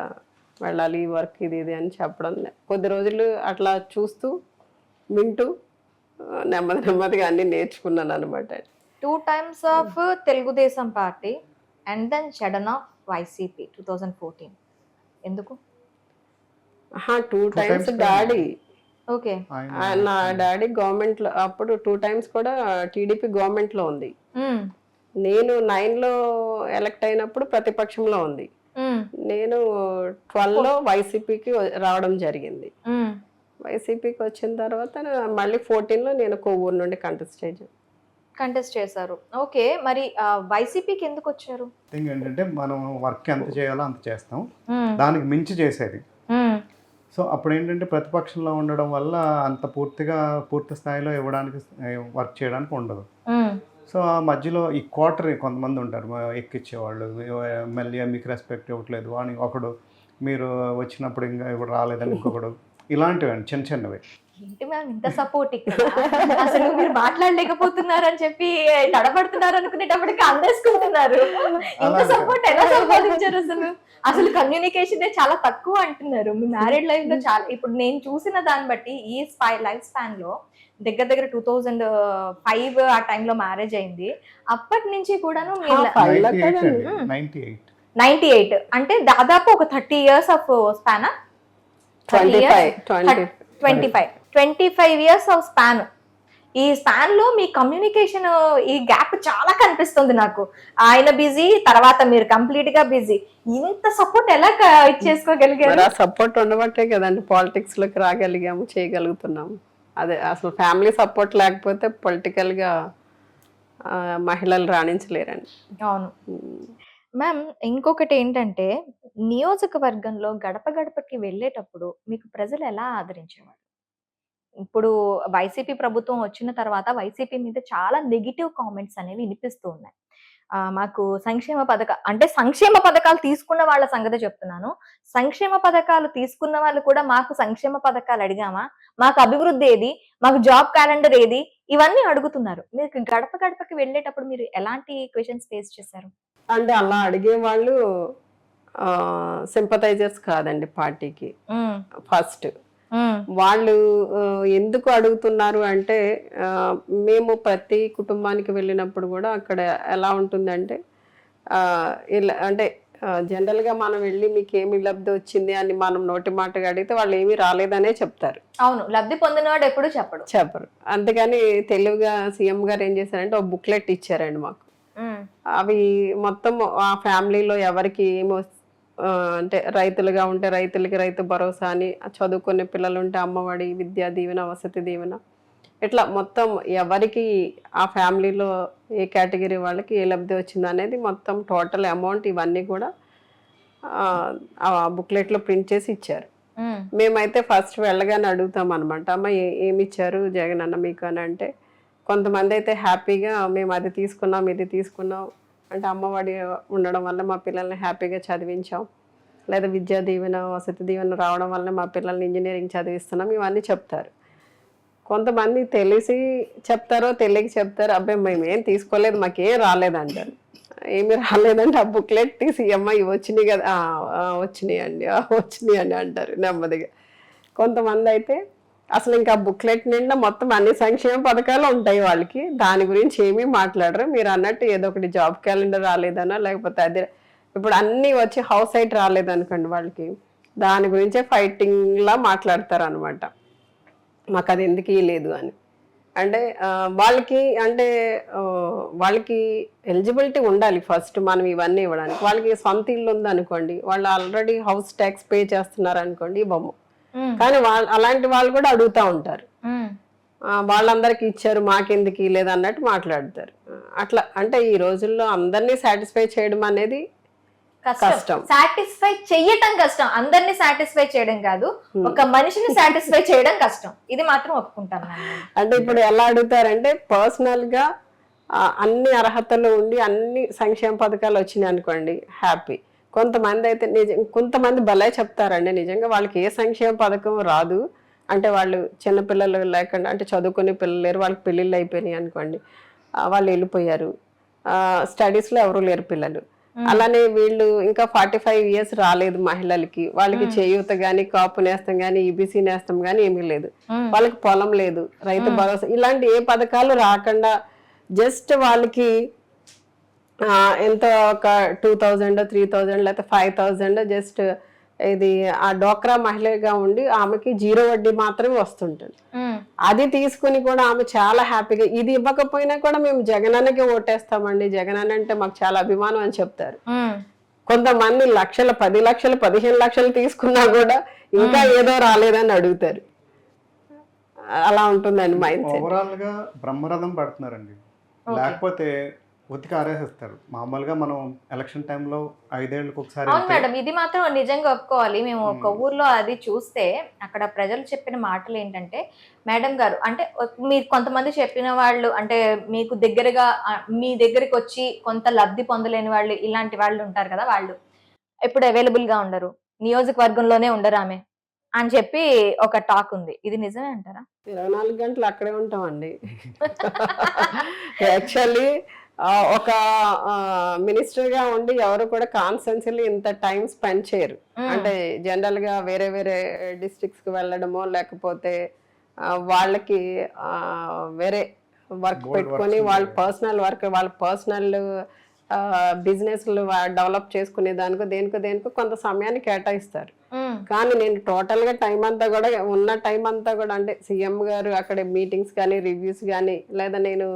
వెళ్ళాలి, ఈ వర్క్ ఇది అని చెప్పడం, కొద్ది రోజులు అట్లా చూస్తూ వింటూ నెమ్మదిగా అన్ని నేర్చుకున్నాను అనమాట. 2 times of Telugu Desam party and then sudden of YCP 2014. ఎందుకు? 2 times డాడీ. ఓకే, నా డాడీ గవర్నమెంట్ లో అప్పుడు 2 times కూడా టీడీపీ గవర్నమెంట్ లో ఉంది. నేను 9లో ఎలక్ట్ అయినప్పుడు ప్రతిపక్షంలో ఉంది. నేను 12లో వైసీపీకి రావడం జరిగింది. వైసీపీకి వచ్చిన తర్వాత మళ్ళీ 14లో నేను కొవ్వూరు నుండి కంటెస్ట్ చేశారు. ఓకే, మరి వైసీపీకి ఎందుకు వచ్చారు? ఏంటంటే మనం వర్క్ ఎంత చేయాలో అంత చేస్తాం, దానికి మించి చేసేది. సో అప్పుడు ఏంటంటే ప్రతిపక్షంలో ఉండడం వల్ల అంత పూర్తి స్థాయిలో ఇవ్వడానికి, వర్క్ చేయడానికి ఉండదు. సో ఆ మధ్యలో ఈ క్వార్టర్ కొంతమంది ఉంటారు ఎక్కిచ్చేవాళ్ళు, ఎమ్మెల్యే మీకు రెస్పెక్ట్ ఇవ్వట్లేదు అని ఒకడు, మీరు వచ్చినప్పుడు ఇంకా ఇప్పుడు రాలేదని ఇంకొకడు, ఇలాంటివి చిన్నవి. ఏంటి మ్యామ్ ఇంత సపోర్ట్, అసలు మీరు మాట్లాడలేకపోతున్నారు అని చెప్పి తడబడుతున్నారు అనుకునేటప్పటికి అందేసుకుంటున్నారు. ఇంత సపోర్ట్ ఎలా సంపాదించారు? అసలు కమ్యూనికేషన్ చాలా తక్కువ అంటున్నారు. మీ మ్యారేడ్ లైఫ్ లో చాలా, ఇప్పుడు నేను చూసిన దాన్ని బట్టి ఈ లైఫ్ స్పాన్ లో దగ్గర 2005 ఆ టైంలో మ్యారేజ్ అయింది. అప్పటి నుంచి కూడాను 98 అంటే దాదాపు ఒక 30 years of span. 25 years of span. ఈ స్పాన్ లో మీ కమ్యూనికేషన్ ఈ గ్యాప్ చాలా కనిపిస్తుంది నాకు. ఆయన బిజీ, తర్వాత మీరు కంప్లీట్ గా బిజీ. ఇంత సపోర్ట్ ఎలా ఇచ్చేసుకోగలిగారు? సపోర్ట్ ఉండబట్టే కదండి పాలిటిక్స్ లోకి రాగలిగాము, చేయగలుగుతున్నాము. అదే అసలు ఫ్యామిలీ సపోర్ట్ లేకపోతే పొలిటికల్ గా మహిళలు రాణించలేరండి. అవును. మ్యామ్ ఇంకొకటి ఏంటంటే నియోజకవర్గంలో గడప గడపకి వెళ్ళేటప్పుడు మీకు ప్రజలు ఎలా ఆదరించేవారు? ఇప్పుడు వైసీపీ ప్రభుత్వం వచ్చిన తర్వాత వైసీపీ మీద చాలా నెగెటివ్ కామెంట్స్ అనేవి వినిపిస్తూ ఉన్నాయి. మాకు సంక్షేమ పథకాలు తీసుకున్న వాళ్ళ సంగతి చెప్తున్నాను. సంక్షేమ పథకాలు తీసుకున్న వాళ్ళు కూడా మాకు సంక్షేమ పథకాలు అడిగామా? మాకు అభివృద్ధి ఏది? మాకు జాబ్ క్యాలెండర్ ఏది? ఇవన్నీ అడుగుతున్నారు. మీకు గడప గడపకి వెళ్ళేటప్పుడు మీరు ఎలాంటి క్వెషన్స్ ఫేస్ చేశారు? అంటే అలా అడిగే వాళ్ళు సింపథైజర్స్ కాదండి పార్టీకి. హ్మ్. ఫస్ట్ హ్మ్. వాళ్ళు ఎందుకు అడుగుతున్నారు అంటే మేము ప్రతి కుటుంబానికి వెళ్ళినప్పుడు కూడా అక్కడ ఎలా ఉంటుందంటే ఇలా అంటే జనరల్గా మనం వెళ్ళి మీకు ఏమి లబ్ధి వచ్చింది అని మనం నోటి మాటగా అడిగితే వాళ్ళు ఏమీ రాలేదనే చెప్తారు. అవును. లబ్ధి పొందినవాడు ఎప్పుడు చెప్పరు. అంతేగాని తెలివిగా సీఎం గారు ఏం చేశారంటే ఒక బుక్లెట్ ఇచ్చారండి మాకు. హ్మ్. అవి మొత్తం ఆ ఫ్యామిలీలో ఎవరికి ఏమో అంటే రైతులుగా ఉంటే రైతులకి రైతు భరోసా అని, చదువుకునే పిల్లలు ఉంటే అమ్మఒడి, విద్యా దీవెన, వసతి దీవెన, ఇట్లా మొత్తం ఎవరికి ఆ ఫ్యామిలీలో ఏ కేటగిరీ వాళ్ళకి ఏ లబ్ధి వచ్చింది అనేది మొత్తం టోటల్ అమౌంట్ ఇవన్నీ కూడా ఆ బుక్లెట్లో ప్రింట్ చేసి ఇచ్చారు. హ్మ్. మేమైతే ఫస్ట్ వెళ్ళగానే అడుగుతాం అనమాట, అమ్మ ఏమి ఇచ్చారు జగన్ అన్న మీకు అని అంటే, కొంతమంది అయితే హ్యాపీగా మేము అది తీసుకున్నాం ఇది తీసుకున్నాం అంటే అమ్మఒడి ఉండడం వల్ల మా పిల్లల్ని హ్యాపీగా చదివించాం, లేదా విద్యా దీవెన వసతి దీవెన రావడం వల్ల మా పిల్లల్ని ఇంజనీరింగ్ చదివిస్తున్నాం, ఇవన్నీ చెప్తారు. కొంతమంది తెలిసి చెప్తారో తెలియక చెప్తారో, అబ్బాయి మేము ఏం తీసుకోలేదు మాకేం రాలేదంటారు. ఏమి రాలేదంటే ఆ బుక్లెట్ తీసి అమ్మాయి వచ్చినాయి కదా, వచ్చినాయి అండి అంటారు నెమ్మదిగా. కొంతమంది అయితే అసలు ఇంకా బుక్లెట్ నిండా మొత్తం అన్ని సంక్షేమ పథకాలు ఉంటాయి వాళ్ళకి, దాని గురించి ఏమీ మాట్లాడరు. మీరు అన్నట్టు ఏదో ఒకటి జాబ్ క్యాలెండర్ రాలేదనో లేకపోతే అదే ఇప్పుడు అన్నీ వచ్చి హౌస్ సైట్ రాలేదనుకోండి వాళ్ళకి, దాని గురించే ఫైటింగ్లా మాట్లాడతారు అనమాట, మాకు అది ఎందుకు లేదు అని. అంటే వాళ్ళకి ఎలిజిబిలిటీ ఉండాలి ఫస్ట్ మనం ఇవన్నీ ఇవ్వడానికి. వాళ్ళకి సొంత ఇల్లు ఉందనుకోండి, వాళ్ళు ఆల్రెడీ హౌస్ ట్యాక్స్ పే చేస్తున్నారు అనుకోండి, ఇవ్వము. కానీ అలాంటి వాళ్ళు కూడా అడుగుతూ ఉంటారు, వాళ్ళందరికి ఇచ్చారు మాకెందుకు లేదు అన్నట్టు మాట్లాడతారు. అట్లా అంటే ఈ రోజుల్లో అందరినీ సాటిస్ఫై చేయడం అనేది కష్టం. సాటిస్ఫై చెయ్యటం కష్టం, అందరినీ సాటిస్ఫై చేయడం కాదు, ఒక మనిషిని సాటిస్ఫై చేయడం కష్టం. ఇది మాత్రం ఒప్పుకుంటాను. అంటే ఇప్పుడు ఎలా అడుగుతారంటే పర్సనల్ గా అన్ని అర్హతలు ఉండి అన్ని సంక్షేమ పథకాలు వచ్చినాయి అనుకోండి, హ్యాపీ. కొంతమంది అయితే కొంతమంది భలే చెప్తారండి, నిజంగా వాళ్ళకి ఏ సంక్షేమ పథకం రాదు అంటే, వాళ్ళు చిన్నపిల్లలు లేకుండా అంటే చదువుకునే పిల్లలు లేరు, వాళ్ళకి పెళ్ళిళ్ళు అయిపోయినాయి అనుకోండి, వాళ్ళు వెళ్ళిపోయారు, స్టడీస్లో ఎవరు లేరు పిల్లలు, అలానే వీళ్ళు ఇంకా 45 years రాలేదు మహిళలకి, వాళ్ళకి చేయూత కానీ కాపు నేస్తం కానీ ఈబీసీ నేస్తం కానీ ఏమీ లేదు, వాళ్ళకి పొలం లేదు, రైతు భరోసా ఇలాంటి ఏ పథకాలు రాకుండా జస్ట్ వాళ్ళకి ఎంత ఒక 2000 3000 లేకపోతే 5000 జస్ట్ ఇది ఆ డోక్రా మహిళగా ఉండి ఆమెకి 0 వడ్డీ మాత్రమే వస్తుంటుంది. అది తీసుకుని కూడా ఆమె చాలా హ్యాపీగా, ఇది ఇవ్వకపోయినా కూడా మేము జగనన్నకి ఓటేస్తామండి, జగనన్న అంటే మాకు చాలా అభిమానం అని చెప్తారు. కొంతమంది లక్షలు 10 లక్షలు 15 లక్షలు తీసుకున్నా కూడా ఇంకా ఏదో రాలేదని అడుగుతారు. అలా ఉంటుందండి మైండ్ సెట్. ఓవరాల్ గా బ్రహ్మరథం పడుతున్నారండి, లేకపోతే ఉతికి ఆరేసేస్తారు. మామూలుగా మనం ఎలక్షన్ టైంలో 5 ఏళ్ళకి ఒకసారి. అవును మేడం, ఇది మాత్రం నిజంగా ఒప్పుకోవాలి. మేము ఒక ఊర్లో అది చూస్తే అక్కడ ప్రజలు చెప్పిన మాటలు ఏంటంటే, మేడం గారు అంటే మీరు కొంతమంది చెప్పిన వాళ్ళు అంటే మీకు దగ్గరగా మీ దగ్గరికి వచ్చి కొంత లబ్ధి పొందలేని వాళ్ళు, ఇలాంటి వాళ్ళు ఉంటారు కదా, వాళ్ళు ఎప్పుడు అవైలబుల్ గా ఉండరు, నియోజకవర్గంలోనే ఉండరు ఆమె అని చెప్పి ఒక టాక్ ఉంది. ఇది నిజమే అంటారా? 24 గంటలు అక్కడే ఉంటామండి. యాక్చువల్లీ ఒక మినిస్టర్ గా ఉండి ఎవరు కూడా కాన్స్టెన్సీలో ఇంత టైం స్పెండ్ చేయరు. అంటే జనరల్ గా వేరే వేరే డిస్ట్రిక్ట్స్ కి వెళ్ళడమో లేకపోతే వాళ్ళకి వేరే వర్క్ పెట్టుకొని వాళ్ళ పర్సనల్ బిజినెస్ డెవలప్ చేసుకునే దేనికో కొంత సమయాన్ని కేటాయిస్తారు. కానీ నేను టోటల్ గా టైం అంతా కూడా ఉన్న టైం అంతా కూడా అంటే సీఎం గారు అక్కడ మీటింగ్స్ కానీ రివ్యూస్ కానీ, లేదా నేను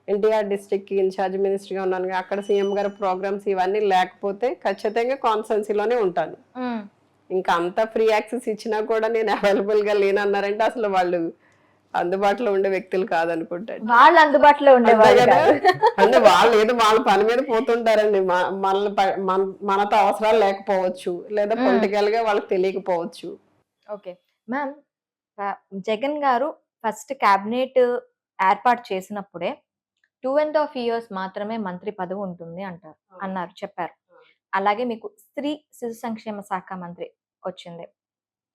ఎన్టీఆర్ డిస్ట్రిక్ట్ కి ఇన్ఛార్జ్ మినిస్టర్ గా ఉన్నాను, అక్కడ సీఎం గారు ప్రోగ్రామ్స్ ఇవన్నీ లేకపోతే ఖచ్చితంగా కాన్స్టెన్సీలోనే ఉంటాను. ఇంకా అంత ఫ్రీ యాక్సెస్ ఇచ్చినా కూడా నేను అవైలబుల్ గా లేనన్నారంటే అసలు వాళ్ళు అందుబాటులో ఉండే వ్యక్తులు కాదనుకుంటాను. వాళ్ళు అందుబాటులో ఉండేవాళ్ళు అంతే కాదు. కదా? అంటే వాళ్ళు ఏదో వాళ్ళ పని మీద పోతుంటారండి. మనతో అవసరాలు లేకపోవచ్చు, లేదా పొలిటికల్ గా వాళ్ళకి తెలియకపోవచ్చు. ఓకే మ్యామ్, జగన్ గారు ఫస్ట్ క్యాబినెట్ ఏర్పాటు చేసినప్పుడే 2.5 years మాత్రమే మంత్రి పదవి ఉంటుంది అన్నారు చెప్పారు. అలాగే మీకు స్త్రీ శిశు సంక్షేమ శాఖ మంత్రి వచ్చింది.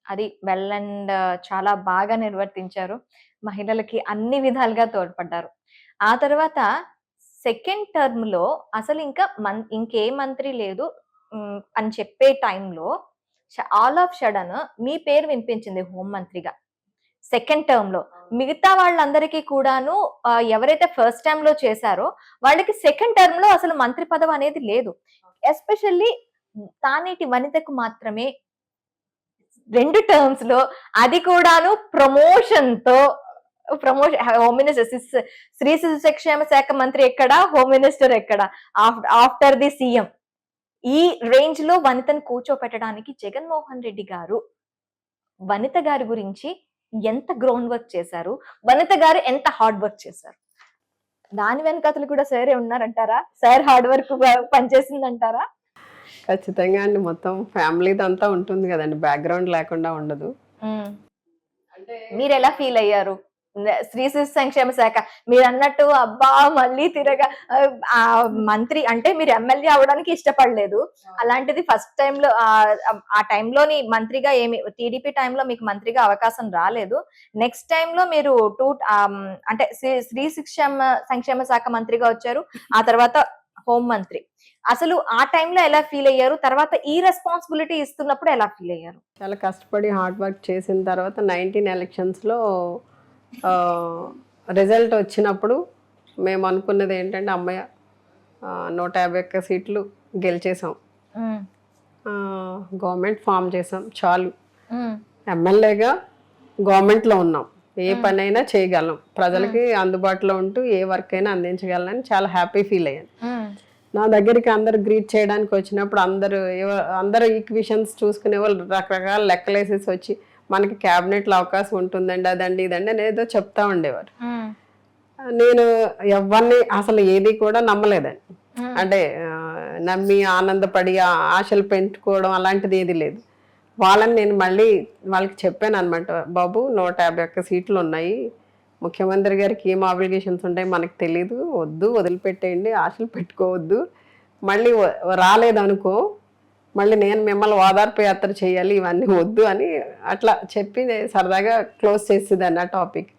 అది వెల్ అండ్ చాలా బాగా నిర్వర్తించారు. మహిళలకి అన్ని విధాలుగా తోడ్పడ్డారు. ఆ తర్వాత సెకండ్ టర్మ్ లో అసలు ఇంకా ఇంకే మంత్రి లేదు అని చెప్పే టైంలో ఆల్ ఆఫ్ సడన్ మీ పేరు వినిపించింది హోం మంత్రిగా సెకండ్ టర్మ్ లో. మిగతా వాళ్ళందరికీ కూడాను ఎవరైతే ఫస్ట్ టైం లో చేశారో వాళ్ళకి సెకండ్ టర్మ్ లో అసలు మంత్రి పదవి అనేది లేదు. ఎస్పెషల్లీ తానేటి వనితకు మాత్రమే 2 టర్మ్స్ లో, అది కూడాను ప్రమోషన్ హోమ్ మినిస్టర్ స్త్రీ శిశు సంక్షేమ శాఖ మంత్రి ఎక్కడ, హోమ్ మినిస్టర్ ఎక్కడ ఆఫ్టర్ ది సీఎం. ఈ రేంజ్ లో వనితను కూర్చోపెట్టడానికి జగన్మోహన్ రెడ్డి గారు వనిత గారి గురించి ఎంత గ్రౌండ్ వర్క్ చేశారు, వనిత గారు ఎంత హార్డ్ వర్క్ చేశారు, దాని వెనకతలు కూడా సరే ఉన్నారంటారా? సార్ హార్డ్ వర్క్ పనిచేసిందంటారా? ఖచ్చితంగా అండి. మొత్తం ఫ్యామిలీది అంతా ఉంటుంది కదండి, బ్యాక్గ్రౌండ్ లేకుండా ఉండదు. మీరు ఎలా ఫీల్ అయ్యారు? స్త్రీ శిశు సంక్షేమ శాఖ మీరు అన్నట్టు అబ్బా మళ్ళీ తిరగా ఆ మంత్రి అంటే మీరు ఎమ్మెల్యే అవడానికి ఇష్టపడలేదు. అలాంటిది ఫస్ట్ టైంలో ఆ టైంలోని మంత్రిగా టీడీపీ టైంలో మీకు మంత్రిగా అవకాశం రాలేదు. నెక్స్ట్ టైంలో మీరు అంటే స్త్రీ సంక్షేమ శాఖ మంత్రిగా వచ్చారు. ఆ తర్వాత హోం మంత్రి. అసలు ఆ టైంలో ఎలా ఫీల్ అయ్యారు? తర్వాత ఈ రెస్పాన్సిబిలిటీ ఇస్తున్నప్పుడు ఎలా ఫీల్ అయ్యారు? చాలా కష్టపడి హార్డ్ వర్క్ చేసిన తర్వాత 19 ఎలక్షన్స్లో రిజల్ట్ వచ్చినప్పుడు మేము అనుకున్నది ఏంటంటే, అమ్మయ్య 151 సీట్లు గెలిచేసాం, గవర్నమెంట్ ఫామ్ చేసాం, చాలు, ఎమ్మెల్యేగా గవర్నమెంట్లో ఉన్నాం, ఏ పనైనా చేయగలం, ప్రజలకి అందుబాటులో ఉంటూ ఏ వర్క్ అయినా అందించగలని చాలా హ్యాపీ ఫీల్ అయ్యాను. నా దగ్గరికి అందరు గ్రీట్ చేయడానికి వచ్చినప్పుడు అందరూ ఈక్విషన్స్ చూసుకునే వాళ్ళు రకరకాల లెక్కలేసేసి వచ్చి మనకి క్యాబినెట్లో అవకాశం ఉంటుందండి, అదండి ఇదండి అని ఏదో చెప్తా ఉండేవారు. నేను ఎవరిని అసలు ఏది కూడా నమ్మలేదండి. అంటే నమ్మి ఆనందపడి ఆశలు పెంచుకోవడం అలాంటిది ఏది లేదు. వాళ్ళని నేను మళ్ళీ వాళ్ళకి చెప్పాను అనమాట, బాబు 151 సీట్లు ఉన్నాయి, ముఖ్యమంత్రి గారికి ఏం ఆబ్లిగేషన్స్ ఉంటాయి మనకు తెలీదు, వద్దు, వదిలిపెట్టేయండి, ఆశలు పెట్టుకోవద్దు, మళ్ళీ రాలేదనుకో మళ్ళీ నేను మిమ్మల్ని ఓదార్పు యాత్ర చేయాలి, ఇవన్నీ వద్దు అని అట్లా చెప్పి సరదాగా క్లోజ్ చేసేదాన్ని ఆ టాపిక్.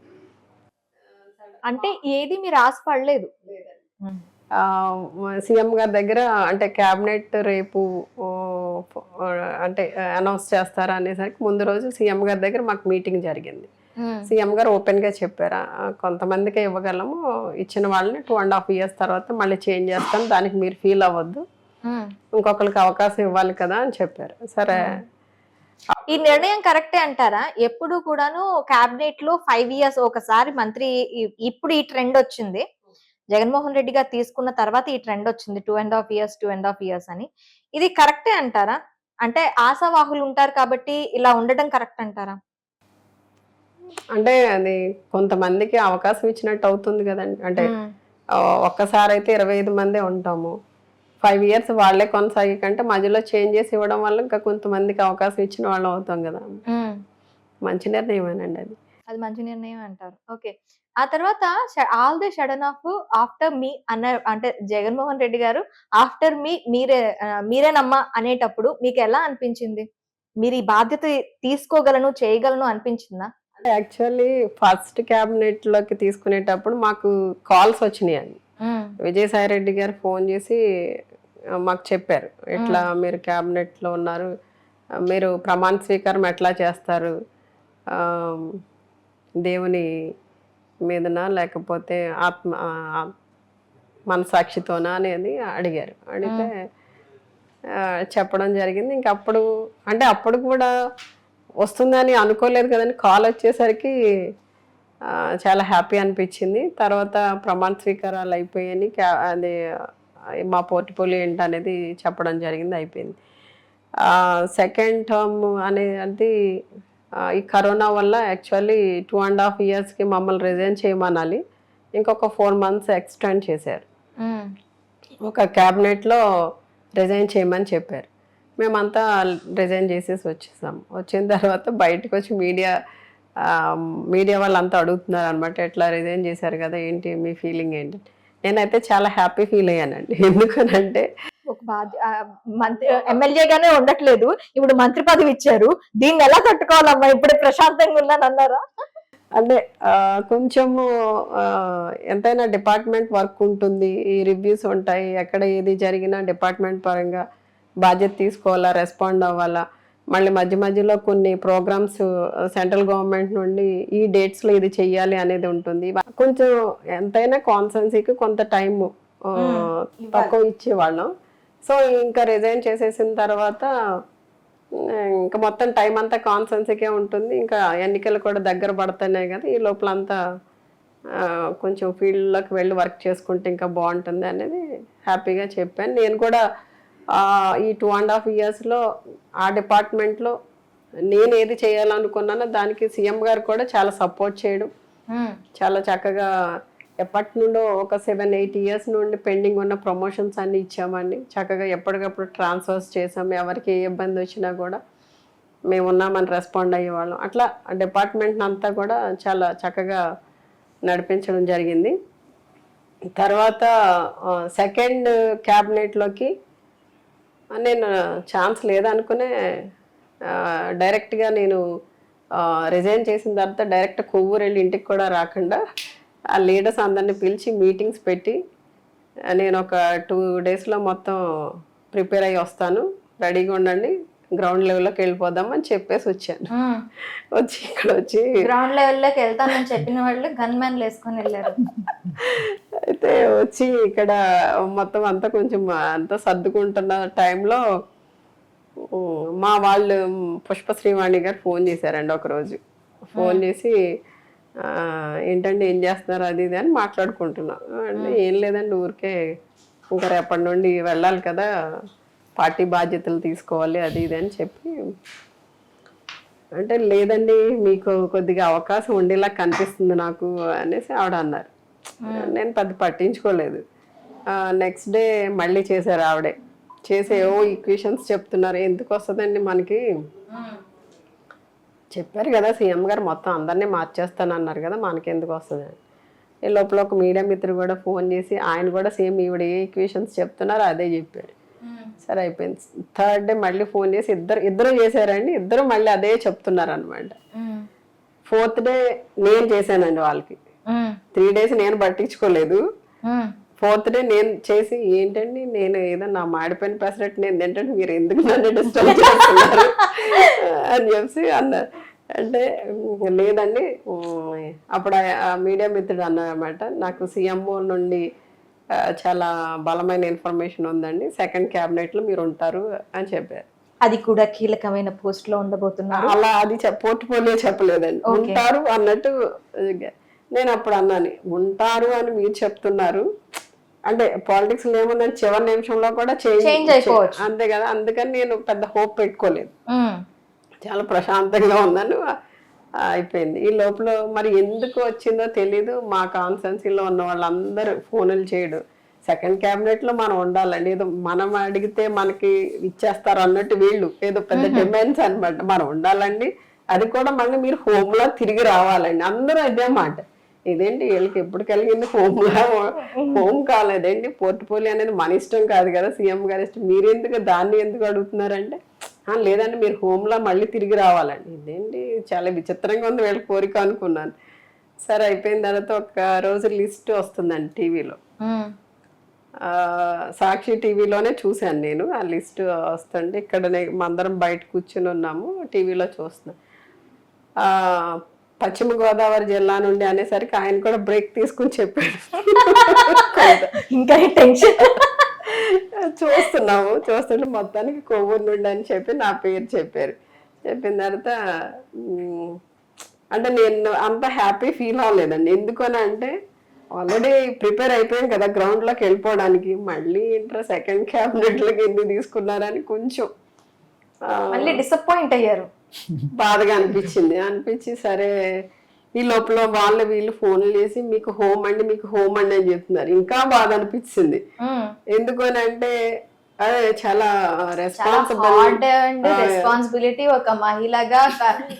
అంటే ఏది మీరు ఆశపడలేదు? సీఎం గారి దగ్గర అంటే క్యాబినెట్ రేపు అంటే అనౌన్స్ చేస్తారా అనేసరికి ముందు రోజు సీఎం గారి దగ్గర మాకు మీటింగ్ జరిగింది. సీఎం గారు ఓపెన్ గా చెప్పారా, కొంతమందికే ఇవ్వగలము, ఇచ్చిన వాళ్ళని 2.5 years తర్వాత మళ్ళీ చేంజ్ చేస్తాం, దానికి మీరు ఫీల్ అవ్వద్దు, ఇంకొకరికి అవకాశం ఇవ్వాలి కదా అని చెప్పారు. సరే, ఈ నిర్ణయం కరెక్టే అంటారా? ఎప్పుడు కూడాను క్యాబినెట్ లో 5 years ఒకసారి మంత్రి, ఇప్పుడు ఈ ట్రెండ్ వచ్చింది, జగన్మోహన్ రెడ్డి గారు తీసుకున్న తర్వాత ఈ ట్రెండ్ వచ్చింది 2.5 years అని. ఇది కరెక్టే అంటారా? అంటే ఆశావాహులు ఉంటారు కాబట్టి ఇలా ఉండడం కరెక్ట్ అంటారా? అంటే అది కొంతమందికి అవకాశం ఇచ్చినట్టు అవుతుంది కదండి. అంటే ఒక్కసారి అయితే 25 మందే ఉంటాము, 5 years వాళ్ళే కొనసాగే కంటే మధ్యలో చేంజ్ చేసి ఇవ్వడం వల్ల ఇంకా కొంతమందికి అవకాశం ఇచ్చిన వాళ్ళం అవుతాం కదా. మంచి నిర్ణయమేనండి అది. అది మంచి నిర్ణయం అంటారు. ఓకే, ఆ తర్వాత ఆల్ ది సడన్ ఆఫ్టర్ మీ అంటే జగన్మోహన్ రెడ్డి గారు ఆఫ్టర్ మీ మీరేనమ్మా అనేటప్పుడు మీకు ఎలా అనిపించింది? మీరు ఈ బాధ్యత తీసుకోగలను, చేయగలను అనిపించిందా? యాక్చువల్లీ ఫస్ట్ క్యాబినెట్ లోకి తీసుకునేటప్పుడు మాకు కాల్స్ వచ్చినాయి అండి. విజయసాయి రెడ్డి గారు ఫోన్ చేసి మాకు చెప్పారు, ఎట్లా మీరు క్యాబినెట్ లో ఉన్నారు, మీరు ప్రమాణ స్వీకారం ఎట్లా చేస్తారు, దేవుని మీదనా లేకపోతే మనసాక్షితోనా అనేది అడిగారు. అడిగితే చెప్పడం జరిగింది. ఇంకా అప్పుడు కూడా వస్తుందని అనుకోలేదు కదండి. కాల్ వచ్చేసరికి చాలా హ్యాపీ అనిపించింది. తర్వాత ప్రమాణ స్వీకారాలు అయిపోయాయి, అది మా పోర్ట్ఫోలియో ఏంటి అనేది చెప్పడం జరిగింది, అయిపోయింది. సెకండ్ టర్మ్ అనేది ఈ కరోనా వల్ల యాక్చువల్లీ 2.5 yearsకి మమ్మల్ని రిజైన్ చేయమనాలి, ఇంకొక 4 months ఎక్స్టెండ్ చేశారు. ఒక క్యాబినెట్లో రిజైన్ చేయమని చెప్పారు. మేమంతా రిజైన్ చేసేసి వచ్చేసాము. వచ్చిన తర్వాత బయటకు వచ్చి మీడియా వాళ్ళంతా అడుగుతున్నారు అనమాట, ఎట్లా రిజైన్ చేశారు కదా, ఏంటి మీ ఫీలింగ్ ఏంటి. నేనైతే చాలా హ్యాపీ ఫీల్ అయ్యానండి. ఎందుకనంటే ఒక మంత్రి ఎమ్మెల్యేగానే ఉండట్లేదు, ఇప్పుడు మంత్రి పదవి ఇచ్చారు, దీన్ని ఎలా తట్టుకోవాలమ్మా, ఇప్పుడే ప్రశాంతంగా ఉన్నాను అన్నారా? అంటే కొంచెము ఎంతైనా డిపార్ట్మెంట్ వర్క్ ఉంటుంది, ఈ రివ్యూస్ ఉంటాయి, ఎక్కడ ఏది జరిగినా డిపార్ట్మెంట్ పరంగా బాధ్యత తీసుకోవాలా, రెస్పాండ్ అవ్వాలా. మళ్ళీ మధ్య మధ్యలో కొన్ని ప్రోగ్రామ్స్ సెంట్రల్ గవర్నమెంట్ నుండి ఈ డేట్స్లో ఇది చెయ్యాలి అనేది ఉంటుంది. కొంచెం ఎంతైనా కాన్సెన్సీకి కొంత టైము తక్కువ ఇచ్చేవాళ్ళం. సో ఇంకా రిజైన్ చేసేసిన తర్వాత ఇంకా మొత్తం టైం అంతా కాన్సెన్సీకే ఉంటుంది. ఇంకా ఎన్నికలు కూడా దగ్గర పడుతున్నాయి కదా, ఈ లోపల అంతా కొంచెం ఫీల్డ్లోకి వెళ్ళి వర్క్ చేసుకుంటే ఇంకా బాగుంటుంది అనేది హ్యాపీగా చెప్పాను. నేను కూడా ఈ 2.5 yearsలో ఆ డిపార్ట్మెంట్లో నేను ఏది చేయాలనుకున్నానో దానికి సీఎం గారు కూడా చాలా సపోర్ట్ చేయడం, చాలా చక్కగా ఎప్పటి నుండో ఒక 7-8 years నుండి పెండింగ్ ఉన్న ప్రమోషన్స్ అన్నీ ఇచ్చామండి. చక్కగా ఎప్పటికప్పుడు ట్రాన్స్ఫర్స్ చేసాం, ఎవరికి ఏ ఇబ్బంది వచ్చినా కూడా మేము ఉన్నామని రెస్పాండ్ అయ్యేవాళ్ళం. అట్లా డిపార్ట్మెంట్ అంతా కూడా చాలా చక్కగా నడిపించడం జరిగింది. తర్వాత సెకండ్ క్యాబినెట్లోకి నేను ఛాన్స్ లేదనుకునే డైరెక్ట్గా నేను రిజైన్ చేసిన తర్వాత డైరెక్ట్ కొవ్వూరు వెళ్ళి ఇంటికి కూడా రాకుండా ఆ లీడర్స్ అందరినీ పిలిచి మీటింగ్స్ పెట్టి, నేను ఒక 2 daysలో మొత్తం ప్రిపేర్ అయ్యి వస్తాను, రెడీగా ఉండండి, గ్రౌండ్ లెవెల్లోకి వెళ్ళిపోదాం అని చెప్పేసి వచ్చాను. వచ్చి ఇక్కడ వచ్చి గ్రౌండ్ లెవెల్లోకి వెళ్తానని చెప్పిన వాళ్ళు గన్ మ్యాన్లు వేసుకొని వెళ్ళారు. అయితే వచ్చి ఇక్కడ మొత్తం అంతా కొంచెం అంతా సర్దుకుంటున్న టైంలో మా వాళ్ళు పుష్ప శ్రీవాణి గారు ఫోన్ చేశారండి ఒకరోజు. ఫోన్ చేసి ఏంటండి ఏం చేస్తున్నారు అది ఇది అని మాట్లాడుకుంటున్నాం. అంటే ఏం లేదండి, ఊరికే ఇంకా రేపటి నుండి వెళ్ళాలి కదా, పార్టీ బాధ్యతలు తీసుకోవాలి అది ఇది అని చెప్పి, అంటే లేదండి మీకు కొద్దిగా అవకాశం ఉండేలా కనిపిస్తుంది నాకు అనేసి ఆవిడ అన్నారు. నేను పెద్ద పట్టించుకోలేదు. నెక్స్ట్ డే మళ్ళీ చేశారు ఆవిడే. చేసి ఏవో ఈక్వేషన్స్ చెప్తున్నారు, ఎందుకు వస్తుందండి మనకి, చెప్పారు కదా సీఎం గారు మొత్తం అందరినీ మార్చేస్తానన్నారు కదా, మనకి ఎందుకు వస్తుంది. ఈ లోపల ఒక మీడియా మిత్రుడు కూడా ఫోన్ చేసి ఆయన కూడా సేమ్ ఈవిడ ఏ ఈక్వేషన్స్ చెప్తున్నారు అదే చెప్పారు. సరే అయిపోయింది. థర్డ్ డే మళ్ళీ ఫోన్ చేసి ఇద్దరు చేశారండి, ఇద్దరు మళ్ళీ అదే చెప్తున్నారు అనమాట. 4th day నేను చేశానండి వాళ్ళకి. 3 days నేను పట్టించుకోలేదు. 4th day నేను చేసి, ఏంటండి నేను ఏదో నా మాడిపోయిన పెసరట్టు నేను ఏంటంటే మీరు ఎందుకు నన్ను డిస్టర్బ్ చేస్తున్నారు అని చెప్పి అన్నారు. అంటే లేదండి, అప్పుడు ఆ మీడియా మిత్రుడు అన్నారన్నమాట, నాకు సీఎంఓ నుండి చాలా బలమైన ఇన్ఫర్మేషన్ ఉందండి, సెకండ్ క్యాబినెట్లో మీరు ఉంటారు అని చెప్పారు. అది కూడా కీలకమైన పోస్ట్ లో ఉండబోతున్నారు. అలా అది పోర్ట్ఫోలియో చెప్పలేదండి, ఉంటారు అన్నట్టు. నేను అప్పుడు అన్నాను, ఉంటారు అని మీరు చెప్తున్నారు అంటే పాలిటిక్స్ ఏముందని చివరి నిమిషంలో కూడా చేంజ్ అయిపోవచ్చు అంతే కదా, అందుకని నేను పెద్ద హోప్ పెట్టుకోలేదు, చాలా ప్రశాంతంగా ఉన్నాను. అయిపోయింది. ఈ లోపల మరి ఎందుకు వచ్చిందో తెలీదు, మా కాన్స్టెన్సీలో ఉన్న వాళ్ళందరూ ఫోన్లు చేయడం, సెకండ్ క్యాబినెట్లో మనం ఉండాలండి, ఏదో మనం అడిగితే మనకి ఇచ్చేస్తారు అన్నట్టు వీళ్ళు ఏదో పెద్ద డిమాండ్స్ అనమాట, మనం ఉండాలండి, అది కూడా మళ్ళీ మీరు హోమ్లో తిరిగి రావాలండి, అందరూ అదే మాట. ఇదేంటి వీళ్ళకి ఎప్పుడు కలిగింది హోమ్ కాలేదండి, పోర్ట్ఫోలియో అనేది మన ఇష్టం కాదు కదా, సీఎం గారి ఇష్టం, మీరెందుకు దాన్ని ఎందుకు అడుగుతున్నారంటే లేదండి మీరు హోమ్లో మళ్ళీ తిరిగి రావాలండి. ఇదేంటి చాలా విచిత్రంగా ఉంది వీళ్ళ కోరిక అనుకున్నాను. సరే అయిపోయిన తర్వాత ఒక రోజు లిస్ట్ వస్తుందండి టీవీలో, సాక్షి టీవీలోనే చూశాను నేను ఆ లిస్ట్ వస్తుంటే, ఇక్కడ అందరం బయట కూర్చుని ఉన్నాము టీవీలో చూస్తున్నాం. పశ్చిమ గోదావరి జిల్లా నుండి అనేసరికి ఆయన కూడా బ్రేక్ తీసుకుని చెప్పాడు. ఇంకా టెన్షన్. చూస్తుంటే మొత్తానికి కొవ్వూరు నుండి అని చెప్పి నా పేరు చెప్పారు. చెప్పిన తర్వాత అంటే నేను అంత హ్యాపీ ఫీల్ అవ్వలేదండి. ఎందుకని అంటే ఆల్రెడీ ప్రిపేర్ అయిపోయాం కదా గ్రౌండ్లోకి వెళ్ళిపోవడానికి, మళ్ళీ సెకండ్ క్యాబినెట్లోకి ఎందుకు తీసుకున్నారని కొంచెం మళ్ళీ డిసప్పాయింట్ అయ్యారు. బాధగా అనిపించి సరే ఈ లోపల వీళ్ళు ఫోన్లు చేసి మీకు హోమ్ అండి అని చెప్తున్నారు. ఇంకా బాధ అనిపించింది. ఎందుకు అని అంటే అదే చాలా హార్డ్ అండ్ రెస్పాన్సిబిలిటీ ఒక మహిళగా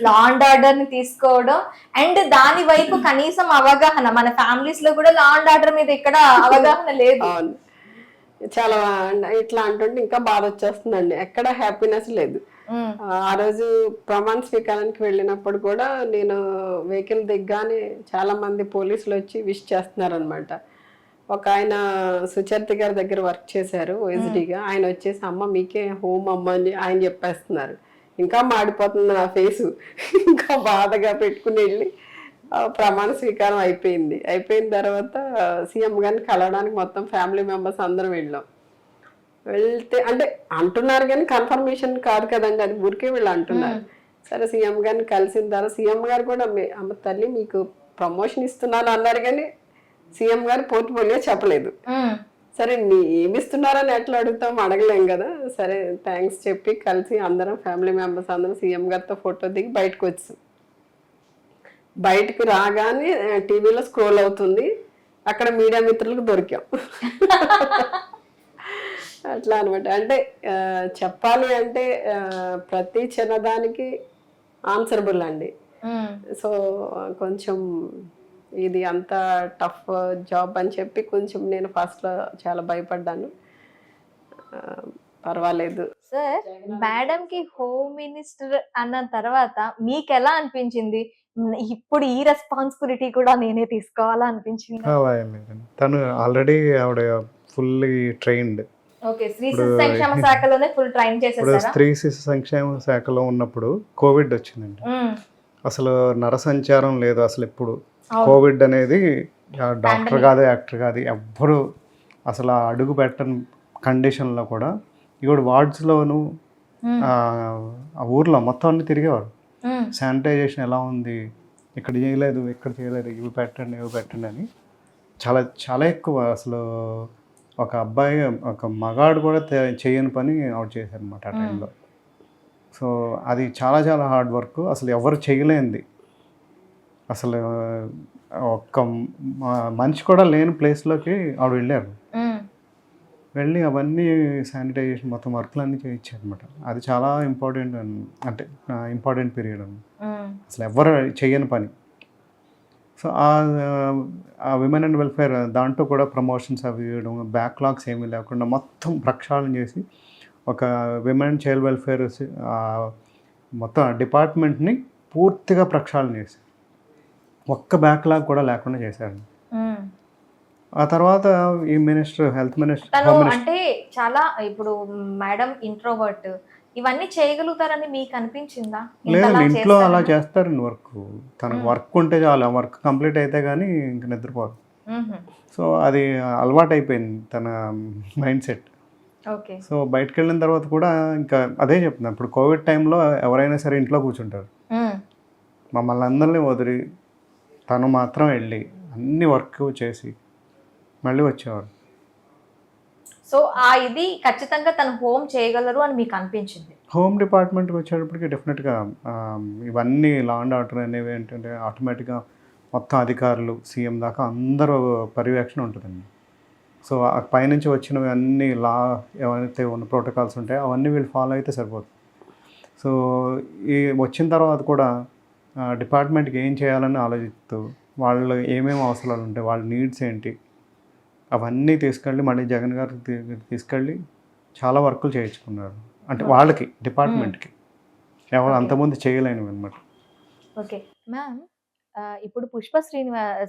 లా అండ్ ఆర్డర్ ని తీసుకోవడం అండ్ దాని వైపు కనీసం అవగాహన మన ఫ్యామిలీస్ లో కూడా లా అండ్ ఆర్డర్ మీద ఇక్కడ అవగాహన లేదు. అవును, చాలా ఇట్లా అంటుంటే ఇంకా బాధ వచ్చేస్తుందండి. ఎక్కడ హ్యాపీనెస్ లేదు. ఆ రోజు ప్రమాణ స్వీకారానికి వెళ్ళినప్పుడు కూడా నేను వెహికల్ దిగ్గానే చాలా మంది పోలీసులు వచ్చి విష్ చేస్తున్నారు అనమాట. ఒక ఆయన సుచరిత గారి దగ్గర వర్క్ చేశారు ఓఎస్డీగా. ఆయన వచ్చేసి అమ్మ మీకే హోమ్ అమ్మ అని ఆయన చెప్పేస్తున్నారు. ఇంకా మాడిపోతుంది నా ఫేసు. ఇంకా బాధగా పెట్టుకుని వెళ్ళి ప్రమాణ స్వీకారం అయిపోయిన తర్వాత సీఎం గారిని కలవడానికి మొత్తం ఫ్యామిలీ మెంబర్స్ అందరం వెళ్ళాం. వెళ్తే అంటే అంటున్నారు కానీ కన్ఫర్మేషన్ కాదు కదండి, అది ఊరికే వీళ్ళు అంటున్నారు. సరే సీఎం గారిని కలిసిన తర్వాత సీఎం గారు కూడా అమ్మ తల్లి మీకు ప్రమోషన్ ఇస్తున్నాను అన్నారు కానీ సీఎం గారు పోర్ట్ఫోలియో చెప్పలేదు. సరే ఏమి ఇస్తున్నారని ఎట్లా అడుగుతాం, అడగలేం కదా. సరే థ్యాంక్స్ చెప్పి కలిసి అందరం ఫ్యామిలీ మెంబర్స్ అందరం సీఎం గారితో ఫోటో దిగి బయటకు వచ్చాం. బయటకు రాగానే టీవీలో స్క్రోల్ అవుతుంది, అక్కడ మీడియా మిత్రులకు దొరికాం. అట్లా అనమాట. అంటే చెప్పాలి అంటే ప్రతి చిన్నదానికి ఆన్సరబుల్ అండి. సో కొంచెం ఇది అంత టఫ్ జాబ్ అని చెప్పి కొంచెం నేను ఫస్ట్లో చాలా భయపడ్డాను. పర్వాలేదు. సార్, మేడం కి హోమ్ మినిస్టర్ అన్న తర్వాత మీకు ఎలా అనిపించింది? ఇప్పుడు ఈ రెస్పాన్సిబిలిటీ కూడా నేనే తీసుకోవాలా అనిపించింది? అలా ఏం లేదండి, తను ఆల్రెడీ ఆవిడ ఫుల్లీ ట్రైన్డ్. ఓకే, స్త్రీ శిశు సంక్షేమ శాఖలోనే ఫుల్ ట్రైన్ ఇప్పుడు చేసేసారా? స్త్రీ శిశు సంక్షేమ శాఖలో ఉన్నప్పుడు కోవిడ్ వచ్చిందండి. అసలు నరసంచారం లేదు అసలు. ఇప్పుడు కోవిడ్ అనేది డాక్టర్ కాదు, యాక్టర్ కాదు, ఎవ్వరు అసలు ఆ అడుగు పెట్టని కండిషన్లో కూడా ఇప్పుడు వార్డ్స్లోను ఆ ఊర్లో మొత్తం అన్ని తిరిగేవారు. శానిటైజేషన్ ఎలా ఉంది, ఇక్కడ చేయలేదు, ఇవి పెట్టండి అని చాలా చాలా ఎక్కువ. అసలు ఒక అబ్బాయి, ఒక మగాడు కూడా చేయని పని అవుట్ చేశారు అనమాట ఆ టైంలో. సో అది చాలా చాలా హార్డ్ వర్క్, అసలు ఎవరు చేయలేంది. అసలు ఒక్క మనిషి కూడా లేని ప్లేస్లోకి ఆవిడ వెళ్ళారు. వెళ్ళి అవన్నీ శానిటైజేషన్ మొత్తం వర్క్లు చేయించారు అనమాట. అది చాలా ఇంపార్టెంట్, అంటే ఇంపార్టెంట్ పీరియడ్ అని, అసలు ఎవరు చేయని పని. సో ఆ విమెన్ అండ్ వెల్ఫేర్ దాంట్లో కూడా ప్రమోషన్స్ అవి ఇవ్వడం, బ్యాక్లాగ్స్ ఏమీ లేకుండా మొత్తం ప్రక్షాళన చేసి ఒక విమెన్ అండ్ చైల్డ్ వెల్ఫేర్ మొత్తం డిపార్ట్మెంట్ని పూర్తిగా ప్రక్షాళన చేసి ఒక్క బ్యాక్లాగ్ కూడా లేకుండా చేశారు. ఆ తర్వాత ఈ మినిస్టర్, హెల్త్ మినిస్టర్, తను అంటే చాలా ఇప్పుడు మేడం ఇంట్రోవర్ట్, ఇవన్నీ చేయగలుగుతారని మీకు అనిపించిందా? లేదండి, ఇంట్లో అలా చేస్తారండి వర్క్. తనకు వర్క్ ఉంటే చాలు, ఆ వర్క్ కంప్లీట్ అయితే కానీ ఇంక నిద్రపోరు. సో అది అలవాటు అయిపోయింది తన మైండ్ సెట్. ఓకే. సో బయటకు వెళ్ళిన తర్వాత కూడా ఇంకా అదే చెప్తున్నాను, ఇప్పుడు కోవిడ్ టైంలో ఎవరైనా సరే ఇంట్లో కూర్చుంటారు. మమ్మల్ని అందరినీ వదిలి తను మాత్రం వెళ్ళి అన్ని వర్క్ చేసి మళ్ళీ వచ్చేవారు. సో ఇది ఖచ్చితంగా తను హోమ్ చేయగలరు అని మీకు అనిపించింది? హోమ్ డిపార్ట్మెంట్కి వచ్చేటప్పటికి డెఫినెట్గా ఇవన్నీ లా అండ్ ఆర్డర్ అనేవి ఏంటంటే ఆటోమేటిక్గా మొత్తం అధికారులు సీఎం దాకా అందరూ పర్యవేక్షణ ఉంటుందండి. సో పైనుంచి వచ్చినవి అన్నీ లా ఏవైతే ఉన్న ప్రోటోకాల్స్ ఉంటాయో అవన్నీ వీళ్ళు ఫాలో అయితే సరిపోతుంది. సో ఈ వచ్చిన తర్వాత కూడా డిపార్ట్మెంట్కి ఏం చేయాలని ఆలోచిస్తూ వాళ్ళు ఏమేమి అవసరాలు ఉంటాయి, వాళ్ళ నీడ్స్ ఏంటి, అవన్నీ తీసుకెళ్ళి మళ్ళీ జగన్ గారికి తీసుకెళ్ళి చాలా వర్కులు చేయించుకున్నారు. అంటే వాళ్ళకి డిపార్ట్మెంట్కి ఎవరు అంతమంది చేయలేనివి అనమాట. ఓకే మ్యామ్, ఇప్పుడు పుష్ప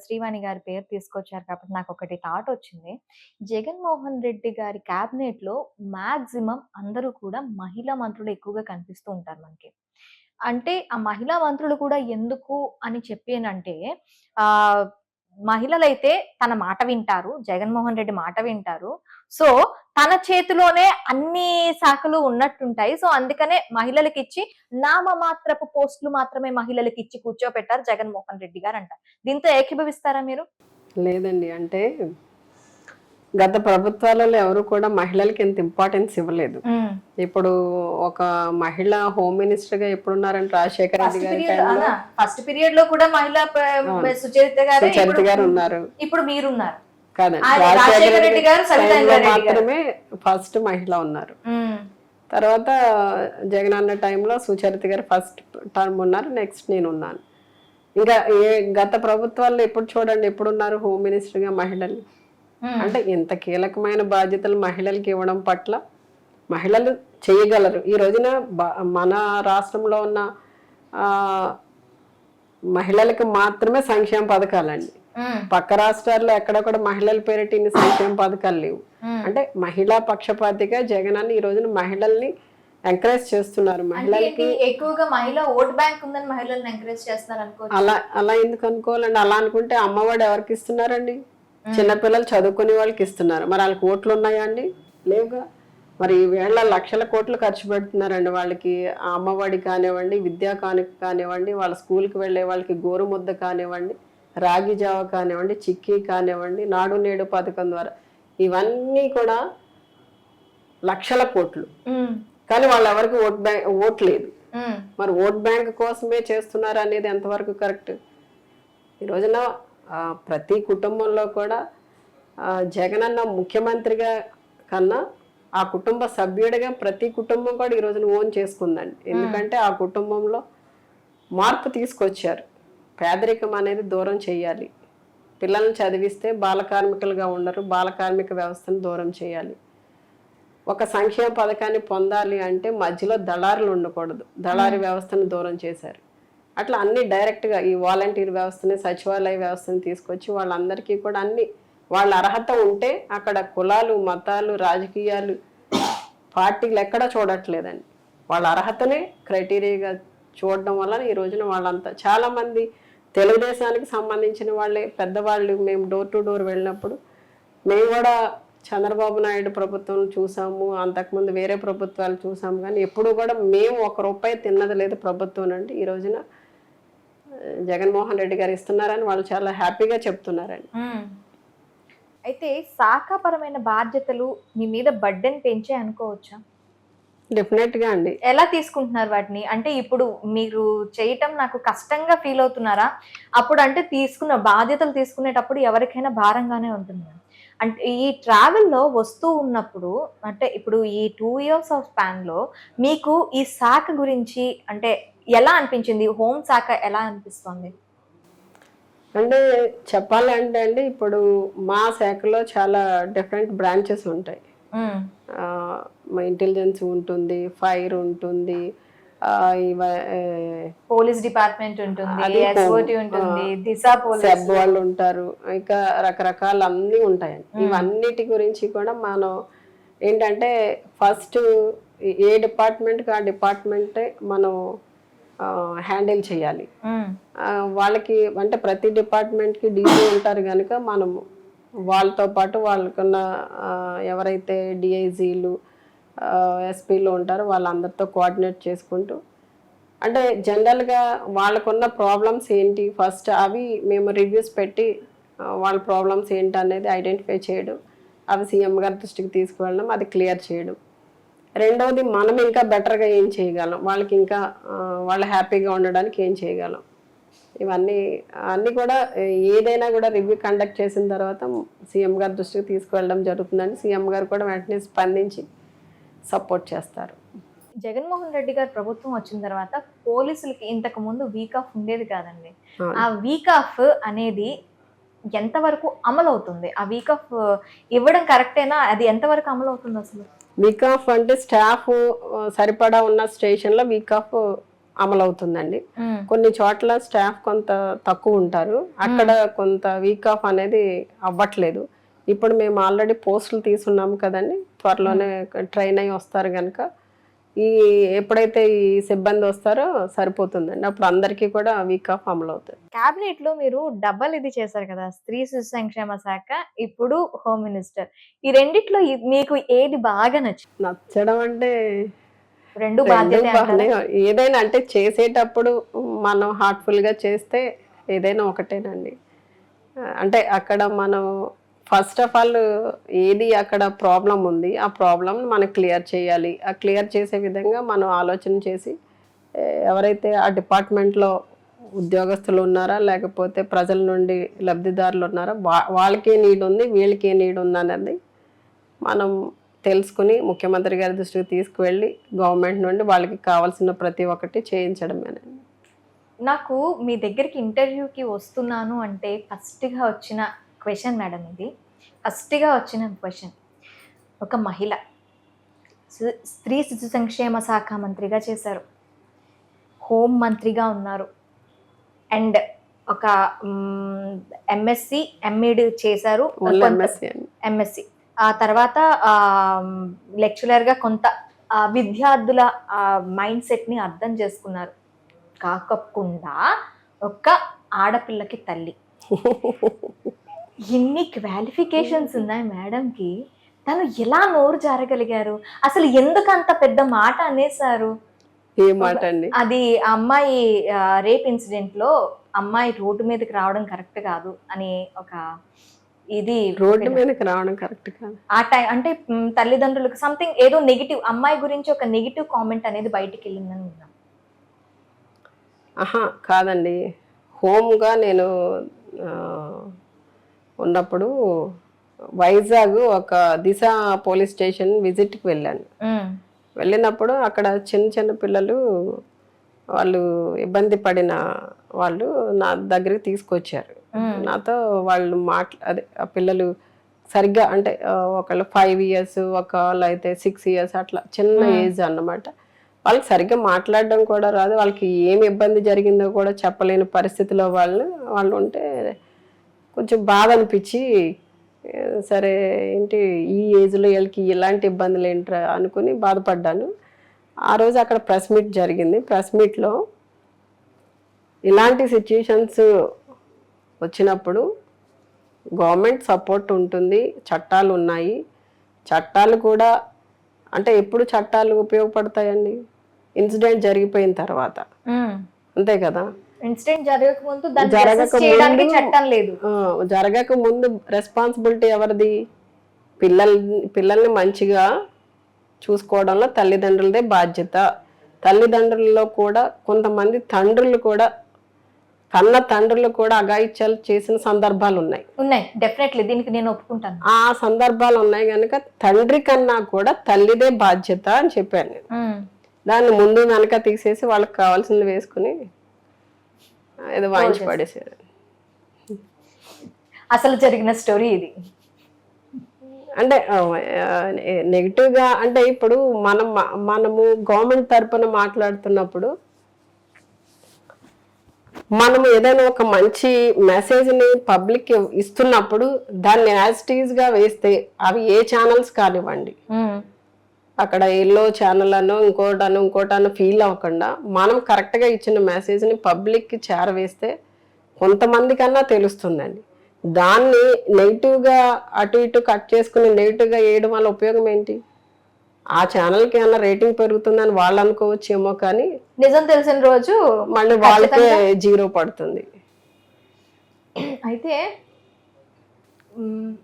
శ్రీవాణి గారి పేరు తీసుకొచ్చారు కాబట్టి నాకు ఒకటి థాట్ వచ్చింది. జగన్మోహన్ రెడ్డి గారి క్యాబినెట్ లో మాక్సిమం అందరూ కూడా మహిళా మంత్రులు ఎక్కువగా కనిపిస్తూ ఉంటారు మనకి. అంటే ఆ మహిళా మంత్రులు కూడా ఎందుకు అని చెప్పేనంటే మహిళలైతే తన మాట వింటారు, జగన్మోహన్ రెడ్డి మాట వింటారు. సో తన చేతిలోనే అన్ని శాఖలు ఉన్నట్టుంటాయి. సో అందుకనే మహిళలకు ఇచ్చి నామమాత్రపు పోస్టులు మాత్రమే మహిళలకు ఇచ్చి కూర్చోపెట్టారు జగన్మోహన్ రెడ్డి గారు అంటారు. దీంతో ఏకీభవిస్తారా మీరు? లేదండి, అంటే గత ప్రభుత్వాలలో ఎవరు కూడా మహిళలకి ఇంత ఇంపార్టెన్స్ ఇవ్వలేదు. ఇప్పుడు ఒక మహిళ హోమ్ మినిస్టర్ గా ఎప్పుడున్నారంటే రాజశేఖర రెడ్డి గారి టైంలో ఫస్ట్ పీరియడ్ లో కూడా మహిళా సుచరిత సుచరిత గారు ఉన్నారు. ఇప్పుడు మీరున్నారు కాదండి, రాజశేఖర రెడ్డి గారు, సవితా టైంలో ఇంద్రారెడ్డి గారు. మాత్రమే ఫస్ట్ మహిళ ఉన్నారు. తర్వాత జగన్ అన్న టైంలో సుచరిత గారు ఫస్ట్ టర్మ్ ఉన్నారు, నెక్స్ట్ నేను ఉన్నాను. ఇంకా గత ప్రభుత్వాల్లో ఎప్పుడు చూడండి ఎప్పుడున్నారు హోమ్ మినిస్టర్ గా మహిళలు. అంటే ఇంత కీలకమైన బాధ్యతలు మహిళలకి ఇవ్వడం పట్ల మహిళలు చేయగలరు. ఈ రోజున మన రాష్ట్రంలో ఉన్న మహిళలకు మాత్రమే సంక్షేమ పథకాలండి. పక్క రాష్ట్రాల్లో ఎక్కడ కూడా మహిళల పేరిట ఇన్ని సంక్షేమ పథకాలు లేవు. అంటే మహిళా పక్షపాతిగా జగన్ అన్న ఈ రోజున మహిళల్ని ఎంకరేజ్ చేస్తున్నారు. మహిళలకి ఎక్కువగా మహిళా ఓట్ బ్యాంక్ ఉందని మహిళల్ని ఎంకరేజ్ చేస్తున్నారు అనుకో. అలా ఎందుకు అనుకోవాలండి? అలా అనుకుంటే అమ్మఒడి ఎవరికి ఇస్తున్నారండి? చిన్నపిల్లలు చదువుకునే వాళ్ళకి ఇస్తున్నారు. మరి వాళ్ళకి ఓట్లు ఉన్నాయా అండి? లేవుగా. మరి వేళ లక్షల కోట్లు ఖర్చు పెడుతున్నారండి వాళ్ళకి. అమ్మఒడి కానివ్వండి, విద్యా కానుక కానివ్వండి, వాళ్ళ స్కూల్కి వెళ్ళే వాళ్ళకి గోరుముద్ద కానివ్వండి, రాగి జావ కానివ్వండి, చిక్కీ కానివ్వండి, నాడు నేడు పథకం ద్వారా ఇవన్నీ కూడా లక్షల కోట్లు. కానీ వాళ్ళు ఎవరికి ఓట్ లేదు. మరి ఓట్ బ్యాంక్ కోసమే చేస్తున్నారు అనేది ఎంతవరకు కరెక్ట్? ఈ రోజున ప్రతి కుటుంబంలో కూడా జగనన్న ముఖ్యమంత్రిగా కన్నా ఆ కుటుంబ సభ్యుడిగా ప్రతి కుటుంబం కూడా ఈ రోజున ఓన్ చేసుకుందండి. ఎందుకంటే ఆ కుటుంబంలో మార్పు తీసుకొచ్చారు. పేదరికం అనేది దూరం చేయాలి, పిల్లల్ని చదివిస్తే బాల కార్మికులుగా ఉండరు, బాల కార్మిక వ్యవస్థను దూరం చేయాలి. ఒక సంక్షేమ పథకాన్ని పొందాలి అంటే మధ్యలో దళారులు ఉండకూడదు, దళారీ వ్యవస్థను దూరం చేశారు. అట్లా అన్ని డైరెక్ట్గా ఈ వాలంటీర్ వ్యవస్థని, సచివాలయ వ్యవస్థని తీసుకొచ్చి వాళ్ళందరికీ కూడా అన్ని వాళ్ళ అర్హత ఉంటే అక్కడ కులాలు, మతాలు, రాజకీయాలు, పార్టీలు ఎక్కడా చూడట్లేదండి. వాళ్ళ అర్హతనే క్రైటీరియాగా చూడడం వలన ఈ రోజున వాళ్ళంతా చాలామంది తెలుగుదేశానికి సంబంధించిన వాళ్ళే పెద్దవాళ్ళు. మేము డోర్ టు డోర్ వెళ్ళినప్పుడు మేము కూడా చంద్రబాబు నాయుడు ప్రభుత్వం చూసాము, అంతకుముందు వేరే ప్రభుత్వాలు చూసాము, కానీ ఎప్పుడు కూడా మేము ₹1 తిన్నది లేదు ప్రభుత్వం అంటే. ఈ రోజున జగన్మోహన్ రెడ్డి గారు ఇస్తున్నారని వాళ్ళు చాలా హ్యాపీగా చెప్తున్నారండి. అయితే శాఖాపరమైన బాధ్యతలు మీ మీద బర్డెన్ పెంచే అనుకోవచ్చా? డెఫినెట్ గా అండి. ఎలా తీసుకుంటున్నారు వాటిని? అంటే ఇప్పుడు మీరు చేయటం నాకు కష్టంగా ఫీల్ అవుతున్నారా? అప్పుడు అంటే తీసుకున్న బాధ్యతలు తీసుకునేటప్పుడు ఎవరికైనా భారంగానే ఉంటుంది. అంటే ఈ ట్రావెల్లో వస్తూ ఉన్నప్పుడు, అంటే ఇప్పుడు ఈ 2 years ఆఫ్ స్పాన్ లో మీకు ఈ శాఖ గురించి అంటే ఎలా అనిపించింది? హోమ్ శాఖ ఎలా అనిపిస్తుంది? అంటే చెప్పాలంటే అండి, ఇప్పుడు మా శాఖలో చాలా డిఫరెంట్ బ్రాంచెస్ ఉంటాయి. ఇంటెలిజెన్స్ ఉంటుంది, ఫైర్ ఉంటుంది, పోలీస్ డిపార్ట్మెంట్ ఉంటుంది, ఎస్ఓటి ఉంటుంది, దిశ పోలీస్ సెబ్ వాళ్ళు ఉంటారు, ఇంకా రకరకాల అన్నీ ఉంటాయండి. ఇవన్నిటి గురించి కూడా మనం ఏంటంటే ఫస్ట్ ఏ డిపార్ట్మెంట్కి ఆ డిపార్ట్మెంటే మనం హ్యాండిల్ చేయాలి. వాళ్ళకి అంటే ప్రతి డిపార్ట్మెంట్కి డీజీ ఉంటారు కనుక మనం వాళ్ళతో పాటు వాళ్ళకున్న ఎవరైతే డిఐజీలు, ఎస్పీలు ఉంటారో వాళ్ళందరితో కోఆర్డినేట్ చేసుకుంటూ, అంటే జనరల్గా వాళ్ళకున్న ప్రాబ్లమ్స్ ఏంటి ఫస్ట్ అవి మేము రివ్యూస్ పెట్టి వాళ్ళ ప్రాబ్లమ్స్ ఏంటి అనేది ఐడెంటిఫై చేయడం, అవి సీఎం గారి దృష్టికి తీసుకువెళ్ళడం, అది క్లియర్ చేయడం. రెండవది మనం ఇంకా బెటర్గా ఏం చేయగలం, వాళ్ళకి ఇంకా వాళ్ళు హ్యాపీగా ఉండడానికి ఏం చేయగలం, ఇవన్నీ అన్నీ కూడా ఏదైనా కూడా రివ్యూ కండక్ట్ చేసిన తర్వాత సీఎం గారి దృష్టికి తీసుకువెళ్ళడం జరుగుతుందండి. సీఎం గారు కూడా వెంటనే స్పందించి సపోర్ట్ చేస్తారు. జగన్మోహన్ రెడ్డి గారు ప్రభుత్వం వచ్చిన తర్వాత పోలీసులకి ఇంతకు ముందు వీక్ ఆఫ్ ఉండేది కాదండి. ఆ వీక్ ఆఫ్ అనేది ఎంతవరకు అమలు అవుతుంది? ఆ వీక్ ఆఫ్ ఇవ్వడం కరెక్టేనా? అది ఎంతవరకు అమలు అవుతుంది అసలు? వీక్ ఆఫ్ అంటే స్టాఫ్ సరిపడా ఉన్న స్టేషన్లో వీక్ ఆఫ్ అమలు అవుతుందండి. కొన్ని చోట్ల స్టాఫ్ కొంత తక్కువ ఉంటారు, అక్కడ కొంత వీక్ ఆఫ్ అనేది అవ్వట్లేదు. ఇప్పుడు మేము ఆల్రెడీ పోస్టులు తీసున్నాము కదండి, త్వరలోనే ట్రైన్ అయ్యి వస్తారు కనుక ఎప్పుడైతే ఈ సిబ్బంది వస్తారో సరిపోతుందండి, అప్పుడు అందరికీ కూడా వీక్ ఆఫ్ అమలు అవుతుంది. క్యాబినెట్ లో మీరు డబల్ ఇది చేశారు కదా, స్త్రీ శిశు సంక్షేమ శాఖ, ఇప్పుడు హోమ్ మినిస్టర్. ఈ రెండిట్లో మీకు ఏది బాగా నచ్చడం అంటే రెండు బాధ్యత ఏదైనా అంటే చేసేటప్పుడు మనం హార్ట్ఫుల్ గా చేస్తే ఏదైనా ఒకటేనండి. అంటే అక్కడ మనం ఫస్ట్ ఆఫ్ ఆల్ ఏది అక్కడ ప్రాబ్లం ఉంది ఆ ప్రాబ్లం మనం క్లియర్ చేయాలి. ఆ క్లియర్ చేసే విధంగా మనం ఆలోచన చేసి ఎవరైతే ఆ డిపార్ట్మెంట్లో ఉద్యోగస్తులు ఉన్నారా లేకపోతే ప్రజల నుండి లబ్ధిదారులు ఉన్నారా వాళ్ళకి నీడ్ ఉంది వీళ్ళకి నీడ్ ఉంది అనేది మనం తెలుసుకుని ముఖ్యమంత్రి గారి దృష్టికి తీసుకువెళ్ళి గవర్నమెంట్ నుండి వాళ్ళకి కావాల్సిన ప్రతి ఒక్కటి చేయించడమేనండి. నాకు మీ దగ్గరికి ఇంటర్వ్యూకి వస్తున్నాను అంటే ఫస్ట్గా వచ్చిన క్వశ్చన్ మేడం, ఇది ఫస్ట్గా వచ్చిన క్వశ్చన్. ఒక మహిళ స్త్రీ శిశు సంక్షేమ శాఖ మంత్రిగా చేశారు, హోం మంత్రిగా ఉన్నారు, అండ్ ఒక ఎంఎస్సి ఎంఈడి చేశారు, ఎంఎస్సి ఆ తర్వాత లెక్చరర్గా కొంత విద్యార్థుల మైండ్ సెట్ని అర్థం చేసుకున్నారు. కాకుండా ఒక ఆడపిల్లకి తల్లి. ఎన్ని క్వాలిఫికేషన్స్ ఉన్నాయి మేడంకి, తను ఎలా నోరు జారగలిగారు? అసలు ఎందుకు అంత పెద్ద మాట అనేసారు? ఏ మాట అండి? అది అమ్మాయి రేప్ ఇన్సిడెంట్ లో అమ్మాయి రోడ్డు మీదకి రావడం కరెక్ట్ కాదు అని ఒక ఇది రోడ్డు మీదకి రావడం కరెక్ట్ కాదు ఆ టైం అంటే తల్లిదండ్రులకు సంథింగ్ ఏదో నెగిటివ్, అమ్మాయి గురించి ఒక నెగిటివ్ కామెంట్ అనేది బయటికి వెళ్ళిందని విన్నాం. కాదండి, హోమ్గా నేను ఉన్నప్పుడు వైజాగ్ ఒక దిశ పోలీస్ స్టేషన్ విజిట్కి వెళ్ళాను. వెళ్ళినప్పుడు అక్కడ చిన్న చిన్న పిల్లలు వాళ్ళు ఇబ్బంది పడిన వాళ్ళు నా దగ్గరికి తీసుకొచ్చారు. నాతో వాళ్ళు అదే ఆ పిల్లలు సరిగ్గా అంటే ఒకళ్ళు 5 years, ఒకళ్ళు అయితే 6 years, అట్లా చిన్న ఏజ్ అన్నమాట. వాళ్ళకి సరిగ్గా మాట్లాడడం కూడా రాదు, వాళ్ళకి ఏమి ఇబ్బంది జరిగిందో కూడా చెప్పలేని పరిస్థితిలో వాళ్ళు ఉంటే కొంచెం బాధ అనిపించి, సరే ఏంటి ఈ ఏజ్లో వీళ్ళకి ఇలాంటి ఇబ్బందులు ఏంట్రా అనుకుని బాధపడ్డాను. ఆ రోజు అక్కడ ప్రెస్ మీట్ జరిగింది. ప్రెస్ మీట్లో ఇలాంటి సిచ్యుయేషన్స్ వచ్చినప్పుడు గవర్నమెంట్ సపోర్ట్ ఉంటుంది, చట్టాలు ఉన్నాయి. చట్టాలు కూడా అంటే ఎప్పుడు చట్టాలు ఉపయోగపడతాయండి? ఇన్సిడెంట్ జరిగిపోయిన తర్వాత, అంతే కదా. ఇన్సిడెంట్ జరగక ముందు రెస్పాన్సిబిలిటీ ఎవరిది? పిల్లల్ని మంచిగా చూసుకోవడంలో తల్లిదండ్రులదే బాధ్యత. తల్లిదండ్రులలో కూడా కొంతమంది కన్న తండ్రులు కూడా అఘాయిత్యాలు చేసిన సందర్భాలు ఉన్నాయి. డెఫినెట్లీ దీనికి నేను ఒప్పుకుంటాను. ఆ సందర్భాలు ఉన్నాయి కనుక తండ్రి కన్నా కూడా తల్లిదే బాధ్యత అని చెప్పాను నేను. దాన్ని ముందు వెనక తీసేసి వాళ్ళకి కావాల్సింది వేసుకుని ఏదో వాయించి పడేసారు. అసలు జరిగిన స్టోరీ ఇది. అంటే నెగిటివ్గా అంటే ఇప్పుడు మనము గవర్నమెంట్ తరపున మాట్లాడుతున్నప్పుడు మనము ఏదైనా ఒక మంచి మెసేజ్ని పబ్లిక్ ఇస్తున్నప్పుడు దాన్ని యాజ్ ఇట్ ఈజ్గా వేస్తే అవి ఏ ఛానల్స్ కానివ్వండి, అక్కడ ఎల్లో ఛానల్ అనో ఇంకోటనో ఫీల్ అవ్వకుండా మనం కరెక్ట్గా ఇచ్చిన మెసేజ్ని పబ్లిక్కి చేరవేస్తే కొంతమంది కన్నా తెలుస్తుందండి. దాన్ని నెగిటివ్గా అటు ఇటు కట్ చేసుకుని నెగిటివ్గా వేయడం వల్ల ఉపయోగం ఏంటి? ఆ ఛానల్కి ఏమన్నా రేటింగ్ పెరుగుతుందని వాళ్ళు అనుకోవచ్చేమో, కానీ నిజం తెలిసిన రోజు మళ్ళీ వాళ్ళకే 0 పడుతుంది. అయితే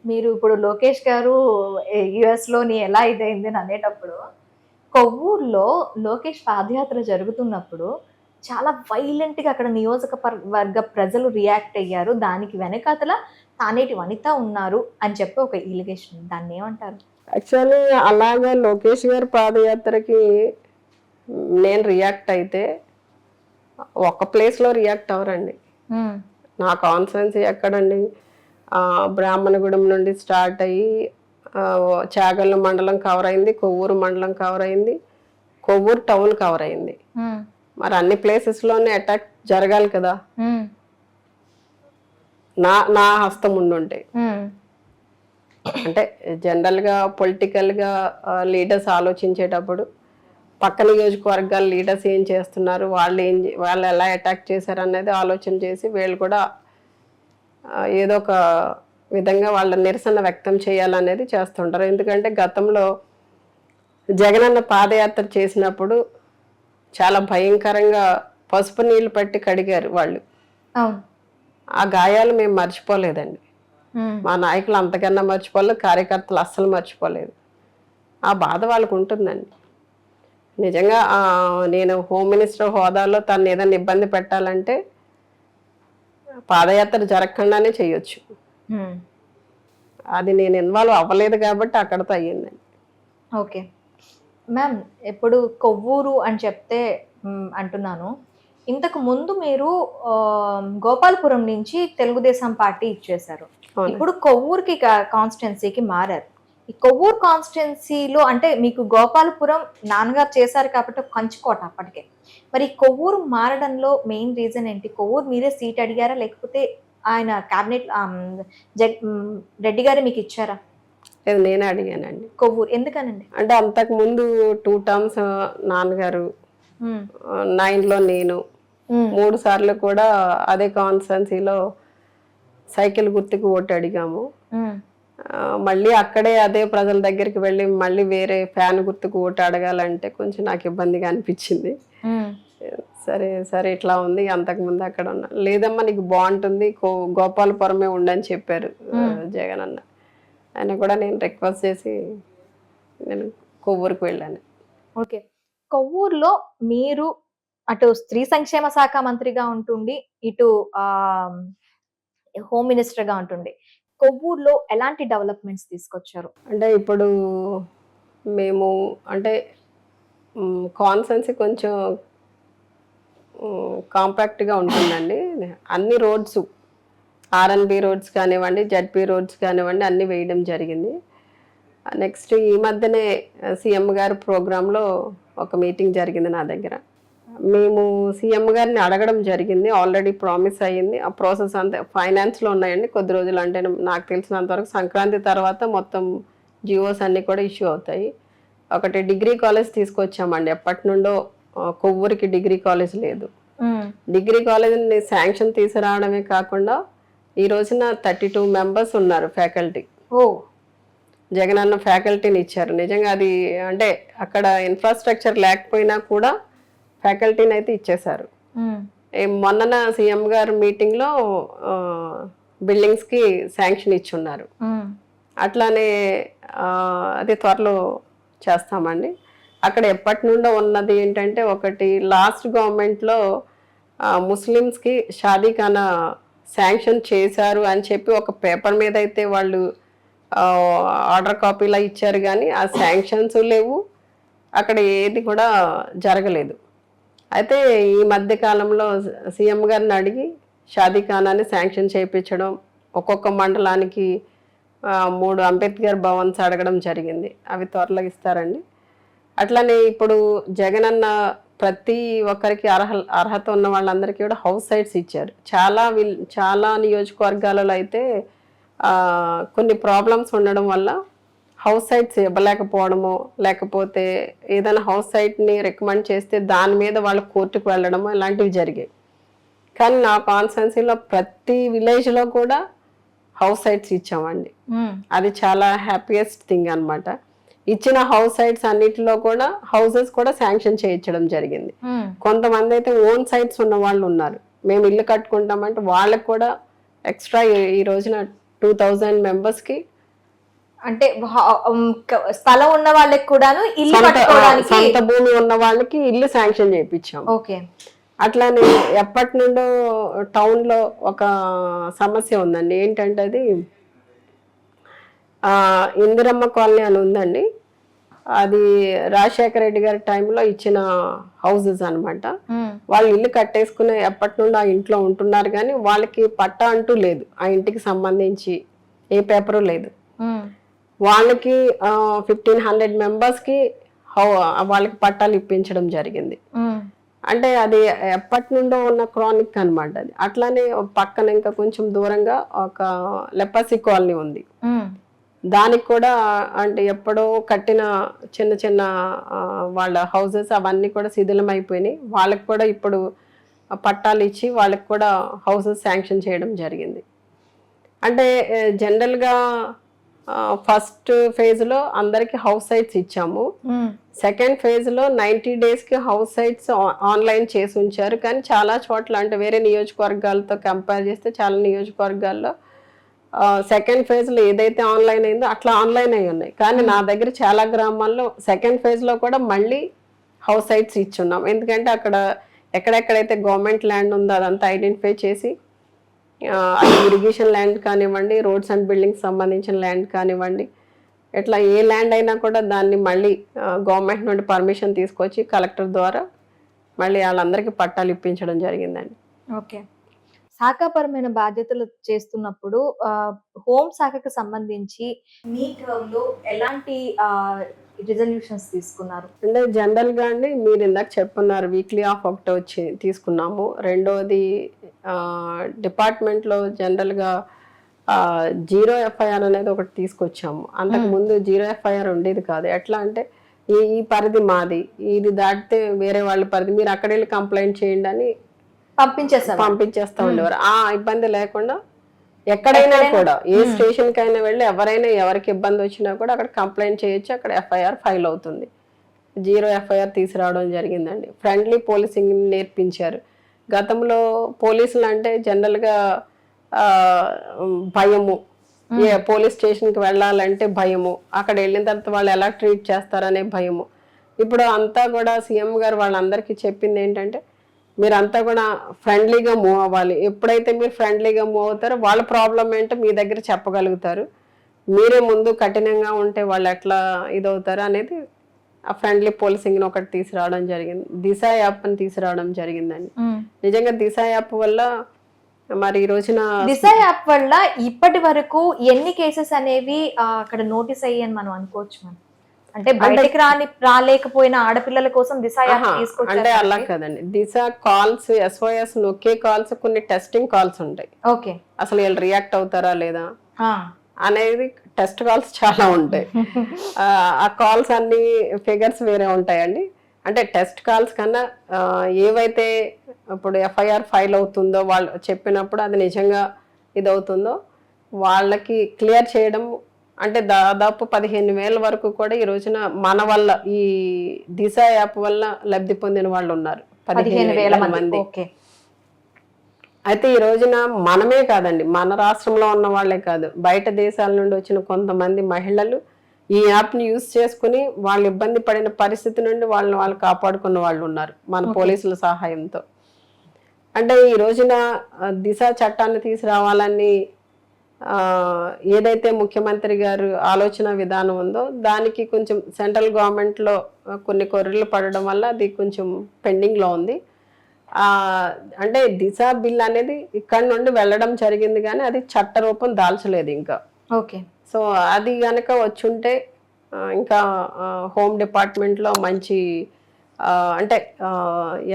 మీరు ఇప్పుడు లోకేష్ గారు యుఎస్లోని ఎలా ఇదైంది అని అనేటప్పుడు, కొవ్వూరులో లోకేష్ పాదయాత్ర జరుగుతున్నప్పుడు చాలా వైలెంట్గా అక్కడ నియోజకవర్గ ప్రజలు రియాక్ట్ అయ్యారు. దానికి వెనకాతల తానేటి వనిత ఉన్నారు అని చెప్పి ఒక ఎలిగేషన్, దాన్ని ఏమంటారు? యాక్చువల్లీ అలాగే లోకేష్ గారి పాదయాత్రకి నేను రియాక్ట్ అయితే ఒక ప్లేస్లో రియాక్ట్ అవ్వరండి. నా కాన్ఫిడెన్స్ ఎక్కడండి? బ్రాహ్మణగూడెం నుండి స్టార్ట్ అయ్యి చాగల్లు మండలం కవర్ అయింది, కొవ్వూరు మండలం కవర్ అయింది, కొవ్వూరు టౌన్ కవర్ అయింది. మరి అన్ని ప్లేసెస్లోనే అటాక్ జరగాలి కదా, నా హస్తం ఉండుంటే. అంటే జనరల్గా పొలిటికల్గా లీడర్స్ ఆలోచించేటప్పుడు పక్క నియోజకవర్గాల లీడర్స్ ఏం చేస్తున్నారు, వాళ్ళు ఎలా అటాక్ చేశారు అనేది ఆలోచన చేసి వీళ్ళు కూడా ఏదో ఒక విధంగా వాళ్ళ నిరసన వ్యక్తం చేయాలనేది చేస్తుంటారు. ఎందుకంటే గతంలో జగనన్న పాదయాత్ర చేసినప్పుడు చాలా భయంకరంగా పసుపు నీళ్లు పట్టి కడిగారు వాళ్ళు. ఆ గాయాలు మేము మర్చిపోలేదండి. మా నాయకులు అంతకన్నా మర్చిపోలేదు, కార్యకర్తలు అస్సలు మర్చిపోలేదు. ఆ బాధ వాళ్ళకు ఉంటుందండి. నిజంగా నేను హోమ్ మినిస్టర్ హోదాలో తను ఏదైనా ఇబ్బంది పెట్టాలంటే పాదయాత్ర జరగకుండానే చేయొచ్చు. అది నేను ఇన్వాల్వ్ అవ్వలేదు కాబట్టి అక్కడతో అయ్యిందండి. ఓకే మ్యామ్, ఇప్పుడు కొవ్వూరు అని చెప్తే అంటున్నాను, ఇంతకు ముందు మీరు గోపాలపురం నుంచి తెలుగుదేశం పార్టీ ఇచ్చేశారు, ఇప్పుడు కొవ్వూరుకి కాన్స్టిట్యున్సీకి మారారు. ఈ కొవ్వూరు కాన్స్టిట్యున్సీలో అంటే మీకు గోపాలపురం నాన్నగారు చేశారు కాబట్టి కంచుకోట అప్పటికే, మరి కొవ్వూరు మారడంలో మెయిన్ రీజన్ ఏంటి? కొవ్వూరు మీరే సీట్ అడిగారా లేకపోతే ఆయన క్యాబినెట్ రెడ్డి గారే మీకు ఇచ్చారా? లేదు, నేనే అడిగానండి కొవ్వూరు. ఎందుకనండి? అంటే అంతకు ముందు 2 టర్మ్స్ నాన్నగారు, 9లో నేను, 3 సార్లు కూడా అదే కాన్స్టిట్యున్సీలో సైకిల్ గుర్తుకు ఓటు అడిగాము. మళ్ళీ అక్కడే అదే ప్రజల దగ్గరికి వెళ్ళి మళ్ళీ వేరే ఫ్యాన్ గుర్తుకు ఓటు అడగాలంటే కొంచెం నాకు ఇబ్బందిగా అనిపించింది. సరే సరే ఇట్లా ఉంది, అంతకుముందు అక్కడ ఉన్నా, లేదమ్మా నీకు బాగుంటుంది గోపాలపురమే ఉండని చెప్పారు జగన్ అన్న. ఆయన కూడా నేను రిక్వెస్ట్ చేసి నేను కొవ్వూరుకు వెళ్ళాను. ఓకే, కొవ్వూరులో మీరు అటు స్త్రీ సంక్షేమ శాఖ మంత్రిగా ఉంటుండి, ఇటు హోమ్ మినిస్టర్ గా ఉంటుండి, కొవ్వూరులో ఎలాంటి డెవలప్మెంట్స్ తీసుకొచ్చారు? అంటే ఇప్పుడు మేము అంటే కాన్స్టెన్సీ కొంచెం కాంపాక్ట్గా ఉంటుందండి. అన్ని రోడ్స్, ఆర్ఎన్బి రోడ్స్ కానివ్వండి, జడ్పీ రోడ్స్ కానివ్వండి, అన్నీ వేయడం జరిగింది. నెక్స్ట్ ఈ మధ్యనే సీఎం గారి ప్రోగ్రాంలో ఒక మీటింగ్ జరిగింది నా దగ్గర. మేము సీఎం గారిని అడగడం జరిగింది, ఆల్రెడీ ప్రామిస్ అయ్యింది. ఆ ప్రాసెస్ అంతా ఫైనాన్స్లో ఉన్నాయండి. కొద్ది రోజులు అంటే నాకు తెలిసినంత వరకు సంక్రాంతి తర్వాత మొత్తం జియోస్ అన్నీ కూడా ఇష్యూ అవుతాయి. ఒకటి డిగ్రీ కాలేజ్ తీసుకొచ్చామండి. ఎప్పటి నుండో కొవ్వూరికి డిగ్రీ కాలేజ్ లేదు. డిగ్రీ కాలేజ్ని శాంక్షన్ తీసుకురావడమే కాకుండా ఈ రోజున 32 మెంబర్స్ ఉన్నారు ఫ్యాకల్టీ. జగనన్న ఫ్యాకల్టీని ఇచ్చారు. నిజంగా అది అంటే అక్కడ ఇన్ఫ్రాస్ట్రక్చర్ లేకపోయినా కూడా ఫ్యాకల్టీని అయితే ఇచ్చేశారు. మొన్న సీఎం గారు మీటింగ్లో బిల్డింగ్స్కి శాంక్షన్ ఇచ్చున్నారు. అట్లానే అది త్వరలో చేస్తామండి. అక్కడ ఎప్పటి నుండో ఉన్నది ఏంటంటే, ఒకటి లాస్ట్ గవర్నమెంట్లో ముస్లిమ్స్కి షాదీఖానా శాంక్షన్ చేశారు అని చెప్పి ఒక పేపర్ మీద అయితే వాళ్ళు ఆర్డర్ కాపీలా ఇచ్చారు, కానీ ఆ శాంక్షన్స్ లేవు, అక్కడ ఏది కూడా జరగలేదు. అయితే ఈ మధ్య కాలంలో సీఎం గారిని అడిగి షాదీఖానాని శాంక్షన్ చేయించడం, ఒక్కొక్క మండలానికి 3 అంబేద్కర్ భవన్స్ అడగడం జరిగింది. అవి త్వరలో ఇస్తారండి. అట్లనే ఇప్పుడు జగనన్న ప్రతి ఒక్కరికి అర్హత ఉన్న వాళ్ళందరికీ కూడా హౌస్ సైట్స్ ఇచ్చారు. చాలా నియోజకవర్గాలలో అయితే కొన్ని ప్రాబ్లమ్స్ ఉండడం వల్ల హౌస్ సైట్స్ ఇవ్వలేకపోవడము, లేకపోతే ఏదైనా హౌస్ సైట్ని రికమెండ్ చేస్తే దాని మీద వాళ్ళు కోర్టుకు వెళ్ళడము, ఇలాంటివి జరిగాయి. కానీ నా కాన్స్టిట్యున్సీలో ప్రతి విలేజ్లో కూడా హౌస్ సైట్స్ ఇచ్చామండి. అది చాలా హ్యాపీయెస్ట్ థింగ్ అనమాట. ఇచ్చిన హౌస్ సైట్స్ అన్నిటిలో కూడా హౌసెస్ కూడా శాంక్షన్ చేయించడం జరిగింది. కొంతమంది అయితే ఓన్ సైట్స్ ఉన్న వాళ్ళు ఉన్నారు, మేము ఇల్లు కట్టుకుంటామంటే వాళ్ళకి కూడా ఎక్స్ట్రా ఈ రోజున 2000 మెంబర్స్కి అంటే స్థలం ఉన్న వాళ్ళకి కూడాను ఇల్లు కట్టుకోవడానికి, సొంత భూమి ఉన్న వాళ్ళకి ఇల్లు శాంక్షన్ చేయించాం. ఓకే. అట్లానే ఎప్పటి నుండో టౌన్లో ఒక సమస్య ఉందండి. ఏంటంటే అది ఇందిరమ్మ కాలనీ అని ఉందండి. అది రాజశేఖర రెడ్డి గారి టైంలో ఇచ్చిన హౌసెస్ అనమాట. వాళ్ళు ఇల్లు కట్టేసుకుని ఎప్పటి నుండో ఆ ఇంట్లో ఉంటున్నారు, కానీ వాళ్ళకి పట్టా అంటూ లేదు. ఆ ఇంటికి సంబంధించి ఏ పేపరు లేదు. వాళ్ళకి 1500 మెంబర్స్కి వాళ్ళకి పట్టాలు ఇప్పించడం జరిగింది. అంటే అది ఎప్పటి నుండో ఉన్న క్రానిక్ అనమాట అది. అట్లానే పక్కన ఇంకా కొంచెం దూరంగా ఒక లెపసీ కాలనీ ఉంది. దానికి కూడా అంటే ఎప్పుడో కట్టిన చిన్న చిన్న వాళ్ళ హౌసెస్ అవన్నీ కూడా శిథిలం అయిపోయినాయి. వాళ్ళకి కూడా ఇప్పుడు పట్టాలు ఇచ్చి వాళ్ళకి కూడా హౌసెస్ శాంక్షన్ చేయడం జరిగింది. అంటే జనరల్గా ఫస్ట్ ఫేజ్లో అందరికి హౌస్ సైట్స్ ఇచ్చాము. సెకండ్ ఫేజ్లో 90 డేస్కి హౌస్ సైట్స్ ఆన్లైన్ చేసి ఉంచారు. కానీ చాలా చోట్ల అంటే వేరే నియోజకవర్గాలతో కంపేర్ చేస్తే చాలా నియోజకవర్గాల్లో సెకండ్ ఫేజ్లో ఏదైతే ఆన్లైన్ అయిందో అట్లా ఆన్లైన్ అయి ఉన్నాయి. కానీ నా దగ్గర చాలా గ్రామాల్లో సెకండ్ ఫేజ్లో కూడా మళ్ళీ హౌస్ సైట్స్ ఇచ్చున్నాం. ఎందుకంటే అక్కడ ఎక్కడెక్కడైతే గవర్నమెంట్ ల్యాండ్ ఉందో అదంతా ఐడెంటిఫై చేసి అది ఇరిగేషన్ ల్యాండ్ కానివ్వండి, రోడ్స్ అండ్ బిల్డింగ్స్ సంబంధించిన ల్యాండ్ కానివ్వండి, ఇట్లా ఏ ల్యాండ్ అయినా కూడా దాన్ని మళ్ళీ గవర్నమెంట్ నుండి పర్మిషన్ తీసుకొచ్చి కలెక్టర్ ద్వారా మళ్ళీ వాళ్ళందరికీ పట్టాలు ఇప్పించడం జరిగిందండి. ఓకే. శాఖాపరమైన బాధ్యతలు చేస్తున్నప్పుడు హోమ్ శాఖకు సంబంధించి మీ టర్మ్ లో ఎలాంటి రిజల్యూషన్స్ తీసుకున్నారు? అంటే జనరల్గా అండి మీరు ఇందాక చెప్పున్నారు వీక్లీ ఆఫ్ ఒకటి వచ్చి తీసుకున్నాము. రెండోది డిపార్ట్మెంట్లో జనరల్గా 0 ఎఫ్ఐఆర్ అనేది ఒకటి తీసుకొచ్చాము. అంతకు ముందు 0 ఎఫ్ఐఆర్ ఉండేది కాదు. ఎట్లా అంటే ఈ పరిధి మాది, ఇది దాటితే వేరే వాళ్ళ పరిధి, మీరు అక్కడ వెళ్ళి కంప్లైంట్ చేయండి అని పంపించేస్తా ఉండేవారు. ఆ ఇబ్బంది లేకుండా ఎక్కడైనా కూడా ఏ స్టేషన్ కైనా వెళ్ళి ఎవరైనా ఎవరికి ఇబ్బంది వచ్చినా కూడా అక్కడ కంప్లైంట్ చేయొచ్చు, అక్కడ ఎఫ్ఐఆర్ ఫైల్ అవుతుంది. 0 ఎఫ్ఐఆర్ తీసుకురావడం జరిగిందండి. ఫ్రెండ్లీ పోలీసింగ్ నేర్పించారు. గతంలో పోలీసులు అంటే జనరల్గా భయము, పోలీస్ స్టేషన్కి వెళ్ళాలంటే భయము, అక్కడ వెళ్ళిన తర్వాత వాళ్ళు ఎలా ట్రీట్ చేస్తారనే భయము. ఇప్పుడు అంతా కూడా సీఎం గారు వాళ్ళందరికీ చెప్పింది ఏంటంటే మీరంతా కూడా ఫ్రెండ్లీగా మూవ్ అవ్వాలి. ఎప్పుడైతే మీరు ఫ్రెండ్లీగా మూవ్ అవుతారో వాళ్ళ ప్రాబ్లం ఏంటో మీ దగ్గర చెప్పగలుగుతారు. మీరే ముందు కఠినంగా ఉంటే వాళ్ళు ఎట్లా ఇదవుతారు అనేది ఆ ఫ్రెండ్లీ పోలీసింగ్ని ఒకటి తీసుకురావడం జరిగింది. దిశ యాప్ అని తీసుకురావడం జరిగిందండి. నిజంగా దిశ యాప్ వల్ల మరి ఈ రోజున దిశ యాప్ వల్ల ఇప్పటి వరకు ఎన్ని కేసెస్ అనేవి అక్కడ నోటీస్ అయ్యాయని మనం అనుకోవచ్చు? మనం అంటే బయటికి రాలేకపోయిన ఆడపిల్లల కోసం దిశ యాప్ తీసుకొచ్చారు అంటే అలా కదండి. దిశ కాల్స్, SOS నొక్కే కాల్స్, కొన్ని టెస్టింగ్ కాల్స్ ఉంటాయి. ఓకే, అసలు వీళ్ళు రియాక్ట్ అవుతారా లేదా అనేది టెస్ట్ కాల్స్ చాలా ఉంటాయి. ఆ కాల్స్ అన్ని ఫిగర్స్ వేరే ఉంటాయండి. అంటే టెస్ట్ కాల్స్ కన్నా ఏవైతే ఇప్పుడు ఎఫ్ఐఆర్ ఫైల్ అవుతుందో వాళ్ళు చెప్పినప్పుడు అది నిజంగా ఇదవుతుందో వాళ్ళకి క్లియర్ చేయడం, అంటే దాదాపు 15,000 వరకు కూడా ఈ రోజున మన వల్ల ఈ దిశ యాప్ వల్ల లబ్ధి పొందిన వాళ్ళు ఉన్నారు. 15,000 మంది. అయితే ఈ రోజున మనమే కాదండి, మన రాష్ట్రంలో ఉన్న వాళ్ళే కాదు, బయట దేశాల నుండి వచ్చిన కొంతమంది మహిళలు ఈ యాప్ని యూజ్ చేసుకుని వాళ్ళు ఇబ్బంది పడిన పరిస్థితి నుండి వాళ్ళు కాపాడుకున్న వాళ్ళు ఉన్నారు మన పోలీసుల సహాయంతో. అంటే ఈ రోజున దిశ చట్టాన్ని తీసుకురావాలని ఏదైతే ముఖ్యమంత్రి గారు ఆలోచన విధానం ఉందో దానికి కొంచెం సెంట్రల్ గవర్నమెంట్లో కొన్ని కొర్రీలు పడడం వల్ల అది కొంచెం పెండింగ్లో ఉంది. అంటే దిశ బిల్ అనేది ఇక్కడ నుండి వెళ్ళడం జరిగింది కానీ అది చట్ట రూపం దాల్చలేదు ఇంకా. ఓకే, సో అది కనుక వచ్చుంటే ఇంకా హోమ్ డిపార్ట్మెంట్లో మంచి అంటే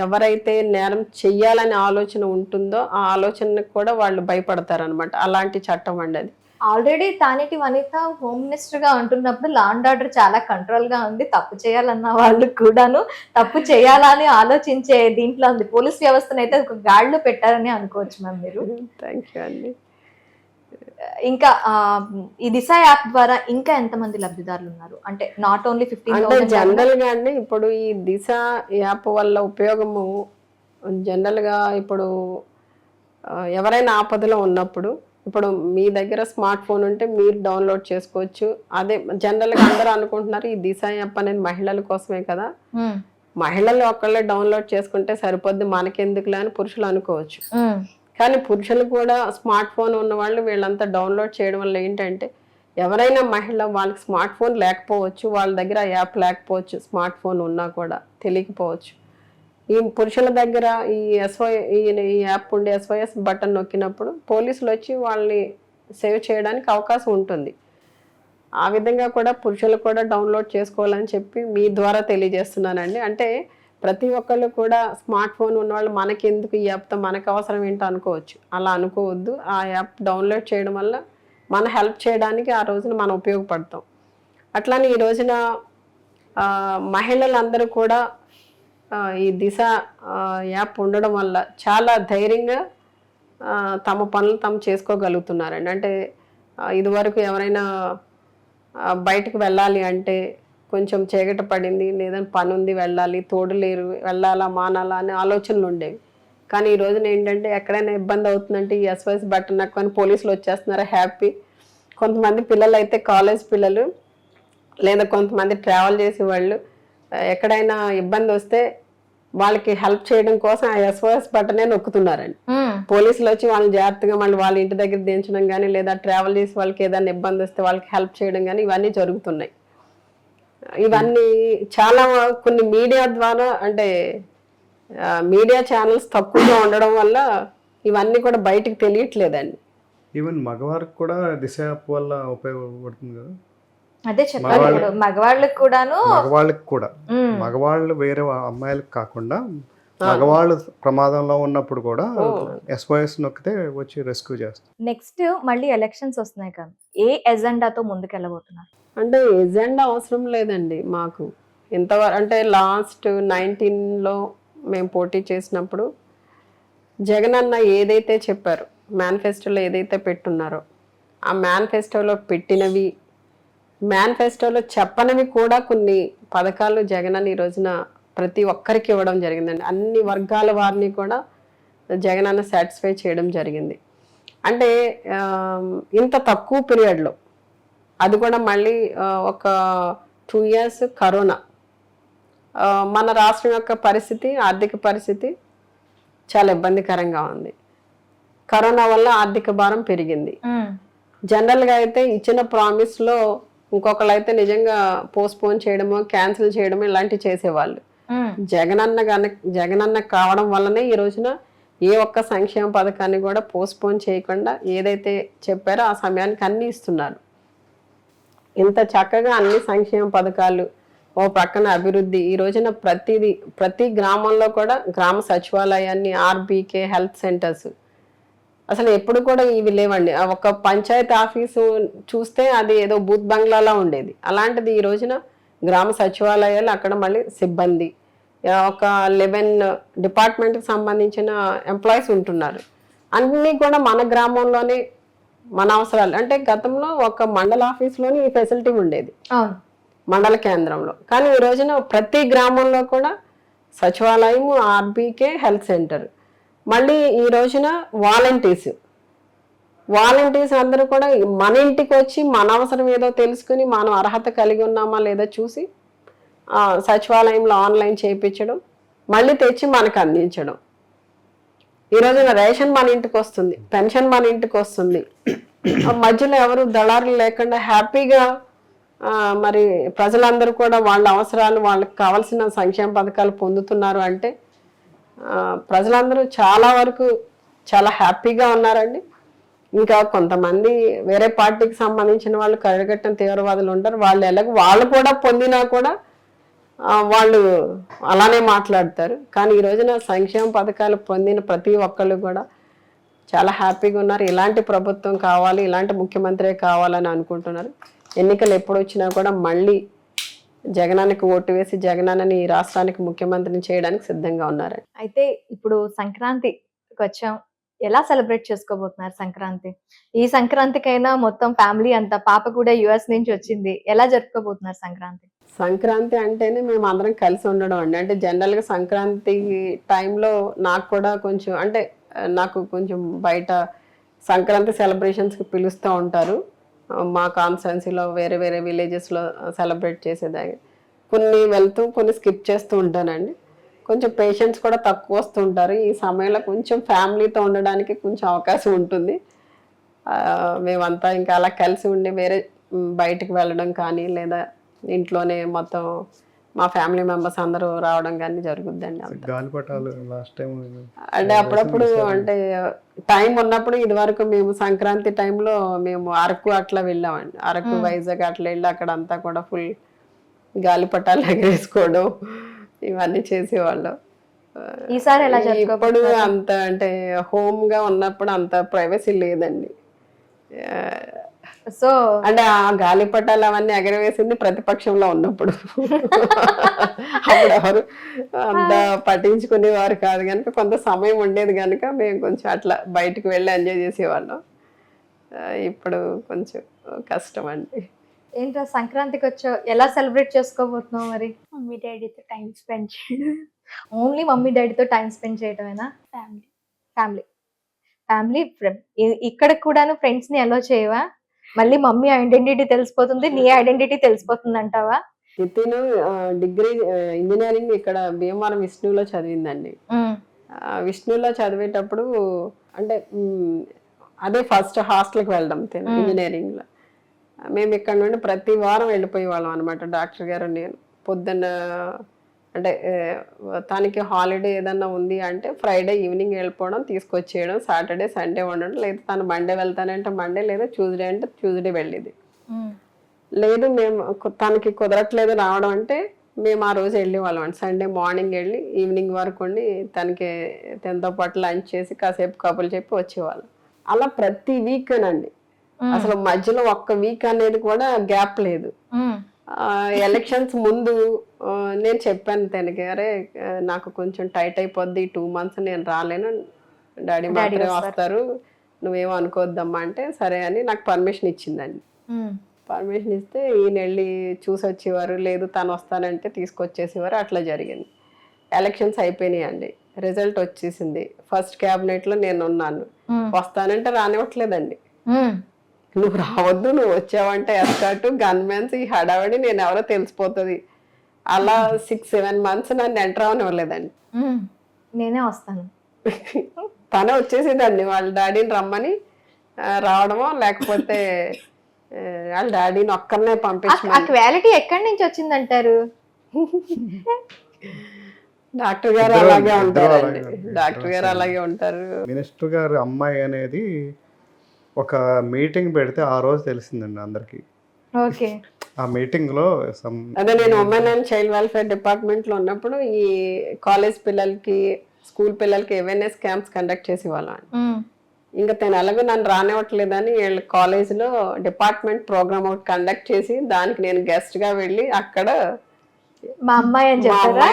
ఎవరైతే నేరం చెయ్యాలనే ఆలోచన ఉంటుందో ఆ ఆలోచనకు కూడా వాళ్ళు భయపడతారనమాట. అలాంటి చట్టం అండి అది. Already Taneti Vanitha home minister గా ఉంటున్నప్పుడు లా అండ్ ఆర్డర్ చాలా కంట్రోల్ గా ఉంది. తప్పు చేయాలన్న వాళ్ళు కూడాను తప్పు చేయాలని ఆలోచించే దీంట్లో ఉంది. పోలీస్ వ్యవస్థను అయితే ఒక గాడిలో పెట్టారని అనుకోవచ్చు మ్యామ్ మీరు. థ్యాంక్ యూ అండి. ఇంకా ఈ దిశ యాప్ ద్వారా ఇంకా ఎంతమంది లబ్ధిదారులు ఉన్నారు? అంటే నాట్ ఓన్లీ 15,000. జనరల్ గా అండి ఇప్పుడు ఈ దిశ యాప్ వల్ల ఉపయోగము జనరల్ గా ఇప్పుడు ఎవరైనా ఆపదలో ఉన్నప్పుడు ఇప్పుడు మీ దగ్గర స్మార్ట్ ఫోన్ ఉంటే మీరు డౌన్లోడ్ చేసుకోవచ్చు. అదే జనరల్ గా అందరూ అనుకుంటున్నారు ఈ దిశ యాప్ అనేది మహిళల కోసమే కదా, మహిళలు ఒక్కళ్ళే డౌన్లోడ్ చేసుకుంటే సరిపోద్ది మనకెందుకులే అని పురుషులు అనుకోవచ్చు. కానీ పురుషులు కూడా స్మార్ట్ ఫోన్ ఉన్న వాళ్ళు వీళ్ళంతా డౌన్లోడ్ చేయడం వల్ల ఏంటంటే ఎవరైనా మహిళ వాళ్ళకి స్మార్ట్ ఫోన్ లేకపోవచ్చు, వాళ్ళ దగ్గర ఆ యాప్ లేకపోవచ్చు, స్మార్ట్ ఫోన్ ఉన్నా కూడా తెలియకపోవచ్చు. ఈ పురుషుల దగ్గర ఈ యాప్ ఉండే SOS బటన్ నొక్కినప్పుడు పోలీసులు వచ్చి వాళ్ళని సేవ్ చేయడానికి అవకాశం ఉంటుంది. ఆ విధంగా కూడా పురుషులు కూడా డౌన్లోడ్ చేసుకోవాలని చెప్పి మీ ద్వారా తెలియజేస్తున్నానండి. అంటే ప్రతి ఒక్కళ్ళు కూడా స్మార్ట్ ఫోన్ ఉన్నవాళ్ళు మనకెందుకు ఈ యాప్తో మనకు అవసరం ఏంటో అనుకోవచ్చు. అలా అనుకోవద్దు. ఆ యాప్ డౌన్లోడ్ చేయడం వల్ల మన హెల్ప్ చేయడానికి ఆ రోజున మనం ఉపయోగపడతాం. అట్లానే ఈ రోజున మహిళలందరూ కూడా ఈ దిశ యాప్ ఉండడం వల్ల చాలా ధైర్యంగా తమ పనులు తాము చేసుకోగలుగుతున్నారండి. అంటే ఇదివరకు ఎవరైనా బయటకు వెళ్ళాలి అంటే కొంచెం చీకటి పడింది, లేదంటే పని ఉంది వెళ్ళాలి, తోడు లేరు, వెళ్ళాలా మానాలా అనే ఆలోచనలు ఉండేవి. కానీ ఈ రోజున ఏంటంటే ఎక్కడైనా ఇబ్బంది అవుతుందంటే ఈ SOS బటన్ నొక్కని పోలీసులు వచ్చేస్తున్నారు, హ్యాపీ. కొంతమంది పిల్లలు అయితే కాలేజ్ పిల్లలు లేదా కొంతమంది ట్రావెల్ చేసే వాళ్ళు ఎక్కడైనా ఇబ్బంది వస్తే వాళ్ళకి హెల్ప్ చేయడం కోసం ఆ SOS బటనే నొక్కుతున్నారండి. పోలీసులు వచ్చి వాళ్ళని జాగ్రత్తగా మళ్ళీ వాళ్ళ ఇంటి దగ్గర దించడం కానీ లేదా ట్రావెల్ చేసి వాళ్ళకి ఏదైనా ఇబ్బంది వస్తే వాళ్ళకి హెల్ప్ చేయడం కానీ ఇవన్నీ జరుగుతున్నాయి. ఇవన్నీ చాలా కొన్ని మీడియా ద్వారా అంటే మీడియా ఛానల్స్ తక్కువగా ఉండడం వల్ల ఇవన్నీ కూడా బయటికి తెలియట్లేదండి. ఈవెన్ మగవారికి కూడా దిశ యాప్ వల్ల ఉపయోగపడుతుంది కదా. అదే చెప్పాలి ఇప్పుడు మగవాళ్ళకి కూడాను. మగవాళ్ళకి కూడా, మగవాళ్ళు వేరే అమ్మాయిలకు కాకుండా మగవాళ్ళు ప్రమాదంలో ఉన్నప్పుడు కూడా SOS నొక్కితే వచ్చి రెస్క్యూ చేస్తారు. నెక్స్ట్ మళ్ళీ ఎలక్షన్స్ వస్తున్నాయి కదా, ఏ ఎజెండాతో ముందుకెళ్ళబోతున్నారు? అంటే ఎజెండా అవసరం లేదండి మాకు. ఇంతవరకు అంటే లాస్ట్ 19లో మేము పోటీ చేసినప్పుడు జగన్ అన్న ఏదైతే చెప్పారో మేనిఫెస్టోలో ఏదైతే పెట్టున్నారో ఆ మేనిఫెస్టోలో పెట్టినవి, మేనిఫెస్టోలో చెప్పనివి కూడా కొన్ని పథకాలు జగన్ అన్న ఈ రోజున ప్రతి ఒక్కరికి ఇవ్వడం జరిగిందండి. అన్ని వర్గాల వారిని కూడా జగన్ అన్న సాటిస్ఫై చేయడం జరిగింది. అంటే ఇంత తక్కువ పీరియడ్లో, అది కూడా మళ్ళీ ఒక 2 years కరోనా, మన రాష్ట్రం యొక్క పరిస్థితి, ఆర్థిక పరిస్థితి చాలా ఇబ్బందికరంగా ఉంది. కరోనా వల్ల ఆర్థిక భారం పెరిగింది. జనరల్గా అయితే ఇచ్చిన ప్రామిస్లో ఇంకొకళ్ళు అయితే నిజంగా పోస్ట్పోన్ చేయడమో క్యాన్సిల్ చేయడమో ఇలాంటివి చేసేవాళ్ళు. జగనన్న కావడం వల్లనే ఈ రోజున ఏ ఒక్క సంక్షేమ పథకాన్ని కూడా పోస్ట్పోన్ చేయకుండా ఏదైతే చెప్పారో ఆ సమయానికి అన్ని ఇస్తున్నారు. ఇంత చక్కగా అన్ని సంక్షేమ పథకాలు, ఓ ప్రక్కన అభివృద్ధి, ఈ రోజున ప్రతి గ్రామంలో కూడా గ్రామ సచివాలయాన్ని, RBK హెల్త్ సెంటర్స్, అసలు ఎప్పుడు కూడా ఇవి లేవండి. ఒక పంచాయతీ ఆఫీసు చూస్తే అది ఏదో బూత్ బంగ్లాలా ఉండేది. అలాంటిది ఈ రోజున గ్రామ సచివాలయాలు, అక్కడ మళ్ళీ సిబ్బంది, ఒక 11 డిపార్ట్మెంట్కి సంబంధించిన ఎంప్లాయీస్ ఉంటున్నారు. అన్నీ కూడా మన గ్రామంలోనే మన అవసరాలు. అంటే గతంలో ఒక మండల ఆఫీస్లోనే ఈ ఫెసిలిటీ ఉండేది, మండల కేంద్రంలో. కానీ ఈ రోజున ప్రతి గ్రామంలో కూడా సచివాలయం, RBK హెల్త్ సెంటర్. మళ్ళీ ఈ రోజున వాలంటీర్స్ అందరూ కూడా మన ఇంటికి వచ్చి మన అవసరం ఏదో తెలుసుకుని మనం అర్హత కలిగి ఉన్నామా లేదా చూసి సచివాలయంలో ఆన్లైన్ చేయించడం, మళ్ళీ తెచ్చి మనకు అందించడం. ఈ రోజున రేషన్ మన ఇంటికి వస్తుంది, పెన్షన్ మన ఇంటికి వస్తుంది. మధ్యలో ఎవరు దళారులు లేకుండా హ్యాపీగా మరి ప్రజలందరూ కూడా వాళ్ళ అవసరాలు, వాళ్ళకి కావాల్సిన సంక్షేమ పథకాలు పొందుతున్నారు. అంటే ప్రజలందరూ చాలా వరకు చాలా హ్యాపీగా ఉన్నారండి. ఇంకా కొంతమంది వేరే పార్టీకి సంబంధించిన వాళ్ళు, కరగట్టిన తీవ్రవాదులు ఉంటారు, వాళ్ళు కూడా పొందినా కూడా వాళ్ళు అలానే మాట్లాడతారు. కానీ ఈ రోజున సంక్షేమ పథకాలు పొందిన ప్రతి ఒక్కళ్ళు కూడా చాలా హ్యాపీగా ఉన్నారు. ఇలాంటి ప్రభుత్వం కావాలి, ఇలాంటి ముఖ్యమంత్రి కావాలని అనుకుంటున్నారు. ఎన్నికలు ఎప్పుడు వచ్చినా కూడా మళ్ళీ జగనానికి ఓటు వేసి జగనన్నని ఈ రాష్ట్రానికి ముఖ్యమంత్రిని చేయడానికి సిద్ధంగా ఉన్నారు. అయితే ఇప్పుడు సంక్రాంతికి వచ్చాం, ఎలా సెలబ్రేట్ చేసుకోబోతున్నారు సంక్రాంతి? ఈ సంక్రాంతికైనా మొత్తం ఫ్యామిలీ అంతా, పాప కూడా US నుంచి వచ్చింది, ఎలా జరుపుకోబోతున్నారు సంక్రాంతి? సంక్రాంతి అంటేనే మేము అందరం కలిసి ఉండడం అండి. అంటే జనరల్గా సంక్రాంతి టైంలో నాకు కూడా కొంచెం, అంటే నాకు కొంచెం బయట సంక్రాంతి సెలబ్రేషన్స్కి పిలుస్తూ ఉంటారు. మా కాన్స్టిట్యున్సీలో వేరే వేరే విలేజెస్లో సెలబ్రేట్ చేసేదాన్ని కొన్ని వెళ్తూ కొన్ని స్కిప్ చేస్తూ ఉంటానండి. కొంచెం పేషెంట్స్ కూడా తక్కువ వస్తుంటారు. ఈ సమయంలో కొంచెం ఫ్యామిలీతో ఉండడానికి కొంచెం అవకాశం ఉంటుంది. మేమంతా ఇంకా అలా కలిసి ఉండి వేరే బయటికి వెళ్ళడం కానీ లేదా ఇంట్లోనే మొత్తం మా ఫ్యామిలీ మెంబర్స్ అందరూ రావడం కానీ జరుగుద్దండి. అంటే అప్పుడప్పుడు అంటే టైం ఉన్నప్పుడు ఇది వరకు మేము సంక్రాంతి టైంలో మేము అరకు అట్లా వెళ్ళామండి. అరకు, వైజాగ్ అట్లా వెళ్ళి అక్కడ అంతా కూడా ఫుల్ గాలిపటాలు ఎగరేసుకోవడం ఇవన్నీ చేసేవాళ్ళం. ఈసారి ఎలా ఇప్పుడు అంత అంటే హోమ్ గా ఉన్నప్పుడు అంత ప్రైవసీ లేదండి. సో అంటే ఆ గాలిపటాలు అవన్నీ ఎగరవేసింది ప్రతిపక్షంలో ఉన్నప్పుడు. అప్పుడు ఎవరు అంత పట్టించుకునేవారు కాదు కనుక కొంత సమయం ఉండేది కనుక మేము కొంచెం అట్లా బయటకు వెళ్ళి ఎంజాయ్ చేసేవాళ్ళం. ఇప్పుడు కొంచెం కష్టం అండి. ఏంటో సంక్రాంతికి వచ్చావు, ఎలా సెలబ్రేట్ చేసుకోబోతున్నావు మరి? మమ్మీ డాడీతో టైం స్పెండ్ చేయడం. ఓన్లీ మమ్మీ డాడీతో టైం స్పెండ్ చేయటమేనా? ఫ్యామిలీ. ఫ్యామిలీ ఫ్యామిలీ ఇక్కడ కూడాను ఫ్రెండ్స్ ని అలో చేయవా? మళ్ళీ మమ్మీ ఐడెంటిటీ తెలిసిపోతుంది, నీ ఐడెంటిటీ తెలిసిపోతుంది అంటావా? నితిన్ డిగ్రీ ఇంజనీరింగ్ ఇక్కడ భీమవరం విష్ణులో చదివిందండి. విష్ణులో చదివేటప్పుడు అంటే అదే ఫస్ట్ హాస్టల్కి వెళ్ళడం ఇంజనీరింగ్లో. మేము ఇక్కడ నుండి ప్రతి వారం వెళ్ళిపోయే వాళ్ళం అనమాట, డాక్టర్ గారు నేను. పొద్దున్న అంటే తనకి హాలిడే ఏదన్నా ఉంది అంటే ఫ్రైడే ఈవినింగ్ వెళ్ళిపోవడం, తీసుకొచ్చేయడం, సాటర్డే సండే ఉండడం, లేదా తను మండే వెళ్తానంటే మండే, లేదా ట్యూస్డే అంటే ట్యూస్డే వెళ్ళేది. లేదు మేము తనకి కుదరట్లేదు రావడం అంటే మేము ఆ రోజు వెళ్ళేవాళ్ళం అండి. సండే మార్నింగ్ వెళ్ళి ఈవినింగ్ వరకు ఉండి తనకి తనతో పాటు లంచ్ చేసి కాసేపు కబుర్లు చెప్పి వచ్చేవాళ్ళం. అలా ప్రతి వీక్ అండి, అసలు మధ్యలో ఒక్క వీక్ అనేది కూడా గ్యాప్ లేదు. ఎలక్షన్స్ ముందు నేను చెప్పాను తనకి, అరే నాకు కొంచెం టైట్ అయిపోద్ది 2 months నేను రాలేను, డాడీ మాత్రమే వస్తారు, నువ్వేమో అనుకోవద్దమ్మా అంటే సరే అని నాకు పర్మిషన్ ఇచ్చిందండి. పర్మిషన్ ఇస్తే ఈయన వెళ్ళి చూసి వచ్చేవారు, లేదు తను వస్తానంటే తీసుకొచ్చేసేవారు. అట్లా జరిగింది. ఎలక్షన్స్ అయిపోయినాయి అండి, రిజల్ట్ వచ్చేసింది. ఫస్ట్ క్యాబినెట్లో నేను ఉన్నాను. వస్తానంటే రానివ్వట్లేదండి. నువ్వు రావద్దు, నువ్వు వచ్చావంటే ఎస్కాట్ గన్మెన్స్ ఈ హడావడి నేను ఎవరో తెలిసిపోతుంది. అలా 6-7 months నన్ను ఎంటర్ అవనివ్వలేదండి. నేనే వస్తాను తనే వచ్చేసేదండి. వాళ్ళ డాడీని రమ్మని రావడమో లేకపోతే వాళ్ళ డాడీని ఒక్కరినే పంపించమని. ఆ క్వాలిటీ ఎక్కడి నుంచి వచ్చిందంటారు? డాక్టర్ గారు అలాగే ఉంటారండి, డాక్టర్ గారు అలాగే ఉంటారు. మినిస్టర్ గారు అమ్మాయి అనేది ఒక మీటింగ్ పెడితే ఆ రోజు తెలిసిందండి అందరికి. ఓకే. ఆ మీటింగ్ లో అదే నేను women and child welfare department లో ఉన్నప్పుడు ఈ కాలేజ్ పిల్లలకి, స్కూల్ పిల్లలకి అవేర్నెస్ క్యాంప్స్ కండక్ట్ చేసేవాళ్ళం. ఇంకా తను ఎలాగో నన్ను రానివ్వట్లేదని వీళ్ళ కాలేజ్లో డిపార్ట్మెంట్ ప్రోగ్రామ్ ఒకటి కండక్ట్ చేసి దానికి నేను గెస్ట్ గా వెళ్ళి అక్కడ మా అమ్మాయి అని చెప్పారా?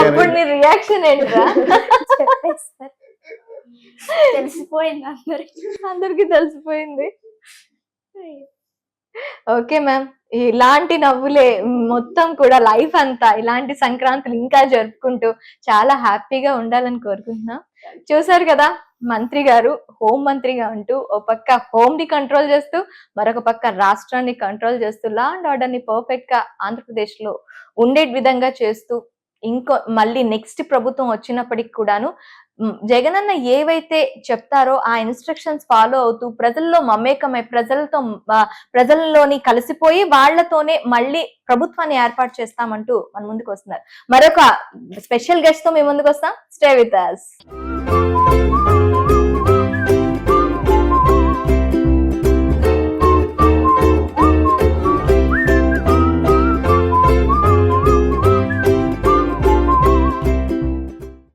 అప్పుడు నీ రియాక్షన్ ఏంట్రా? తెలిసిపోయింది అందరికి తెలిసిపోయింది. ఓకే మ్యామ్, ఇలాంటి నవ్వులే మొత్తం కూడా లైఫ్ అంతా, ఇలాంటి సంక్రాంతులు ఇంకా జరుపుకుంటూ చాలా హ్యాపీగా ఉండాలని కోరుకుంటున్నాం. చూసారు కదా, మంత్రి గారు హోం మంత్రిగా ఉంటూ ఓ పక్క హోమ్ ని కంట్రోల్ చేస్తూ మరొక పక్క రాష్ట్రాన్ని కంట్రోల్ చేస్తూ లా అండ్ ఆర్డర్ ని పర్ఫెక్ట్ గా ఆంధ్రప్రదేశ్ లో ఉండే విధంగా చేస్తూ ఇంకో మళ్ళీ నెక్స్ట్ ప్రభుత్వం వచ్చినప్పటికి కూడాను జగనన్న ఏవైతే చెప్తారో ఆ ఇన్స్ట్రక్షన్స్ ఫాలో అవుతూ ప్రజల్లో మమేకమై ప్రజల్లోని కలిసిపోయి వాళ్లతోనే మళ్ళీ ప్రభుత్వాన్ని ఏర్పాటు చేస్తామంటూ మన ముందుకు వస్తున్నారు. మరొక స్పెషల్ గెస్ట్ తో మేము ముందుకు వస్తాం. Stay with us.